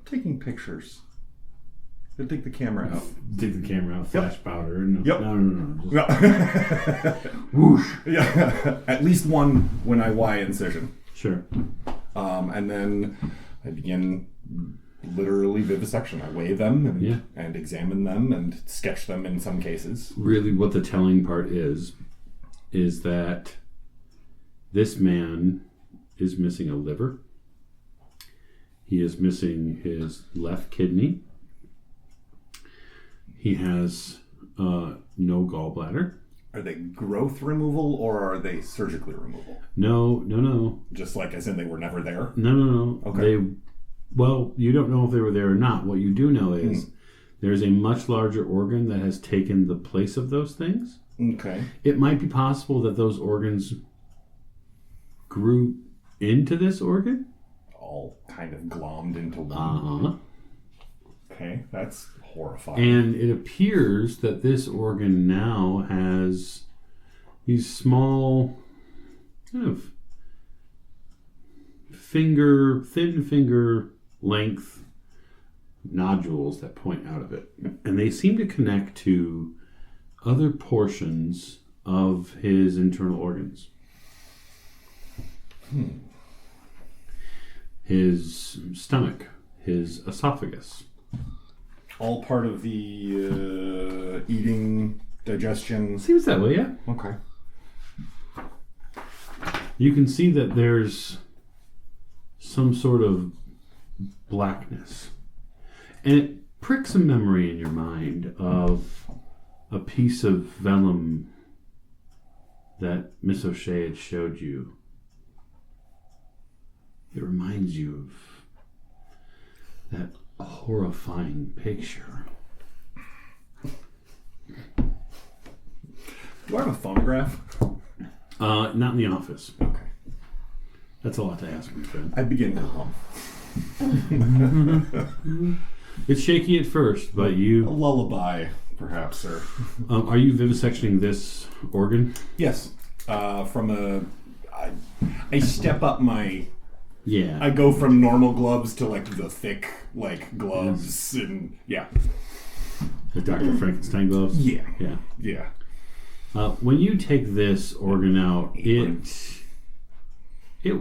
Taking pictures. Go take the camera out. Take the camera out, flash powder. No, Yep. no. Just, Whoosh. Yeah. At least one when I Y incision. sure. And then I begin literally vivisection. I weigh them and examine them and sketch them in some cases. Really, what the telling part is that this man is missing a liver. He is missing his left kidney. He has no gallbladder. Are they growth removal or are they surgically removal? No. Just like as in they were never there? No. Okay. Well, you don't know if they were there or not. What you do know is there's a much larger organ that has taken the place of those things. Okay. It might be possible that those organs grew into this organ. All kind of glommed into one. Uh-huh. Okay, that's horrifying. And it appears that this organ now has these small kind of thin finger length nodules that point out of it. And they seem to connect to other portions of his internal organs. His stomach, his esophagus. All part of the eating, digestion. Seems that way, yeah. Okay. You can see that there's some sort of blackness. And it pricks a memory in your mind of a piece of vellum that Miss O'Shea had showed you. It reminds you of that horrifying picture. Do I have a phonograph? Not in the office. Okay. That's a lot to ask, my friend. I begin to hum. It's shaky at first, but A you... lullaby, perhaps, sir. are you vivisectioning this organ? Yes. I step up my... Yeah. I go from normal gloves to like the thick gloves and yeah. The Dr. Frankenstein gloves? Yeah. Yeah. Yeah. When you take this organ out, it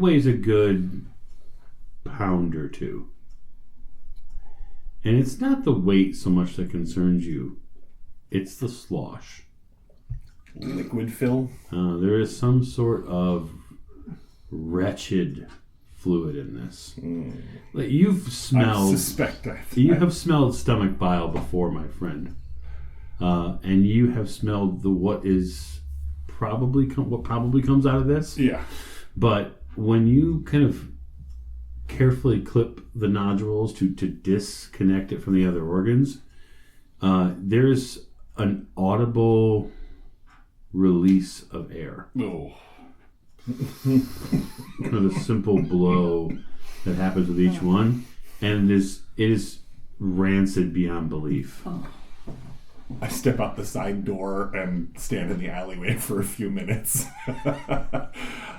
weighs a good pound or two. And it's not the weight so much that concerns you. It's the slosh. Liquid fill. There is some sort of wretched fluid in this. Like you've I smelled... suspect You have smelled stomach bile before, my friend. And you have smelled what probably comes out of this. Yeah. But when you kind of carefully clip the nodules to disconnect it from the other organs, there's an audible release of air. Oh. Kind of a simple blow that happens with each one, and it is rancid beyond belief. I step out the side door and stand in the alleyway for a few minutes.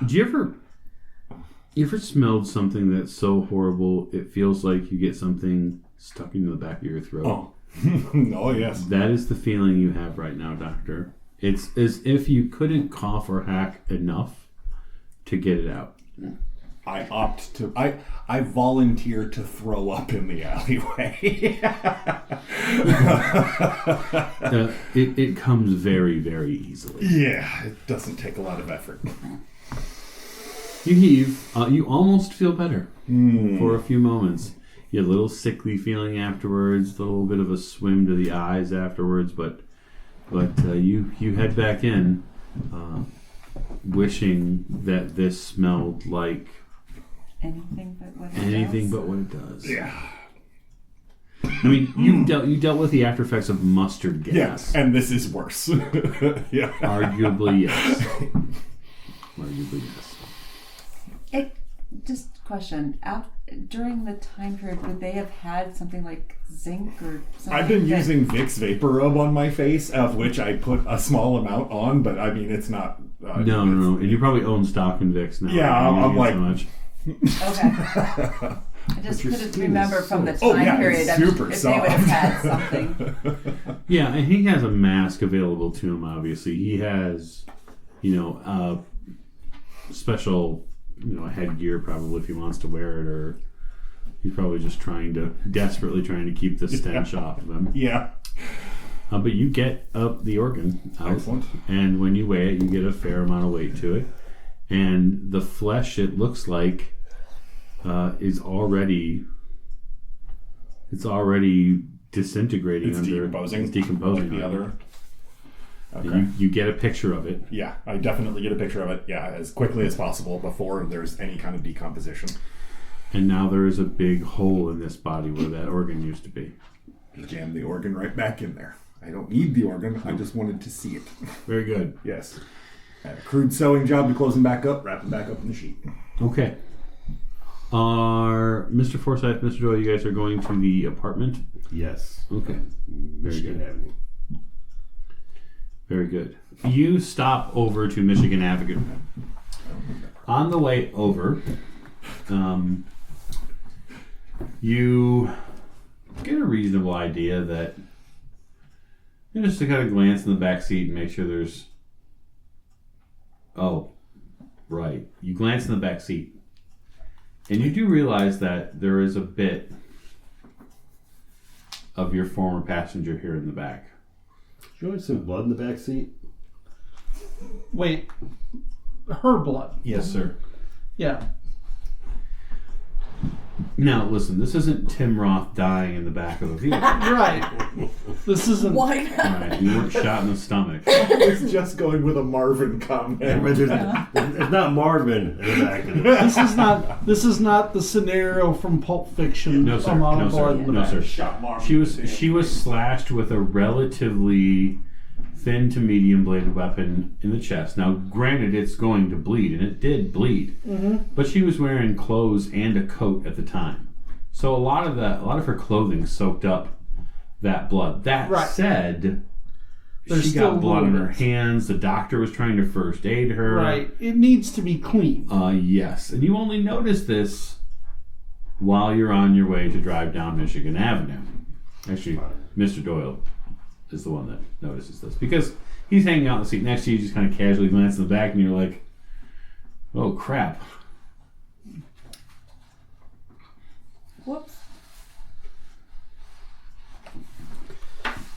Do you ever smelled something that's so horrible it feels like you get something stuck into the back of your throat? Oh. Oh, yes. That is the feeling you have right now, Doctor. It's as if you couldn't cough or hack enough to get it out. I volunteer to throw up in the alleyway. It comes very, very easily. Yeah, it doesn't take a lot of effort. You heave. You almost feel better for a few moments. You have a little sickly feeling afterwards, a little bit of a swim to the eyes afterwards, but you head back in, wishing that this smelled like Anything but what it does. Yeah. I mean, you dealt with the after effects of mustard gas. Yes, and this is worse. Yeah. Arguably, yes. Arguably, yes. Just question. During the time period, would they have had something like zinc or something? I've been using Vicks Vapor Rub on my face, of which I put a small amount on, but I mean, it's not... No. And you probably own stock in Vicks now. Yeah, I'm like... So much. Okay. I just couldn't remember from the time period it's super if soft. they would have had something. Yeah, and he has a mask available to him, obviously. He has, special, headgear probably if he wants to wear it, or he's probably just desperately trying to keep the stench off of him. Yeah. But you get up the organ out, Excellent. And when you weigh it, you get a fair amount of weight to it. And the flesh, it looks like, is already disintegrating. It's decomposing. It's decomposing. Like the other. Okay. And you get a picture of it. Yeah, I definitely get a picture of it. Yeah, as quickly as possible before there's any kind of decomposition. And now there is a big hole in this body where that organ used to be. Jam the organ right back in there. I don't need the organ. I just wanted to see it. Very good. Yes. A crude sewing job to close them back up, wrap them back up in the sheet. Okay. Are Mr. Forsyth, Mr. Doyle, you guys are going to the apartment? Yes. Okay. Very Michigan good. Avenue. Very good. You stop over to Michigan Avenue. On the way over, you get a reasonable idea that just to kind of glance in the back seat and make sure there's... Oh, right. You glance in the back seat, and you do realize that there is a bit of your former passenger here in the back. Did you always some blood in the back seat? Wait, her blood. Yes, sir. Yeah. Now, listen, this isn't Tim Roth dying in the back of a vehicle. Right. This isn't. Why not? Right, you weren't shot in the stomach. It's just going with a Marvin comment. But there's not Marvin in the back of it. This is not the scenario from Pulp Fiction. No, sir. Amount No, of blood sir. in the No, back. sir. Shot Marvin. She was slashed with a relatively thin to medium bladed weapon in the chest. Now, granted, it's going to bleed, and it did bleed, but she was wearing clothes and a coat at the time, so a lot of her clothing soaked up that blood. That Right. said, There's she still got blood on her movement. hands. The doctor was trying to first aid her. Right. It needs to be clean. Yes, and you only notice this while you're on your way to drive down Michigan Avenue. Actually, Mr. Doyle is the one that notices this because he's hanging out in the seat next to you, just kind of casually glance in the back, and you're like, "Oh crap!" Whoops.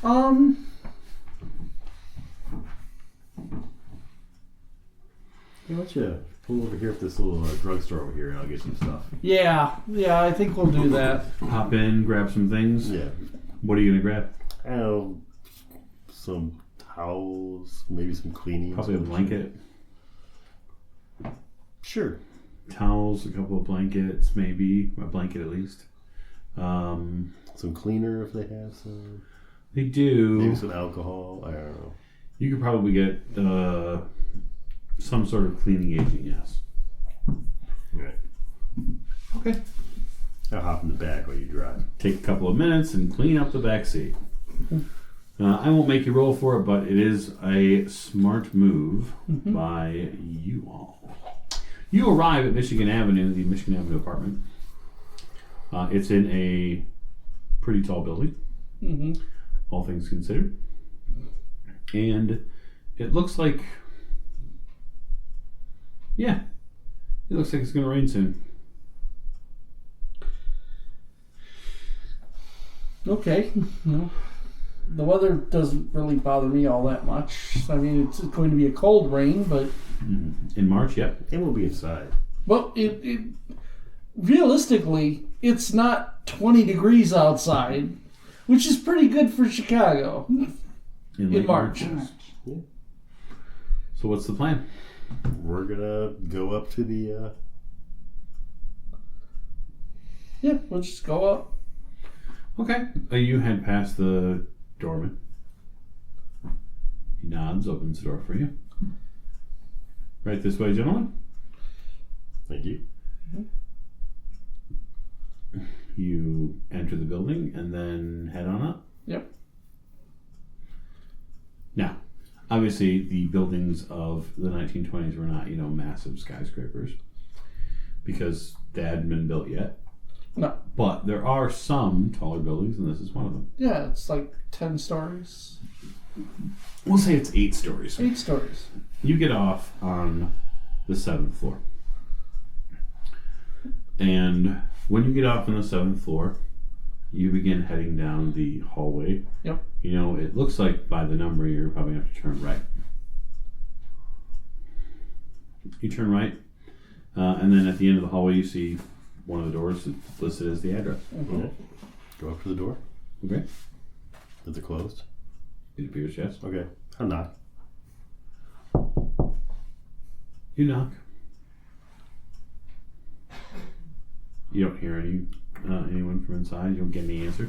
Why don't you pull over here at this little drugstore over here and I'll get some stuff. Yeah, I think we'll do that. Hop in, grab some things. Yeah. What are you gonna grab? I don't know, some towels, maybe some cleaning. Probably a blanket. Sure. towels, a couple of blankets, maybe a blanket at least. Some cleaner if they have some. They do. Maybe some alcohol. I don't know. You could probably get some sort of cleaning agent, yes. Right. Okay. I'll hop in the back while you drive. Take a couple of minutes and clean up the back seat. I won't make you roll for it, but it is a smart move by you all. You arrive at Michigan Avenue, the Michigan Avenue apartment. It's in a pretty tall building, all things considered. And it looks like, it looks like it's going to rain soon. Okay. No. The weather doesn't really bother me all that much. I mean, it's going to be a cold rain, but... In March, yep. It will be inside. Well, it realistically, it's not 20 degrees outside, which is pretty good for Chicago. In In March. Yes. So what's the plan? We're gonna go up to the. Yeah, we'll just go up. Okay. You head past the doorman. He nods, opens the door for you. Right this way, gentlemen. Thank you. You enter the building and then head on up. Yep. Now, obviously, the buildings of the 1920s were not, massive skyscrapers because they hadn't been built yet. No. But there are some taller buildings, and this is one of them. Yeah, it's like 10 stories. We'll say it's 8 stories. 8 stories. You get off on the 7th floor. And when you get off on the 7th floor, you begin heading down the hallway. Yep. It looks like by the number you're probably going to have to turn right. You turn right, and then at the end of the hallway you see one of the doors that's listed as the address. Okay. Go up to the door. Okay. Is it closed? It appears, yes. Okay. I'll knock. You knock. You don't hear anyone from inside. You don't get any answer.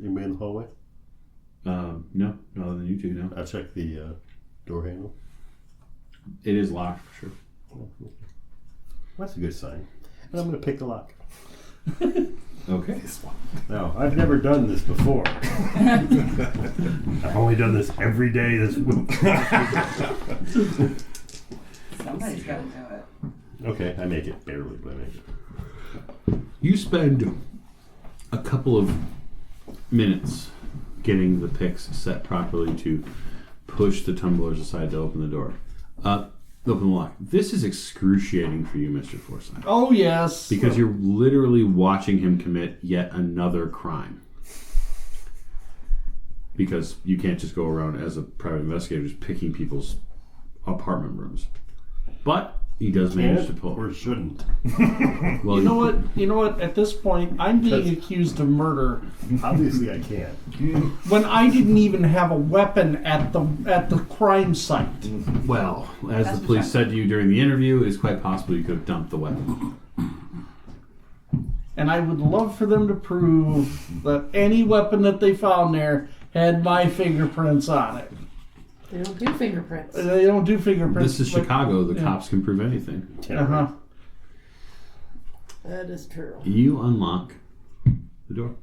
Anybody in the hallway? No, other than you two, no. I'll check the door handle. It is locked for sure. Oh, okay. Well, that's a good sign. And I'm going to pick the lock. Okay. This one. Now, I've never done this before. I've only done this every day this week. Somebody's got to do it. Okay, I make it. Barely, but I make it. You spend a couple of minutes getting the picks set properly to push the tumblers aside to open the door. Open the lock. This is excruciating for you, Mr. Forsyth. Oh, yes. Because you're literally watching him commit yet another crime. Because you can't just go around as a private investigator just picking people's apartment rooms. But he does manage to pull. Or shouldn't. Well, You know what? At this point, I'm being accused of murder Obviously, I can't. when I didn't even have a weapon at the crime site. Well, as That's the police fine. said to you during the interview, it's quite possible you could have dumped the weapon. And I would love for them to prove that any weapon that they found there had my fingerprints on it. They don't do fingerprints. They don't do fingerprints. This is but- Chicago. The yeah. cops can prove anything. Uh-huh. That is true. You unlock the door.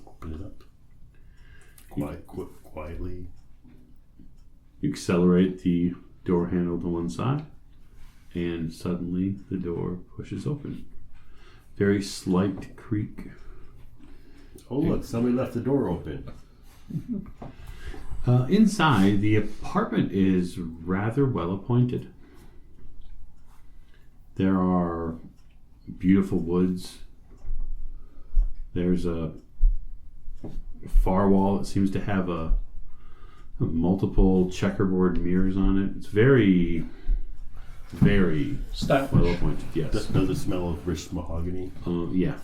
Open it up. Quietly. You accelerate the door handle to one side, and suddenly the door pushes open. Very slight creak. Oh, look, somebody left the door open. Inside, the apartment is rather well appointed. There are beautiful woods. There's a far wall that seems to have a multiple checkerboard mirrors on it. It's very, very Stylish. well appointed. Yes. Does it smell of rich mahogany? Yeah.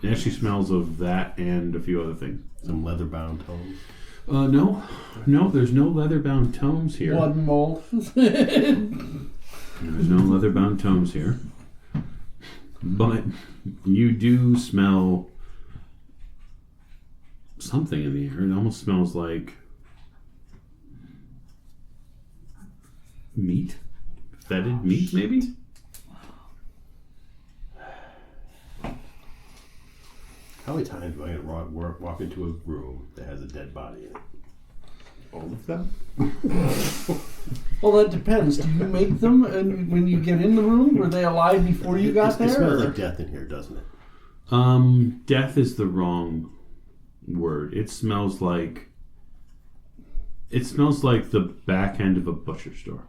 It actually smells of that and a few other things. Some leather-bound tomes. No, there's no leather-bound tomes here. Blood and mold. There's no leather-bound tomes here. But you do smell something in the air. It almost smells like meat. Fetid meat, maybe? How many times do I get walk into a room that has a dead body in it? All of them? Well, that depends. Do you make them, and when you get in the room, were they alive before you got there? It smells or? like death in here, doesn't it? Death is the wrong word. It smells like the back end of a butcher store.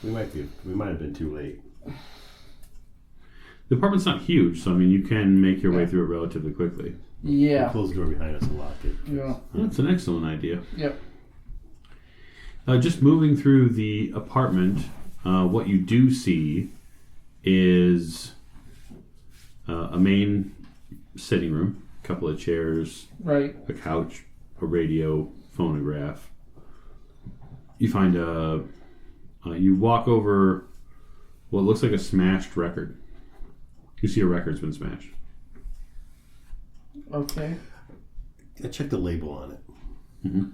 We might have been too late. The apartment's not huge, so I mean you can make your way through it relatively quickly. Yeah. Close the door behind us and lock it. Yeah. That's an excellent idea. Yep. Just moving through the apartment, what you do see is a main sitting room, a couple of chairs, Right. a couch, a radio, phonograph. You find you walk over what looks like a smashed record. You see a record's been smashed. Okay. I checked the label on it. Mm-hmm.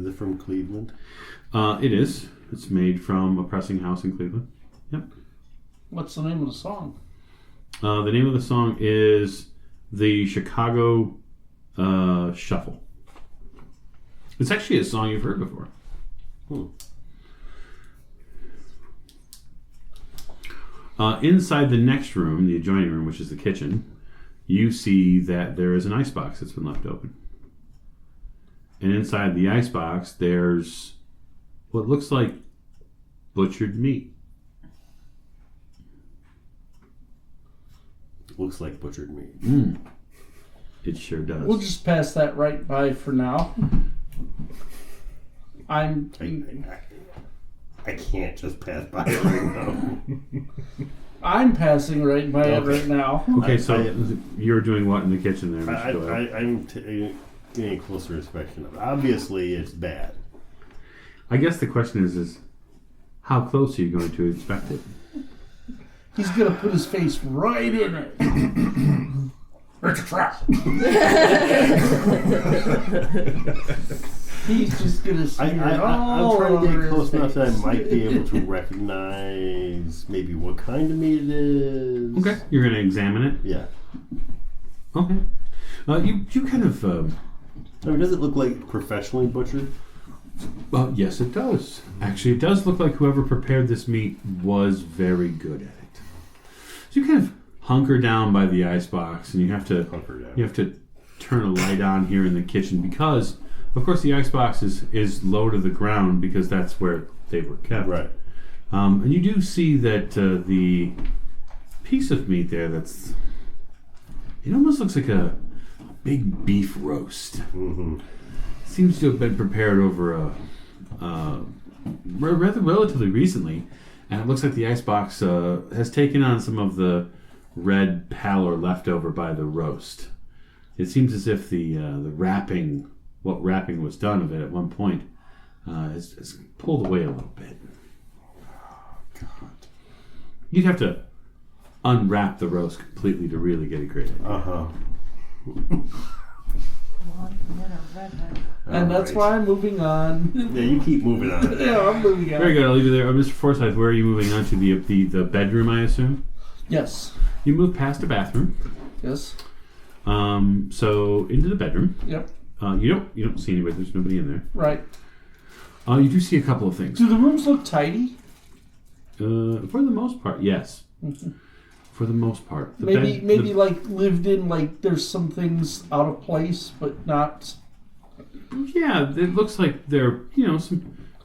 Is it from Cleveland? It is. It's made from a pressing house in Cleveland. Yep. What's the name of the song? The name of the song is the Chicago Shuffle. It's actually a song you've heard before. Inside the next room, the adjoining room, which is the kitchen, you see that there is an icebox that's been left open. And inside the icebox, there's what looks like butchered meat. Looks like butchered meat. It sure does. We'll just pass that right by for now. I can't just pass by it right now. I'm passing right by it right now. Okay, so you're doing what in the kitchen there, Mr. Doyle? I'm getting a closer inspection of it. Obviously, it's bad. I guess the question is how close are you going to inspect it? He's gonna put his face right in it. It's a trap. He's just gonna see it all I'm trying to over get close his enough that I face. might be able to recognize maybe what kind of meat it is. Okay, you're going to examine it. Yeah. Okay. You kind of. I mean, does it look like professionally butchered? Well, yes, it does. Actually, it does look like whoever prepared this meat was very good at it. So you kind of hunker down by the icebox, and you have to turn a light on here in the kitchen because, of course, the icebox is low to the ground because that's where they were kept. Right. And you do see that the piece of meat there it almost looks like a big beef roast. Mm-hmm. Seems to have been prepared over relatively recently, and it looks like the icebox has taken on some of the red pallor left over by the roast. It seems as if the wrapping, what wrapping was done of it at one point, is pulled away a little bit. God. You'd have to unwrap the roast completely to really get a great idea. Uh-huh. And that's why I'm moving on. Yeah, you keep moving on. Yeah, I'm moving on. Very good. I'll leave you there. Mr. Forsyth, where are you moving on to? The bedroom, I assume? Yes. You move past the bathroom. Yes. So into the bedroom. Yep. You don't see anybody. There's nobody in there. Right. You do see a couple of things. Do the rooms look tidy? For the most part, yes. Mm-hmm. For the most part, Maybe like lived in, like there's some things out of place, but not. Yeah, it looks like there.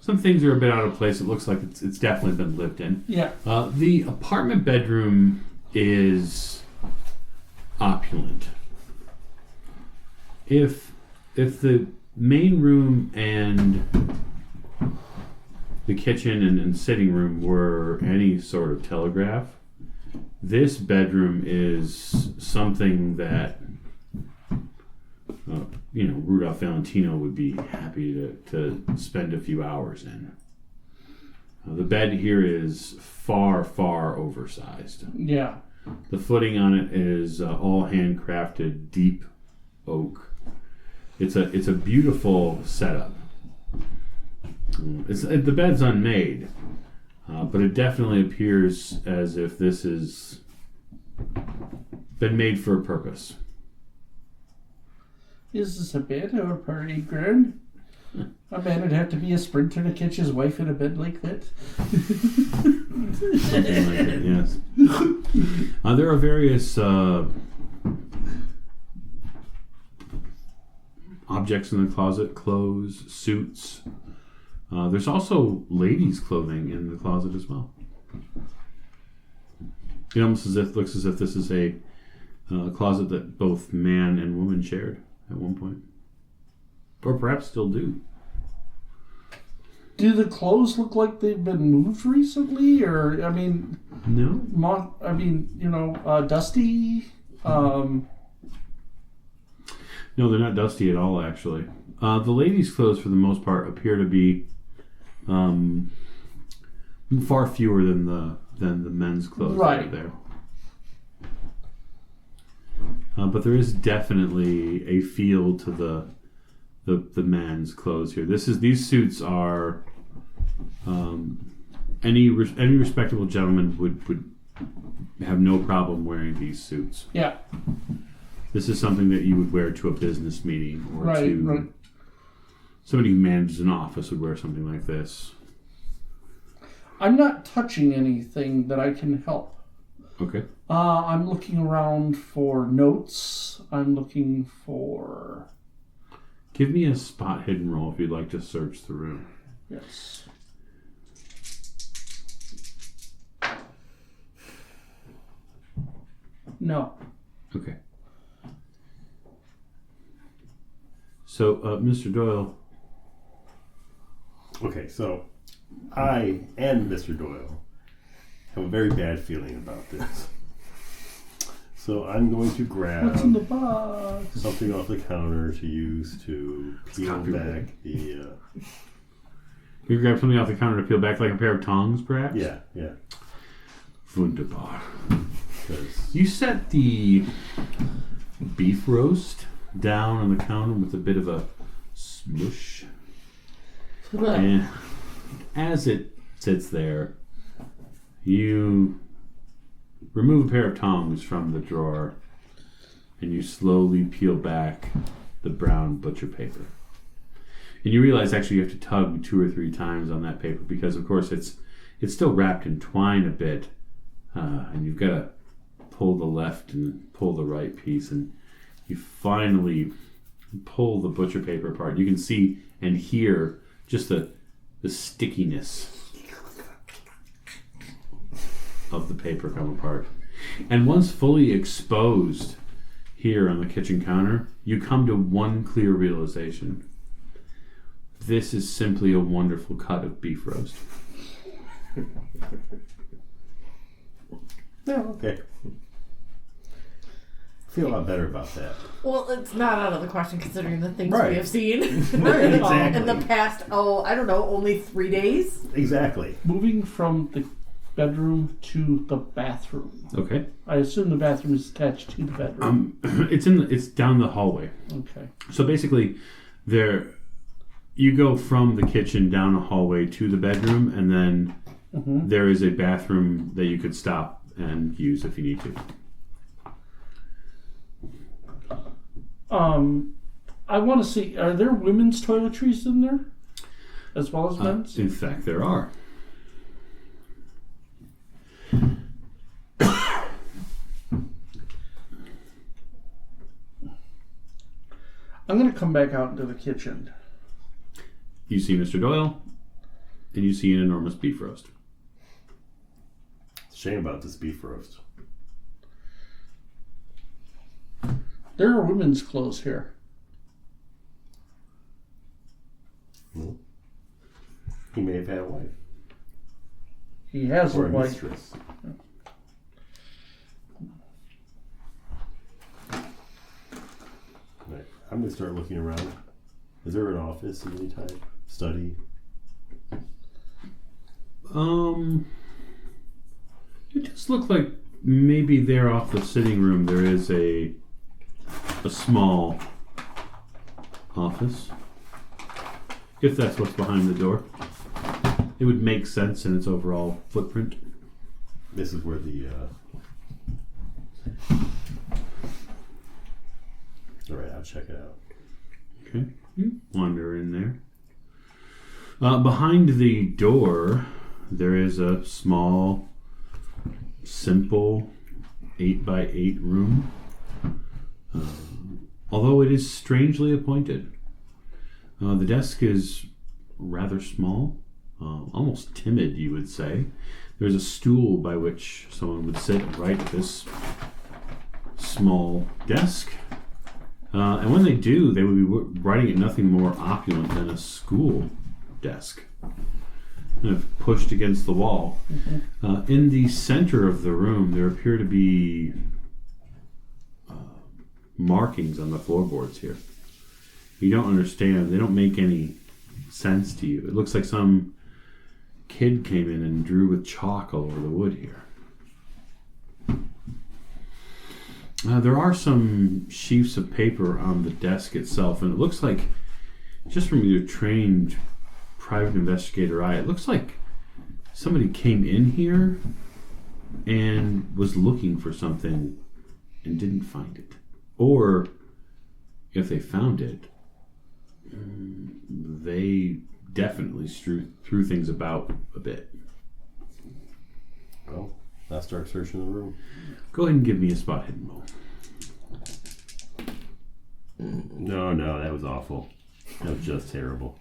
Some things are a bit out of place. It looks like it's definitely been lived in. Yeah. The apartment bedroom is opulent. If the main room and the kitchen and sitting room were any sort of telegraph, This bedroom is something that Rudolph Valentino would be happy to spend a few hours in. The bed here is far, far oversized. Yeah. The footing on it is all handcrafted, deep oak. It's a beautiful setup. The bed's unmade, but it definitely appears as if this has been made for a purpose. Is this a bed or a party ground? A man would have to be a sprinter to catch his wife in a bed like that. Something like that, yes. There are various objects in the closet, clothes, suits. There's also ladies' clothing in the closet as well. It almost looks as if this is a closet that both man and woman shared at one point. Or perhaps still do. Do the clothes look like they've been moved recently? Or, I mean... No. Dusty? No, they're not dusty at all, actually. The ladies' clothes, for the most part, appear to be far fewer than the men's clothes that are there. But there is definitely a feel to the men's clothes here. These suits are any respectable gentleman would have no problem wearing these suits. Yeah. This is something that you would wear to a business meeting or Right. Somebody who manages an office would wear something like this. I'm not touching anything that I can help. Okay. I'm looking around for notes. I'm looking for... Give me a spot hidden roll if you'd like to search the room. Yes. No. Okay. So, Mr. Doyle. Okay, so I and Mr. Doyle have a very bad feeling about this. So I'm going to grab What's in the box? something off the counter to use to peel back the... You grab something off the counter to peel back, like a pair of tongs, perhaps? Yeah. Wunderbar. You set the beef roast down on the counter with a bit of a smush. And as it sits there, you remove a pair of tongs from the drawer and you slowly peel back the brown butcher paper. And you realize actually you have to tug 2 or 3 times on that paper because, of course, it's still wrapped in twine a bit, and you've got to pull the left and pull the right piece, and you finally pull the butcher paper apart. You can see and hear just the stickiness of the paper come apart. And once fully exposed here on the kitchen counter, you come to one clear realization. This is simply a wonderful cut of beef roast. Yeah, okay. Feel a lot better about that. Well, it's not out of the question considering the things Right. we have seen Right, exactly. in the past, I don't know, only 3 days. Exactly. Moving from the bedroom to the bathroom. Okay. I assume the bathroom is attached to the bedroom. It's down the hallway. Okay. So basically, you go from the kitchen down a hallway to the bedroom, and then there is a bathroom that you could stop and use if you need to. I want to see, are there women's toiletries in there? As well as men's? In fact, there are. I'm going to come back out into the kitchen. You see Mr. Doyle, and you see an enormous beef roast. It's a shame about this beef roast. There are women's clothes here. Well, he may have had a wife. He has Or a a wife. mistress. going to start looking around. Is there an office of any type? Study? It just looked like maybe there off the sitting room there is a small office. If that's what's behind the door. It would make sense in its overall footprint. This is where the... Alright, I'll check it out. Okay. You wander in there. Behind the door, there is a small, simple 8x8 room. Although it is strangely appointed. The desk is rather small, almost timid, you would say. There's a stool by which someone would sit and write at this small desk. And when they do, they would be writing at nothing more opulent than a school desk, kind of pushed against the wall. Mm-hmm. In the center of the room, there appear to be markings on the floorboards here. You don't understand. They don't make any sense to you. It looks like some kid came in and drew with chalk all over the wood here. There are some sheafs of paper on the desk itself, and it looks like, just from your trained private investigator eye, it looks like somebody came in here and was looking for something and didn't find it. Or, if they found it, they definitely threw things about a bit. Well, I'll start searching the room. Go ahead and give me a spot hidden roll. No, that was awful. That was just terrible.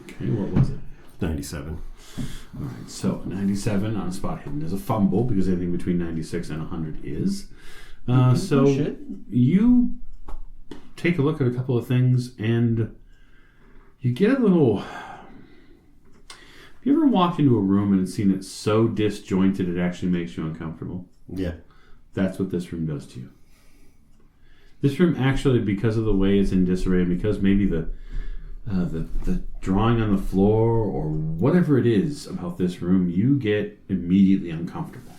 Okay, what was it? 97. Alright, so 97 on spot hidden is a fumble because anything between 96 and 100 is. So you take a look at a couple of things and you get a little... Have you ever walked into a room and seen it so disjointed it actually makes you uncomfortable? Yeah. That's what this room does to you. This room actually, because of the way it's in disarray, and because maybe the drawing on the floor or whatever it is about this room, you get immediately uncomfortable.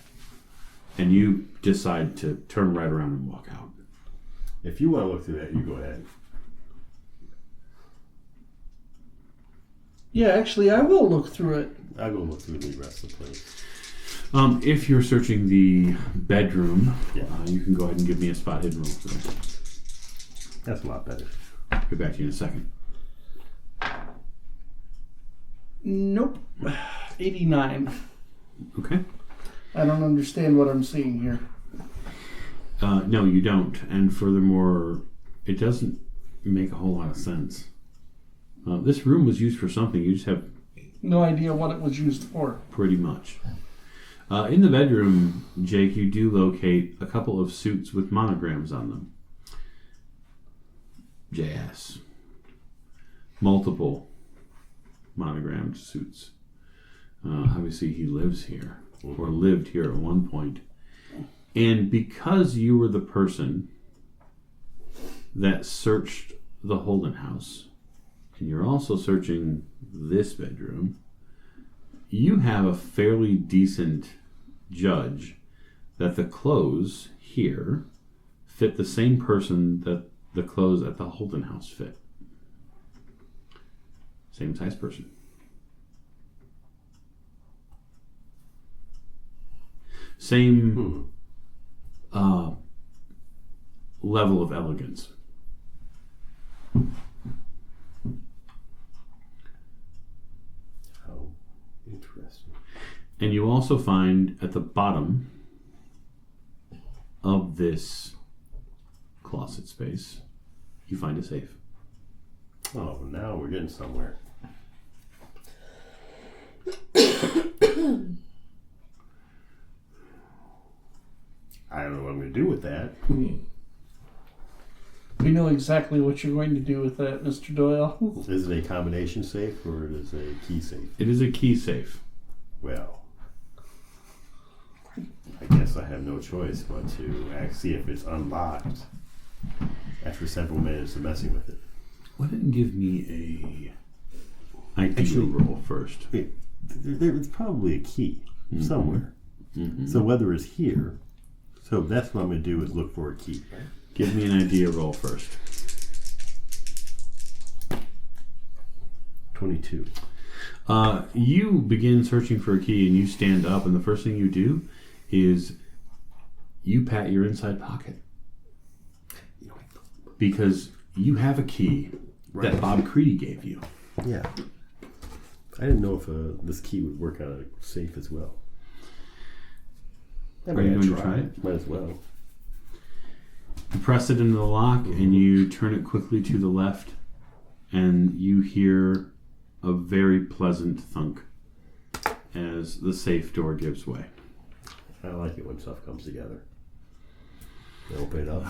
And you decide to turn right around and walk out. If you want to look through that, you go ahead. Yeah, actually, I will look through it. I'll go look through the rest of the place. If you're searching the bedroom, Yeah. You can go ahead and give me a spot hidden roll for that. That's a lot better. I'll get back to you in a second. Nope. 89. Okay. I don't understand what I'm seeing here. No, you don't. And furthermore, it doesn't make a whole lot of sense. This room was used for something. You just have No idea what it was used for. pretty much. In the bedroom, Jake, you do locate a couple of suits with monograms on them. JS. Multiple monogrammed suits. Obviously, he lives here, or lived here at one point. And because you were the person that searched the Holden house, and you're also searching this bedroom, you have a fairly decent judge that the clothes here fit the same person that the clothes at the Holden house fit. Same size person. Same level of elegance. How interesting. And you also find at the bottom of this closet space, you find a safe. Oh, now we're getting somewhere. I don't know what I'm going to do with that. We know exactly what you're going to do with that, Mr. Doyle. Is it a combination safe or is it a key safe? It is a key safe. Well, I guess I have no choice but to see if it's unlocked after several minutes of messing with it. Why don't you give me a ID roll first? There's probably a key somewhere. Mm-hmm. So whether it's here, so that's what I'm going to do is look for a key. Right? Give me an idea roll first. 22. You begin searching for a key and you stand up, and the first thing you do is you pat your inside pocket. Because you have a key that Bob Creedy gave you. Yeah. I didn't know if this key would work on a safe as well. Are you going to try it? Might as well. You press it into the lock and you turn it quickly to the left, and you hear a very pleasant thunk as the safe door gives way. I like it when stuff comes together. Open it up.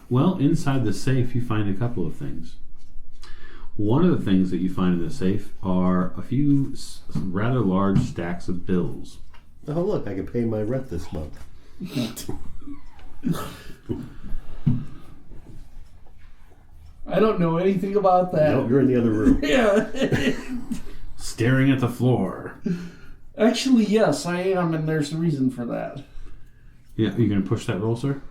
Well, inside the safe you find a couple of things. One of the things that you find in the safe are a few rather large stacks of bills. Oh, look, I can pay my rent this month. I don't know anything about that. Nope, you're in the other room. Yeah. Staring at the floor. Actually, yes, I am, and there's a reason for that. Yeah, are you going to push that roll, sir?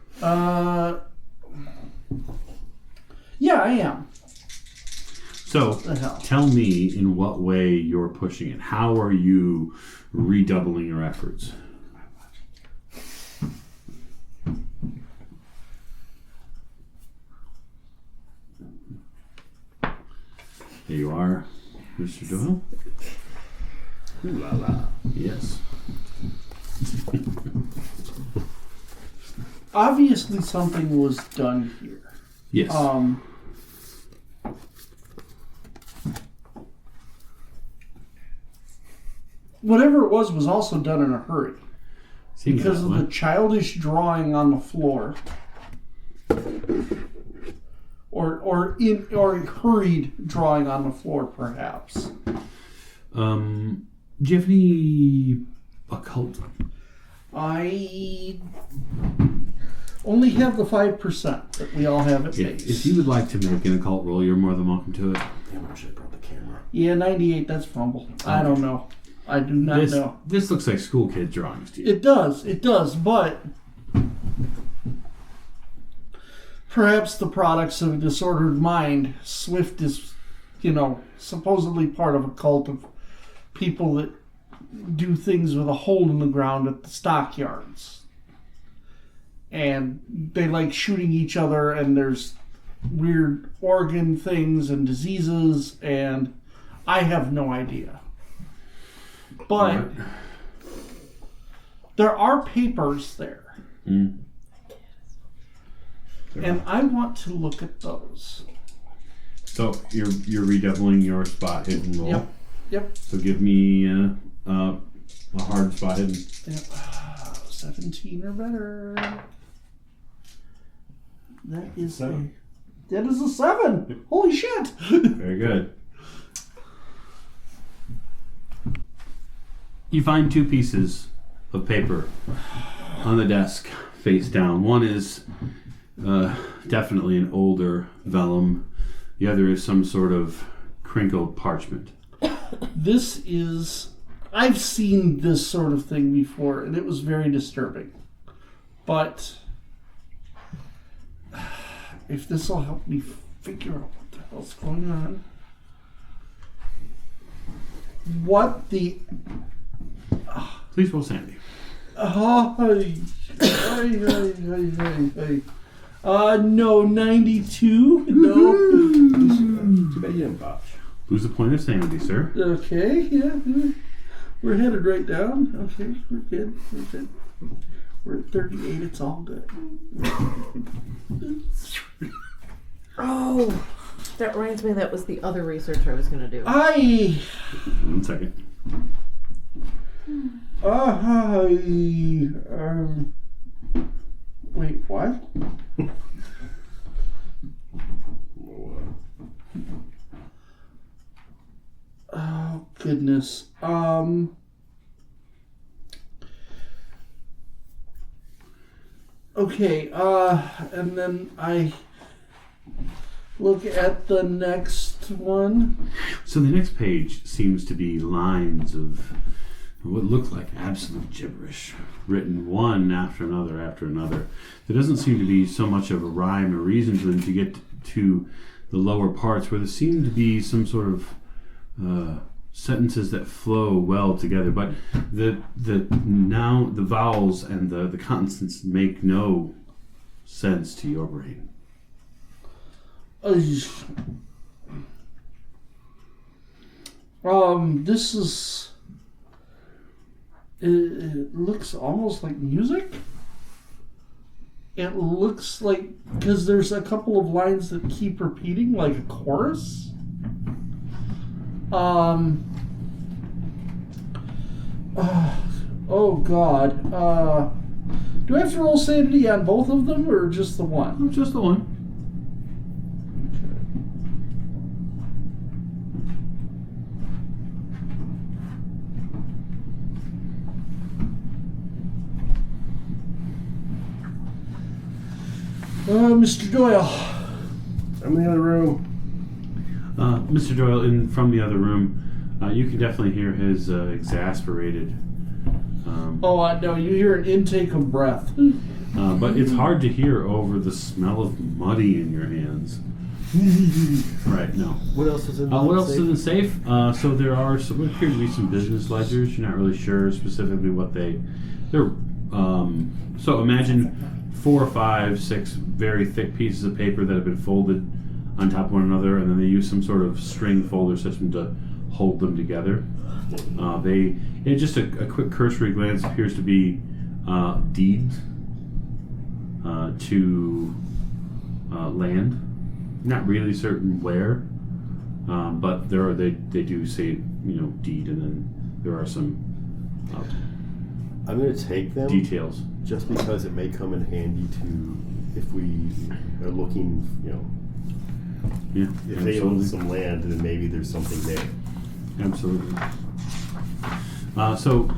Yeah, I am. So, tell me in what way you're pushing it. How are you redoubling your efforts? There you are, Mr. Doyle. Ooh la la. Yes. Obviously, something was done here. Yes. Whatever it was also done in a hurry. Seems because of the childish drawing on the floor. Or hurried drawing on the floor, perhaps. Do you have any occult? I only have the 5% that we all have at base. If you would like to make an occult roll, you're more than welcome to it. Damn, I should have brought the camera. Yeah, 98, that's fumble. Okay. I don't know. I do not know. This looks like school kid drawings to you. It does, but perhaps the products of a disordered mind. Swift is, supposedly part of a cult of people that do things with a hole in the ground at the stockyards. And they like shooting each other, and there's weird organ things and diseases, and I have no idea. But there are papers there. Mm. And I want to look at those. So you're redoubling your spot hidden roll. Yep. So give me a hard spot hidden. Yep. 17 or better. That is 7. That is a 7. Holy shit! Very good. You find 2 pieces of paper on the desk, face down. One is definitely an older vellum. The other is some sort of crinkled parchment. This is... I've seen this sort of thing before, and it was very disturbing. But if this will help me figure out what the hell's going on... What the... Please roll sanity. No, 92. No. Too bad you didn't botch. Lose a point of sanity, sir. Okay, yeah. We're headed right down. Okay, we're good. We're at 38. It's all good. Oh, that reminds me that was the other research I was going to do. 1 second. Wait, what? Oh, goodness. Okay, and then look at the next one. So the next page seems to be lines of what look like absolute gibberish, written one after another after another. There doesn't seem to be so much of a rhyme or reason to them to get to the lower parts, where there seem to be some sort of sentences that flow well together, but the vowels and the consonants make no sense to your brain. This is. It looks almost like music. It looks like, because there's a couple of lines that keep repeating, like a chorus. Oh God. Do I have to roll sanity on both of them, or just the one? Just the one. Mr. Doyle. I'm in the other room. Mr. Doyle, from the other room, you can definitely hear his exasperated. No, you hear an intake of breath. But it's hard to hear over the smell of muddy in your hands. Right, no. What else is in the What else is in the safe? So there appear to be some business ledgers. You're not really sure specifically what they're. So imagine 4 or 5, 6 very thick pieces of paper that have been folded on top of one another, and then they use some sort of string folder system to hold them together. Just a quick cursory glance appears to be deeds to land. Not really certain where, but they do say deed, and then there are some I'm going to take them details. just because it may come in handy if we are looking, Yeah, if they own some land, then maybe there's something there. Absolutely. So,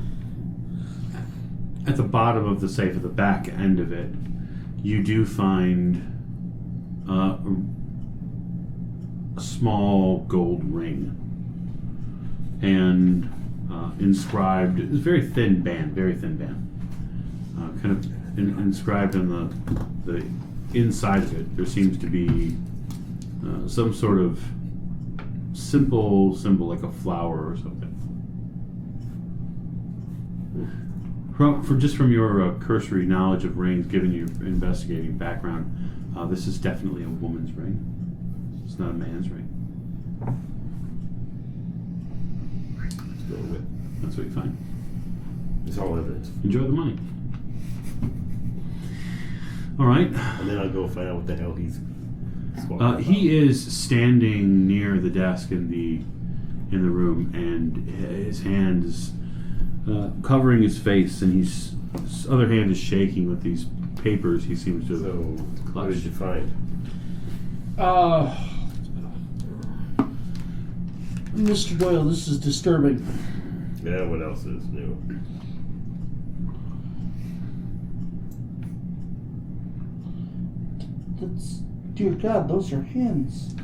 at the bottom of the safe, at the back end of it, you do find a small gold ring, and inscribed. It's a very thin band, kind of inscribed on the inside of it. There seems to be some sort of simple symbol, like a flower or something. From your cursory knowledge of rings, given your investigating background, this is definitely a woman's ring. It's not a man's ring. Let's go with. That's what you find. It's all evidence. Enjoy the money. All right. And then I'll go find out what the hell he's. He is standing near the desk in the room, and his hand is covering his face, and his other hand is shaking with these papers. He seems to. So, what did you find? Mr. Doyle, this is disturbing. Yeah, what else is new? That's, dear God, those are hens.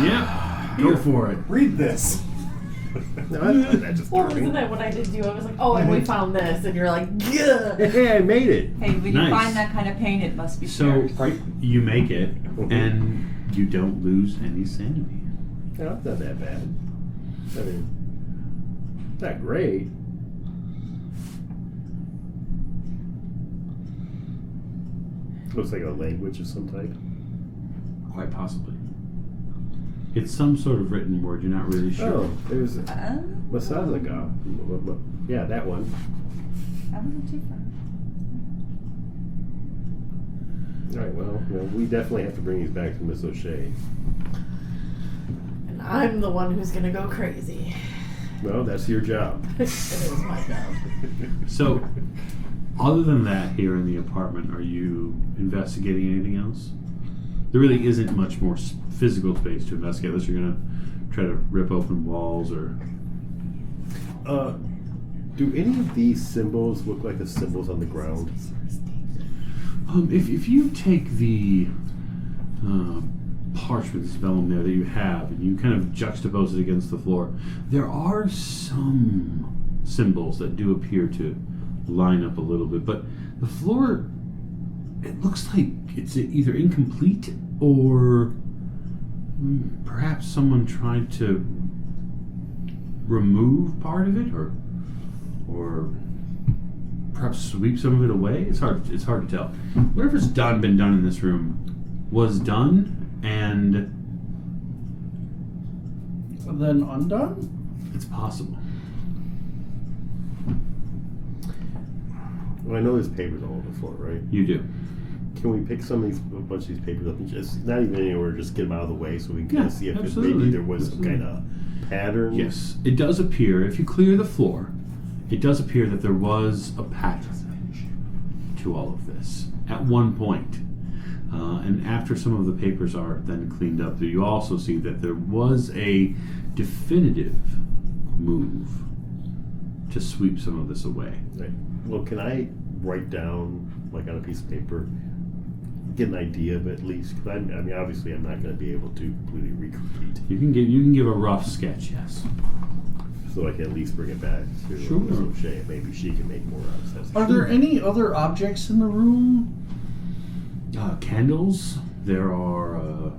Yeah, go for it. Read this. No, that's not just Well, isn't that what I did to you? I was like, oh, and we found this, and you're like, yeah. Hey, I made it. Hey, when Nice. you find that kind of paint, it must be So scarce. you make it, and you don't lose any sanity. No, it's not that bad. I mean, not great. Looks like a language of some type. Quite possibly. It's some sort of written word. You're not really sure. Oh, there's Masazaga. Yeah, that one. That wasn't too far. All right, well, we definitely have to bring these back to Miss O'Shea. And I'm the one who's gonna go crazy. Well, that's your job. It is my job. So, other than that, here in the apartment, are you investigating anything else? There really isn't much more physical space to investigate unless you're going to try to rip open walls or... Do any of these symbols look like the symbols on the ground? If you take the parchment, this vellum there that you have, and you kind of juxtapose it against the floor, there are some symbols that do appear to line up a little bit, but the floor, it looks like it's either incomplete or perhaps someone tried to remove part of it, or perhaps sweep some of it away. It's hard to tell. Whatever's been done in this room was done and then undone? it's possible. Well, I know there's papers all over the floor, right? You do. Can we pick a bunch of these papers up and just, not even anywhere, just get them out of the way so we can kind Yeah, of see if absolutely. maybe there was some kind of pattern? Yes, it does appear, if you clear the floor, it does appear that there was a pattern to all of this at one point. And after some of the papers are then cleaned up, you also see that there was a definitive move to sweep some of this away. Right. Well, can I write down, like on a piece of paper, get an idea of it at least? 'Cause I mean, obviously I'm not going to be able to completely recreate, You can give a rough sketch, yes. so I can at least bring it back to Sure. Miss O'Shea. Maybe she can make more out of it. Are there any other objects in the room? Candles. There are.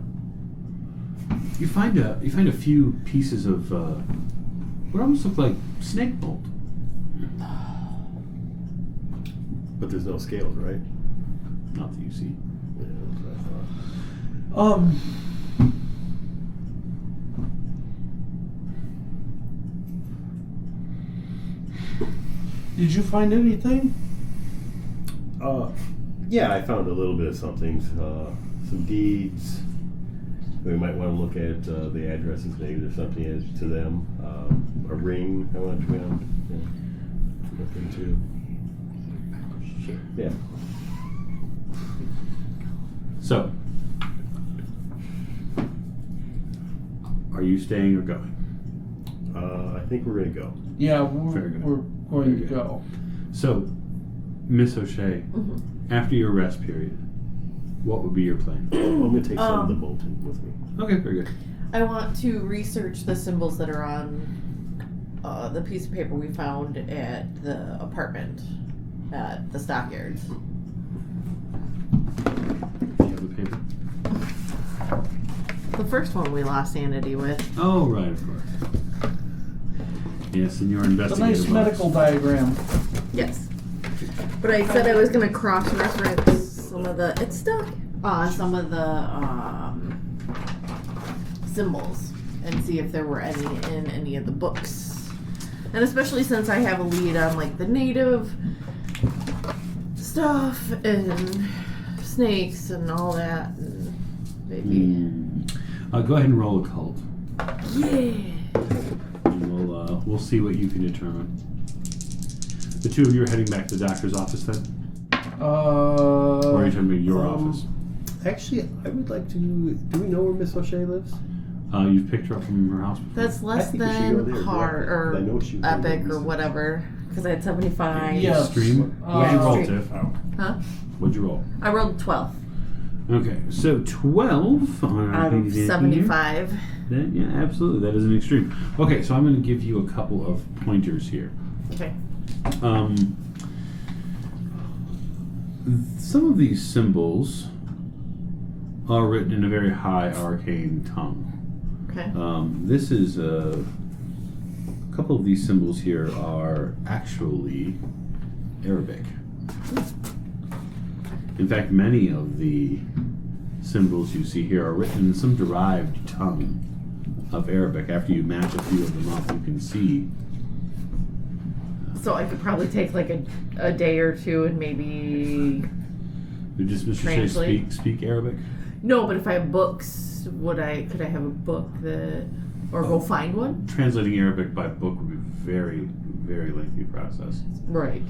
You find a few pieces of what almost look like snake bolt. But there's no scales, right? Not that you see. Yeah, that's what I thought. Did you find anything? Yeah, I found a little bit of something. Some deeds. We might want to look at the addresses. Maybe there's something to them. A ring. I want to look into. Yeah. So, are you staying or going? I think we're gonna go. Yeah, Very good. we're going Very to good. go. So, Miss O'Shea, after your rest period, what would be your plan? I'm gonna take some of the Bolton with me. Okay, very good. I want to research the symbols that are on the piece of paper we found at the apartment at the stockyards. Do you have the paper? The first one we lost sanity with. Oh, right, of course. Yes, and your It's a investigator nice box. medical diagram. Yes. But I said I was going to cross-reference some of the... It's stuck. Some of the symbols and see if there were any in any of the books. And especially since I have a lead on like the native stuff and snakes and all that. And maybe... Go ahead and roll a cult. Yeah. And we'll see what you can determine. The two of you are heading back to the doctor's office then? Or are you talking about your office? Actually, I would like to. Do we know where Miss O'Shea lives? You've picked her up from her house before? That's less I think we should go than there, hard yeah. or I know she was epic in or the whatever. Because I had 75. Yeah. Extreme? What'd you roll, Extreme. Tiff? Huh? What'd you roll? I rolled 12 Okay, so 12 on out of 75. Then, yeah, absolutely. That is an extreme. Okay, so I'm going to give you a couple of pointers here. Okay. Some of these symbols are written in a very high arcane tongue. Okay. This is a couple of these symbols here are actually Arabic. In fact, many of the symbols you see here are written in some derived tongue of Arabic. After you match a few of them up, you can see. So I could probably take like a day or two and maybe... Does Mr. Shea Translate. speak Arabic? No, but if I have books, could I have a book that... Or go find one? Translating Arabic by book would be a very, very lengthy process. Right.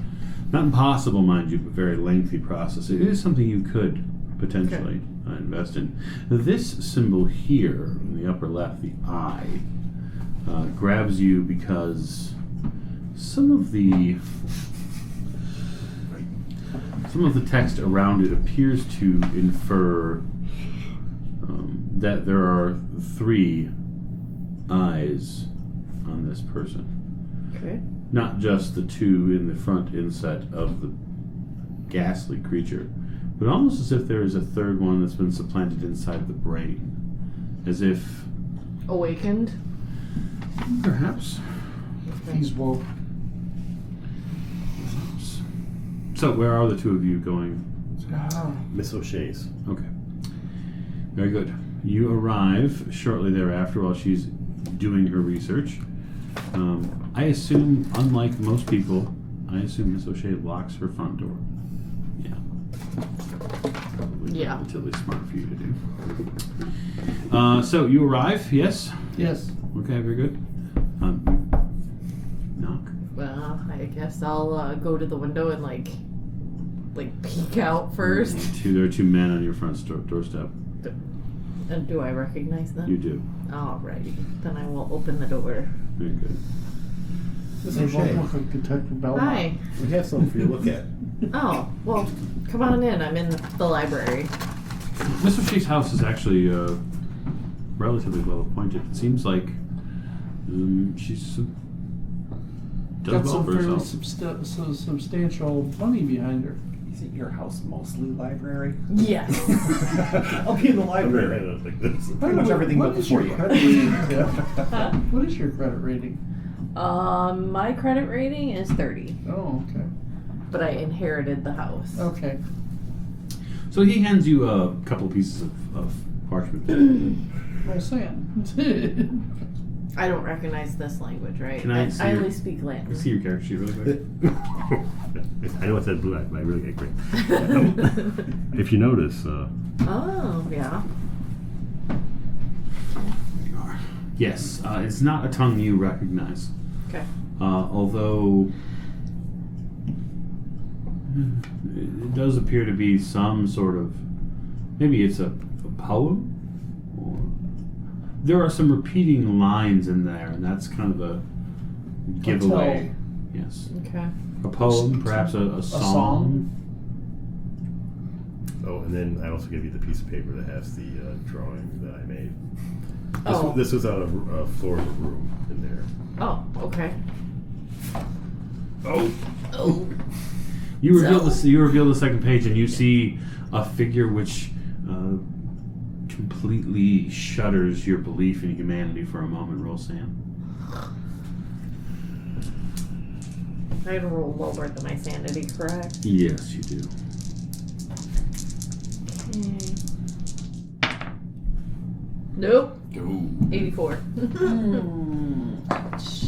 Not impossible, mind you, but very lengthy process. It is something you could potentially invest in. This symbol here in the upper left, the eye, grabs you because some of the text around it appears to infer that there are 3 eyes on this person. Okay. Not just the 2 in the front inset of the ghastly creature, but almost as if there is a 3rd one that's been supplanted inside the brain. As if... Awakened? Perhaps. He's woke. So, where are the 2 of you going? Miss O'Shea's. Okay. Very good. You arrive shortly thereafter while she's doing her research. I assume, unlike most people, Miss O'Shea locks her front door. Yeah. Probably relatively smart for you to do. So, you arrive, yes? Yes. Okay, very good. Knock. Well, I guess I'll go to the window and like peek out first. There are 2 men on your front doorstep. And do I recognize them? You do. Alrighty. Then I will open the door. Very good. Miss They both O'Shea, look like Detective Belmont. Hi. we have something for you to look at. Oh, well, come on in. I'm in the library. Miss O'Shea's house is actually relatively well appointed. It seems like she's does Got well some for fairly herself. substantial money behind her. Isn't your house mostly library? Yes. I'll be in the library. Like this. Pretty much everything What but is before your you. credit rating, Tiff? Huh? What is your credit rating? My credit rating is 30, Oh, okay. but I inherited the house. Okay. So he hands you a couple pieces of parchment. Well, Sam. I don't recognize this language, right? Can I see I your- only speak Can I Latin. see your character sheet really quick? I know it said blue eyes, but I really get great. If you notice, Oh, yeah. There you are. Yes, it's not a tongue you recognize. Okay. Although it does appear to be some sort of, maybe it's a poem, or there are some repeating lines in there, and that's kind of a giveaway. Yes, Okay. a poem, perhaps a song. oh, and then I also give you the piece of paper that has the drawing that I made. Oh. This was on a floor of a room in there. Oh, okay. Oh. Oh. You reveal the second page, and you see a figure which completely shudders your belief in humanity for a moment. Roll, Sam. I had to roll lower than my sanity, correct? Yes, you do. Okay. Nope. Go. 84. Ouch.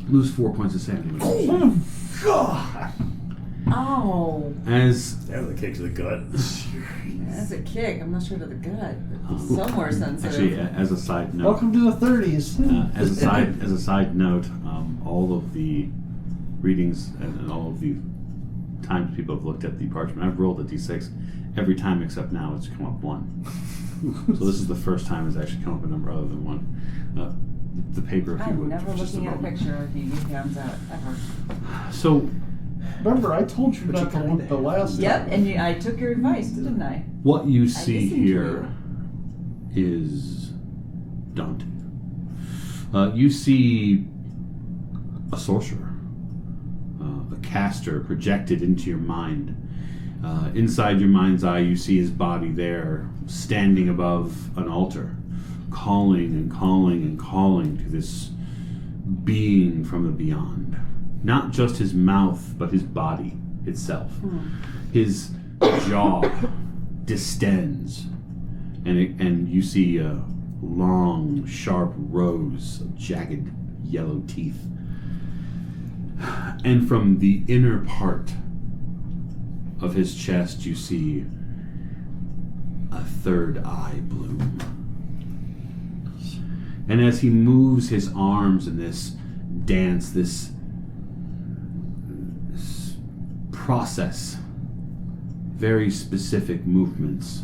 Lose 4 points of sanity. God! Oh, As That was a kick to the gut. that's a kick. I'm not sure to the gut, but somewhere sensitive. actually, as a side note, Welcome to the 30s. as a side note, all of the readings and all of the times people have looked at the parchment, I've rolled a d6 every time except now it's come up 1. So this is the first time it's actually come up a number other than 1. The paper, if you I'm would. never for just looking at a moment. picture of you hands out ever. So Remember, I told you But not you to kinda look the last Yep, time. and I took your advice, didn't I? what you I see listened to here is daunting. You see a sorcerer, a caster projected into your mind. Inside your mind's eye, you see his body there, standing above an altar, calling and calling and calling to this being from the beyond. Not just his mouth, but his body itself. His jaw distends, and you see long, sharp rows of jagged yellow teeth. And from the inner part of his chest, you see a third eye bloom. And as he moves his arms in this dance, this process, very specific movements,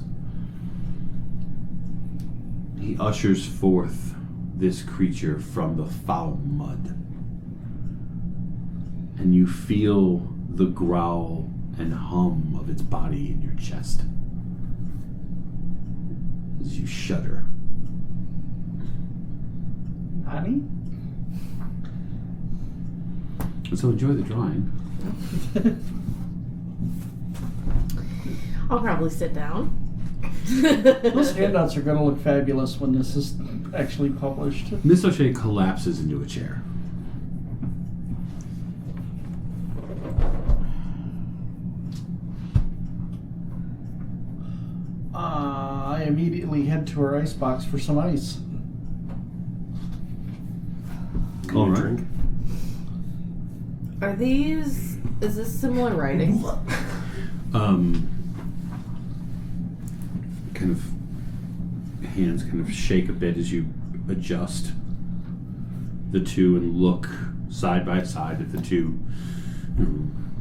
he ushers forth this creature from the foul mud. And you feel the growl and hum of its body in your chest as you shudder. Honey? And so enjoy the drawing. I'll probably sit down. Those handouts are going to look fabulous when this is actually published. Miss O'Shea collapses into a chair. I immediately head to her icebox for some ice. All right. Drink. Are these... Is this similar writing? Kind of hands kind of shake a bit as you adjust the two and look side by side at the two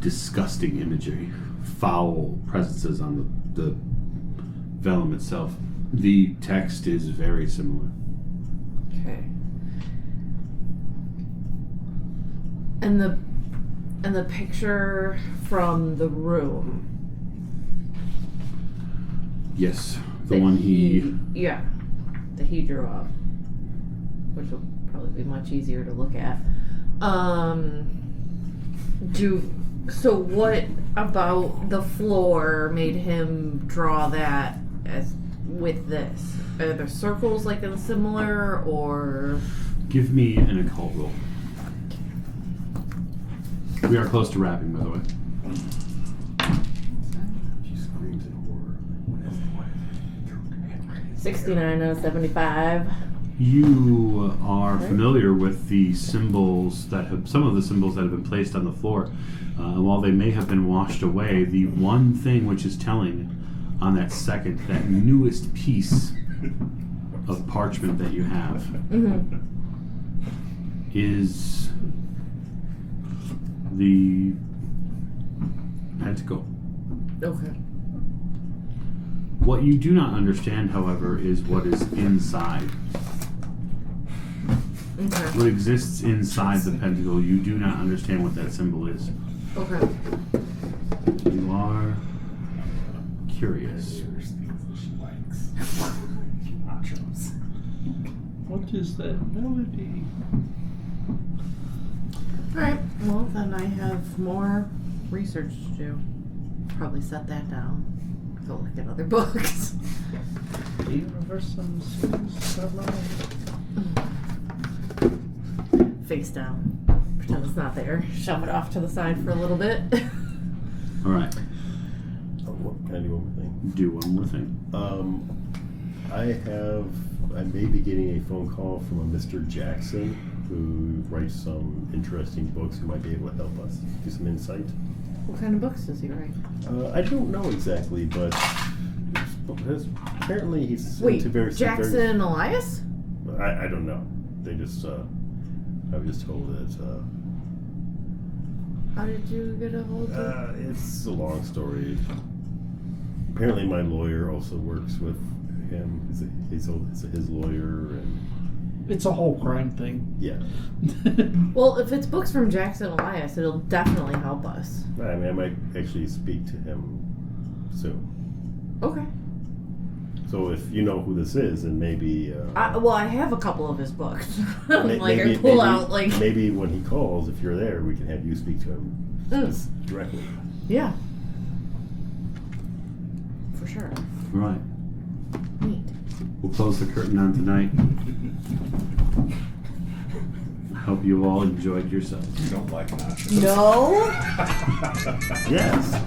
disgusting imagery, foul presences on the vellum itself. The text is very similar. Okay. And the picture from the room. Yes, the that one he that he drew up, which will probably be much easier to look at. So what about the floor made him draw that as with this? Are there circles like in similar, or? Give me an occult roll. We are close to wrapping, by the way. She screams in horror. What is it? 69 out of 75. You are familiar with the symbols that have, some of the symbols that have been placed on the floor. While they may have been washed away, the one thing which is telling on that second, that newest piece of parchment that you have, is the pentacle. Okay. What you do not understand, however, is what is inside. Okay. What exists inside the pentacle, you do not understand what that symbol is. Okay. You are curious. What is that melody? Alright, well then I have more research to do. Probably set that down. Go look at other books. The universe seems Face down. Pretend it's not there. Shove it off to the side for a little bit. All right. Can I do one more thing? Do one more thing. I may be getting a phone call from a Mr. Jackson who writes some interesting books who might be able to help us do some insight. What kind of books does he write? I don't know exactly, but apparently he's Wait, into very Jackson and Elias? I don't know. They just I was just told that How did you get a hold of it? it's a long story. Apparently my lawyer also works with him. He's his lawyer, and It's a whole crime thing. yeah. Well, if it's books from Jackson Elias, it'll definitely help us. I mean, I might actually speak to him soon. Okay. So if you know who this is, and maybe I have a couple of his books. maybe when he calls, if you're there, we can have you speak to him directly. Yeah. For sure. All right. Neat. We'll close the curtain on tonight. I hope you all enjoyed yourselves. You don't like Nash. No? Yes.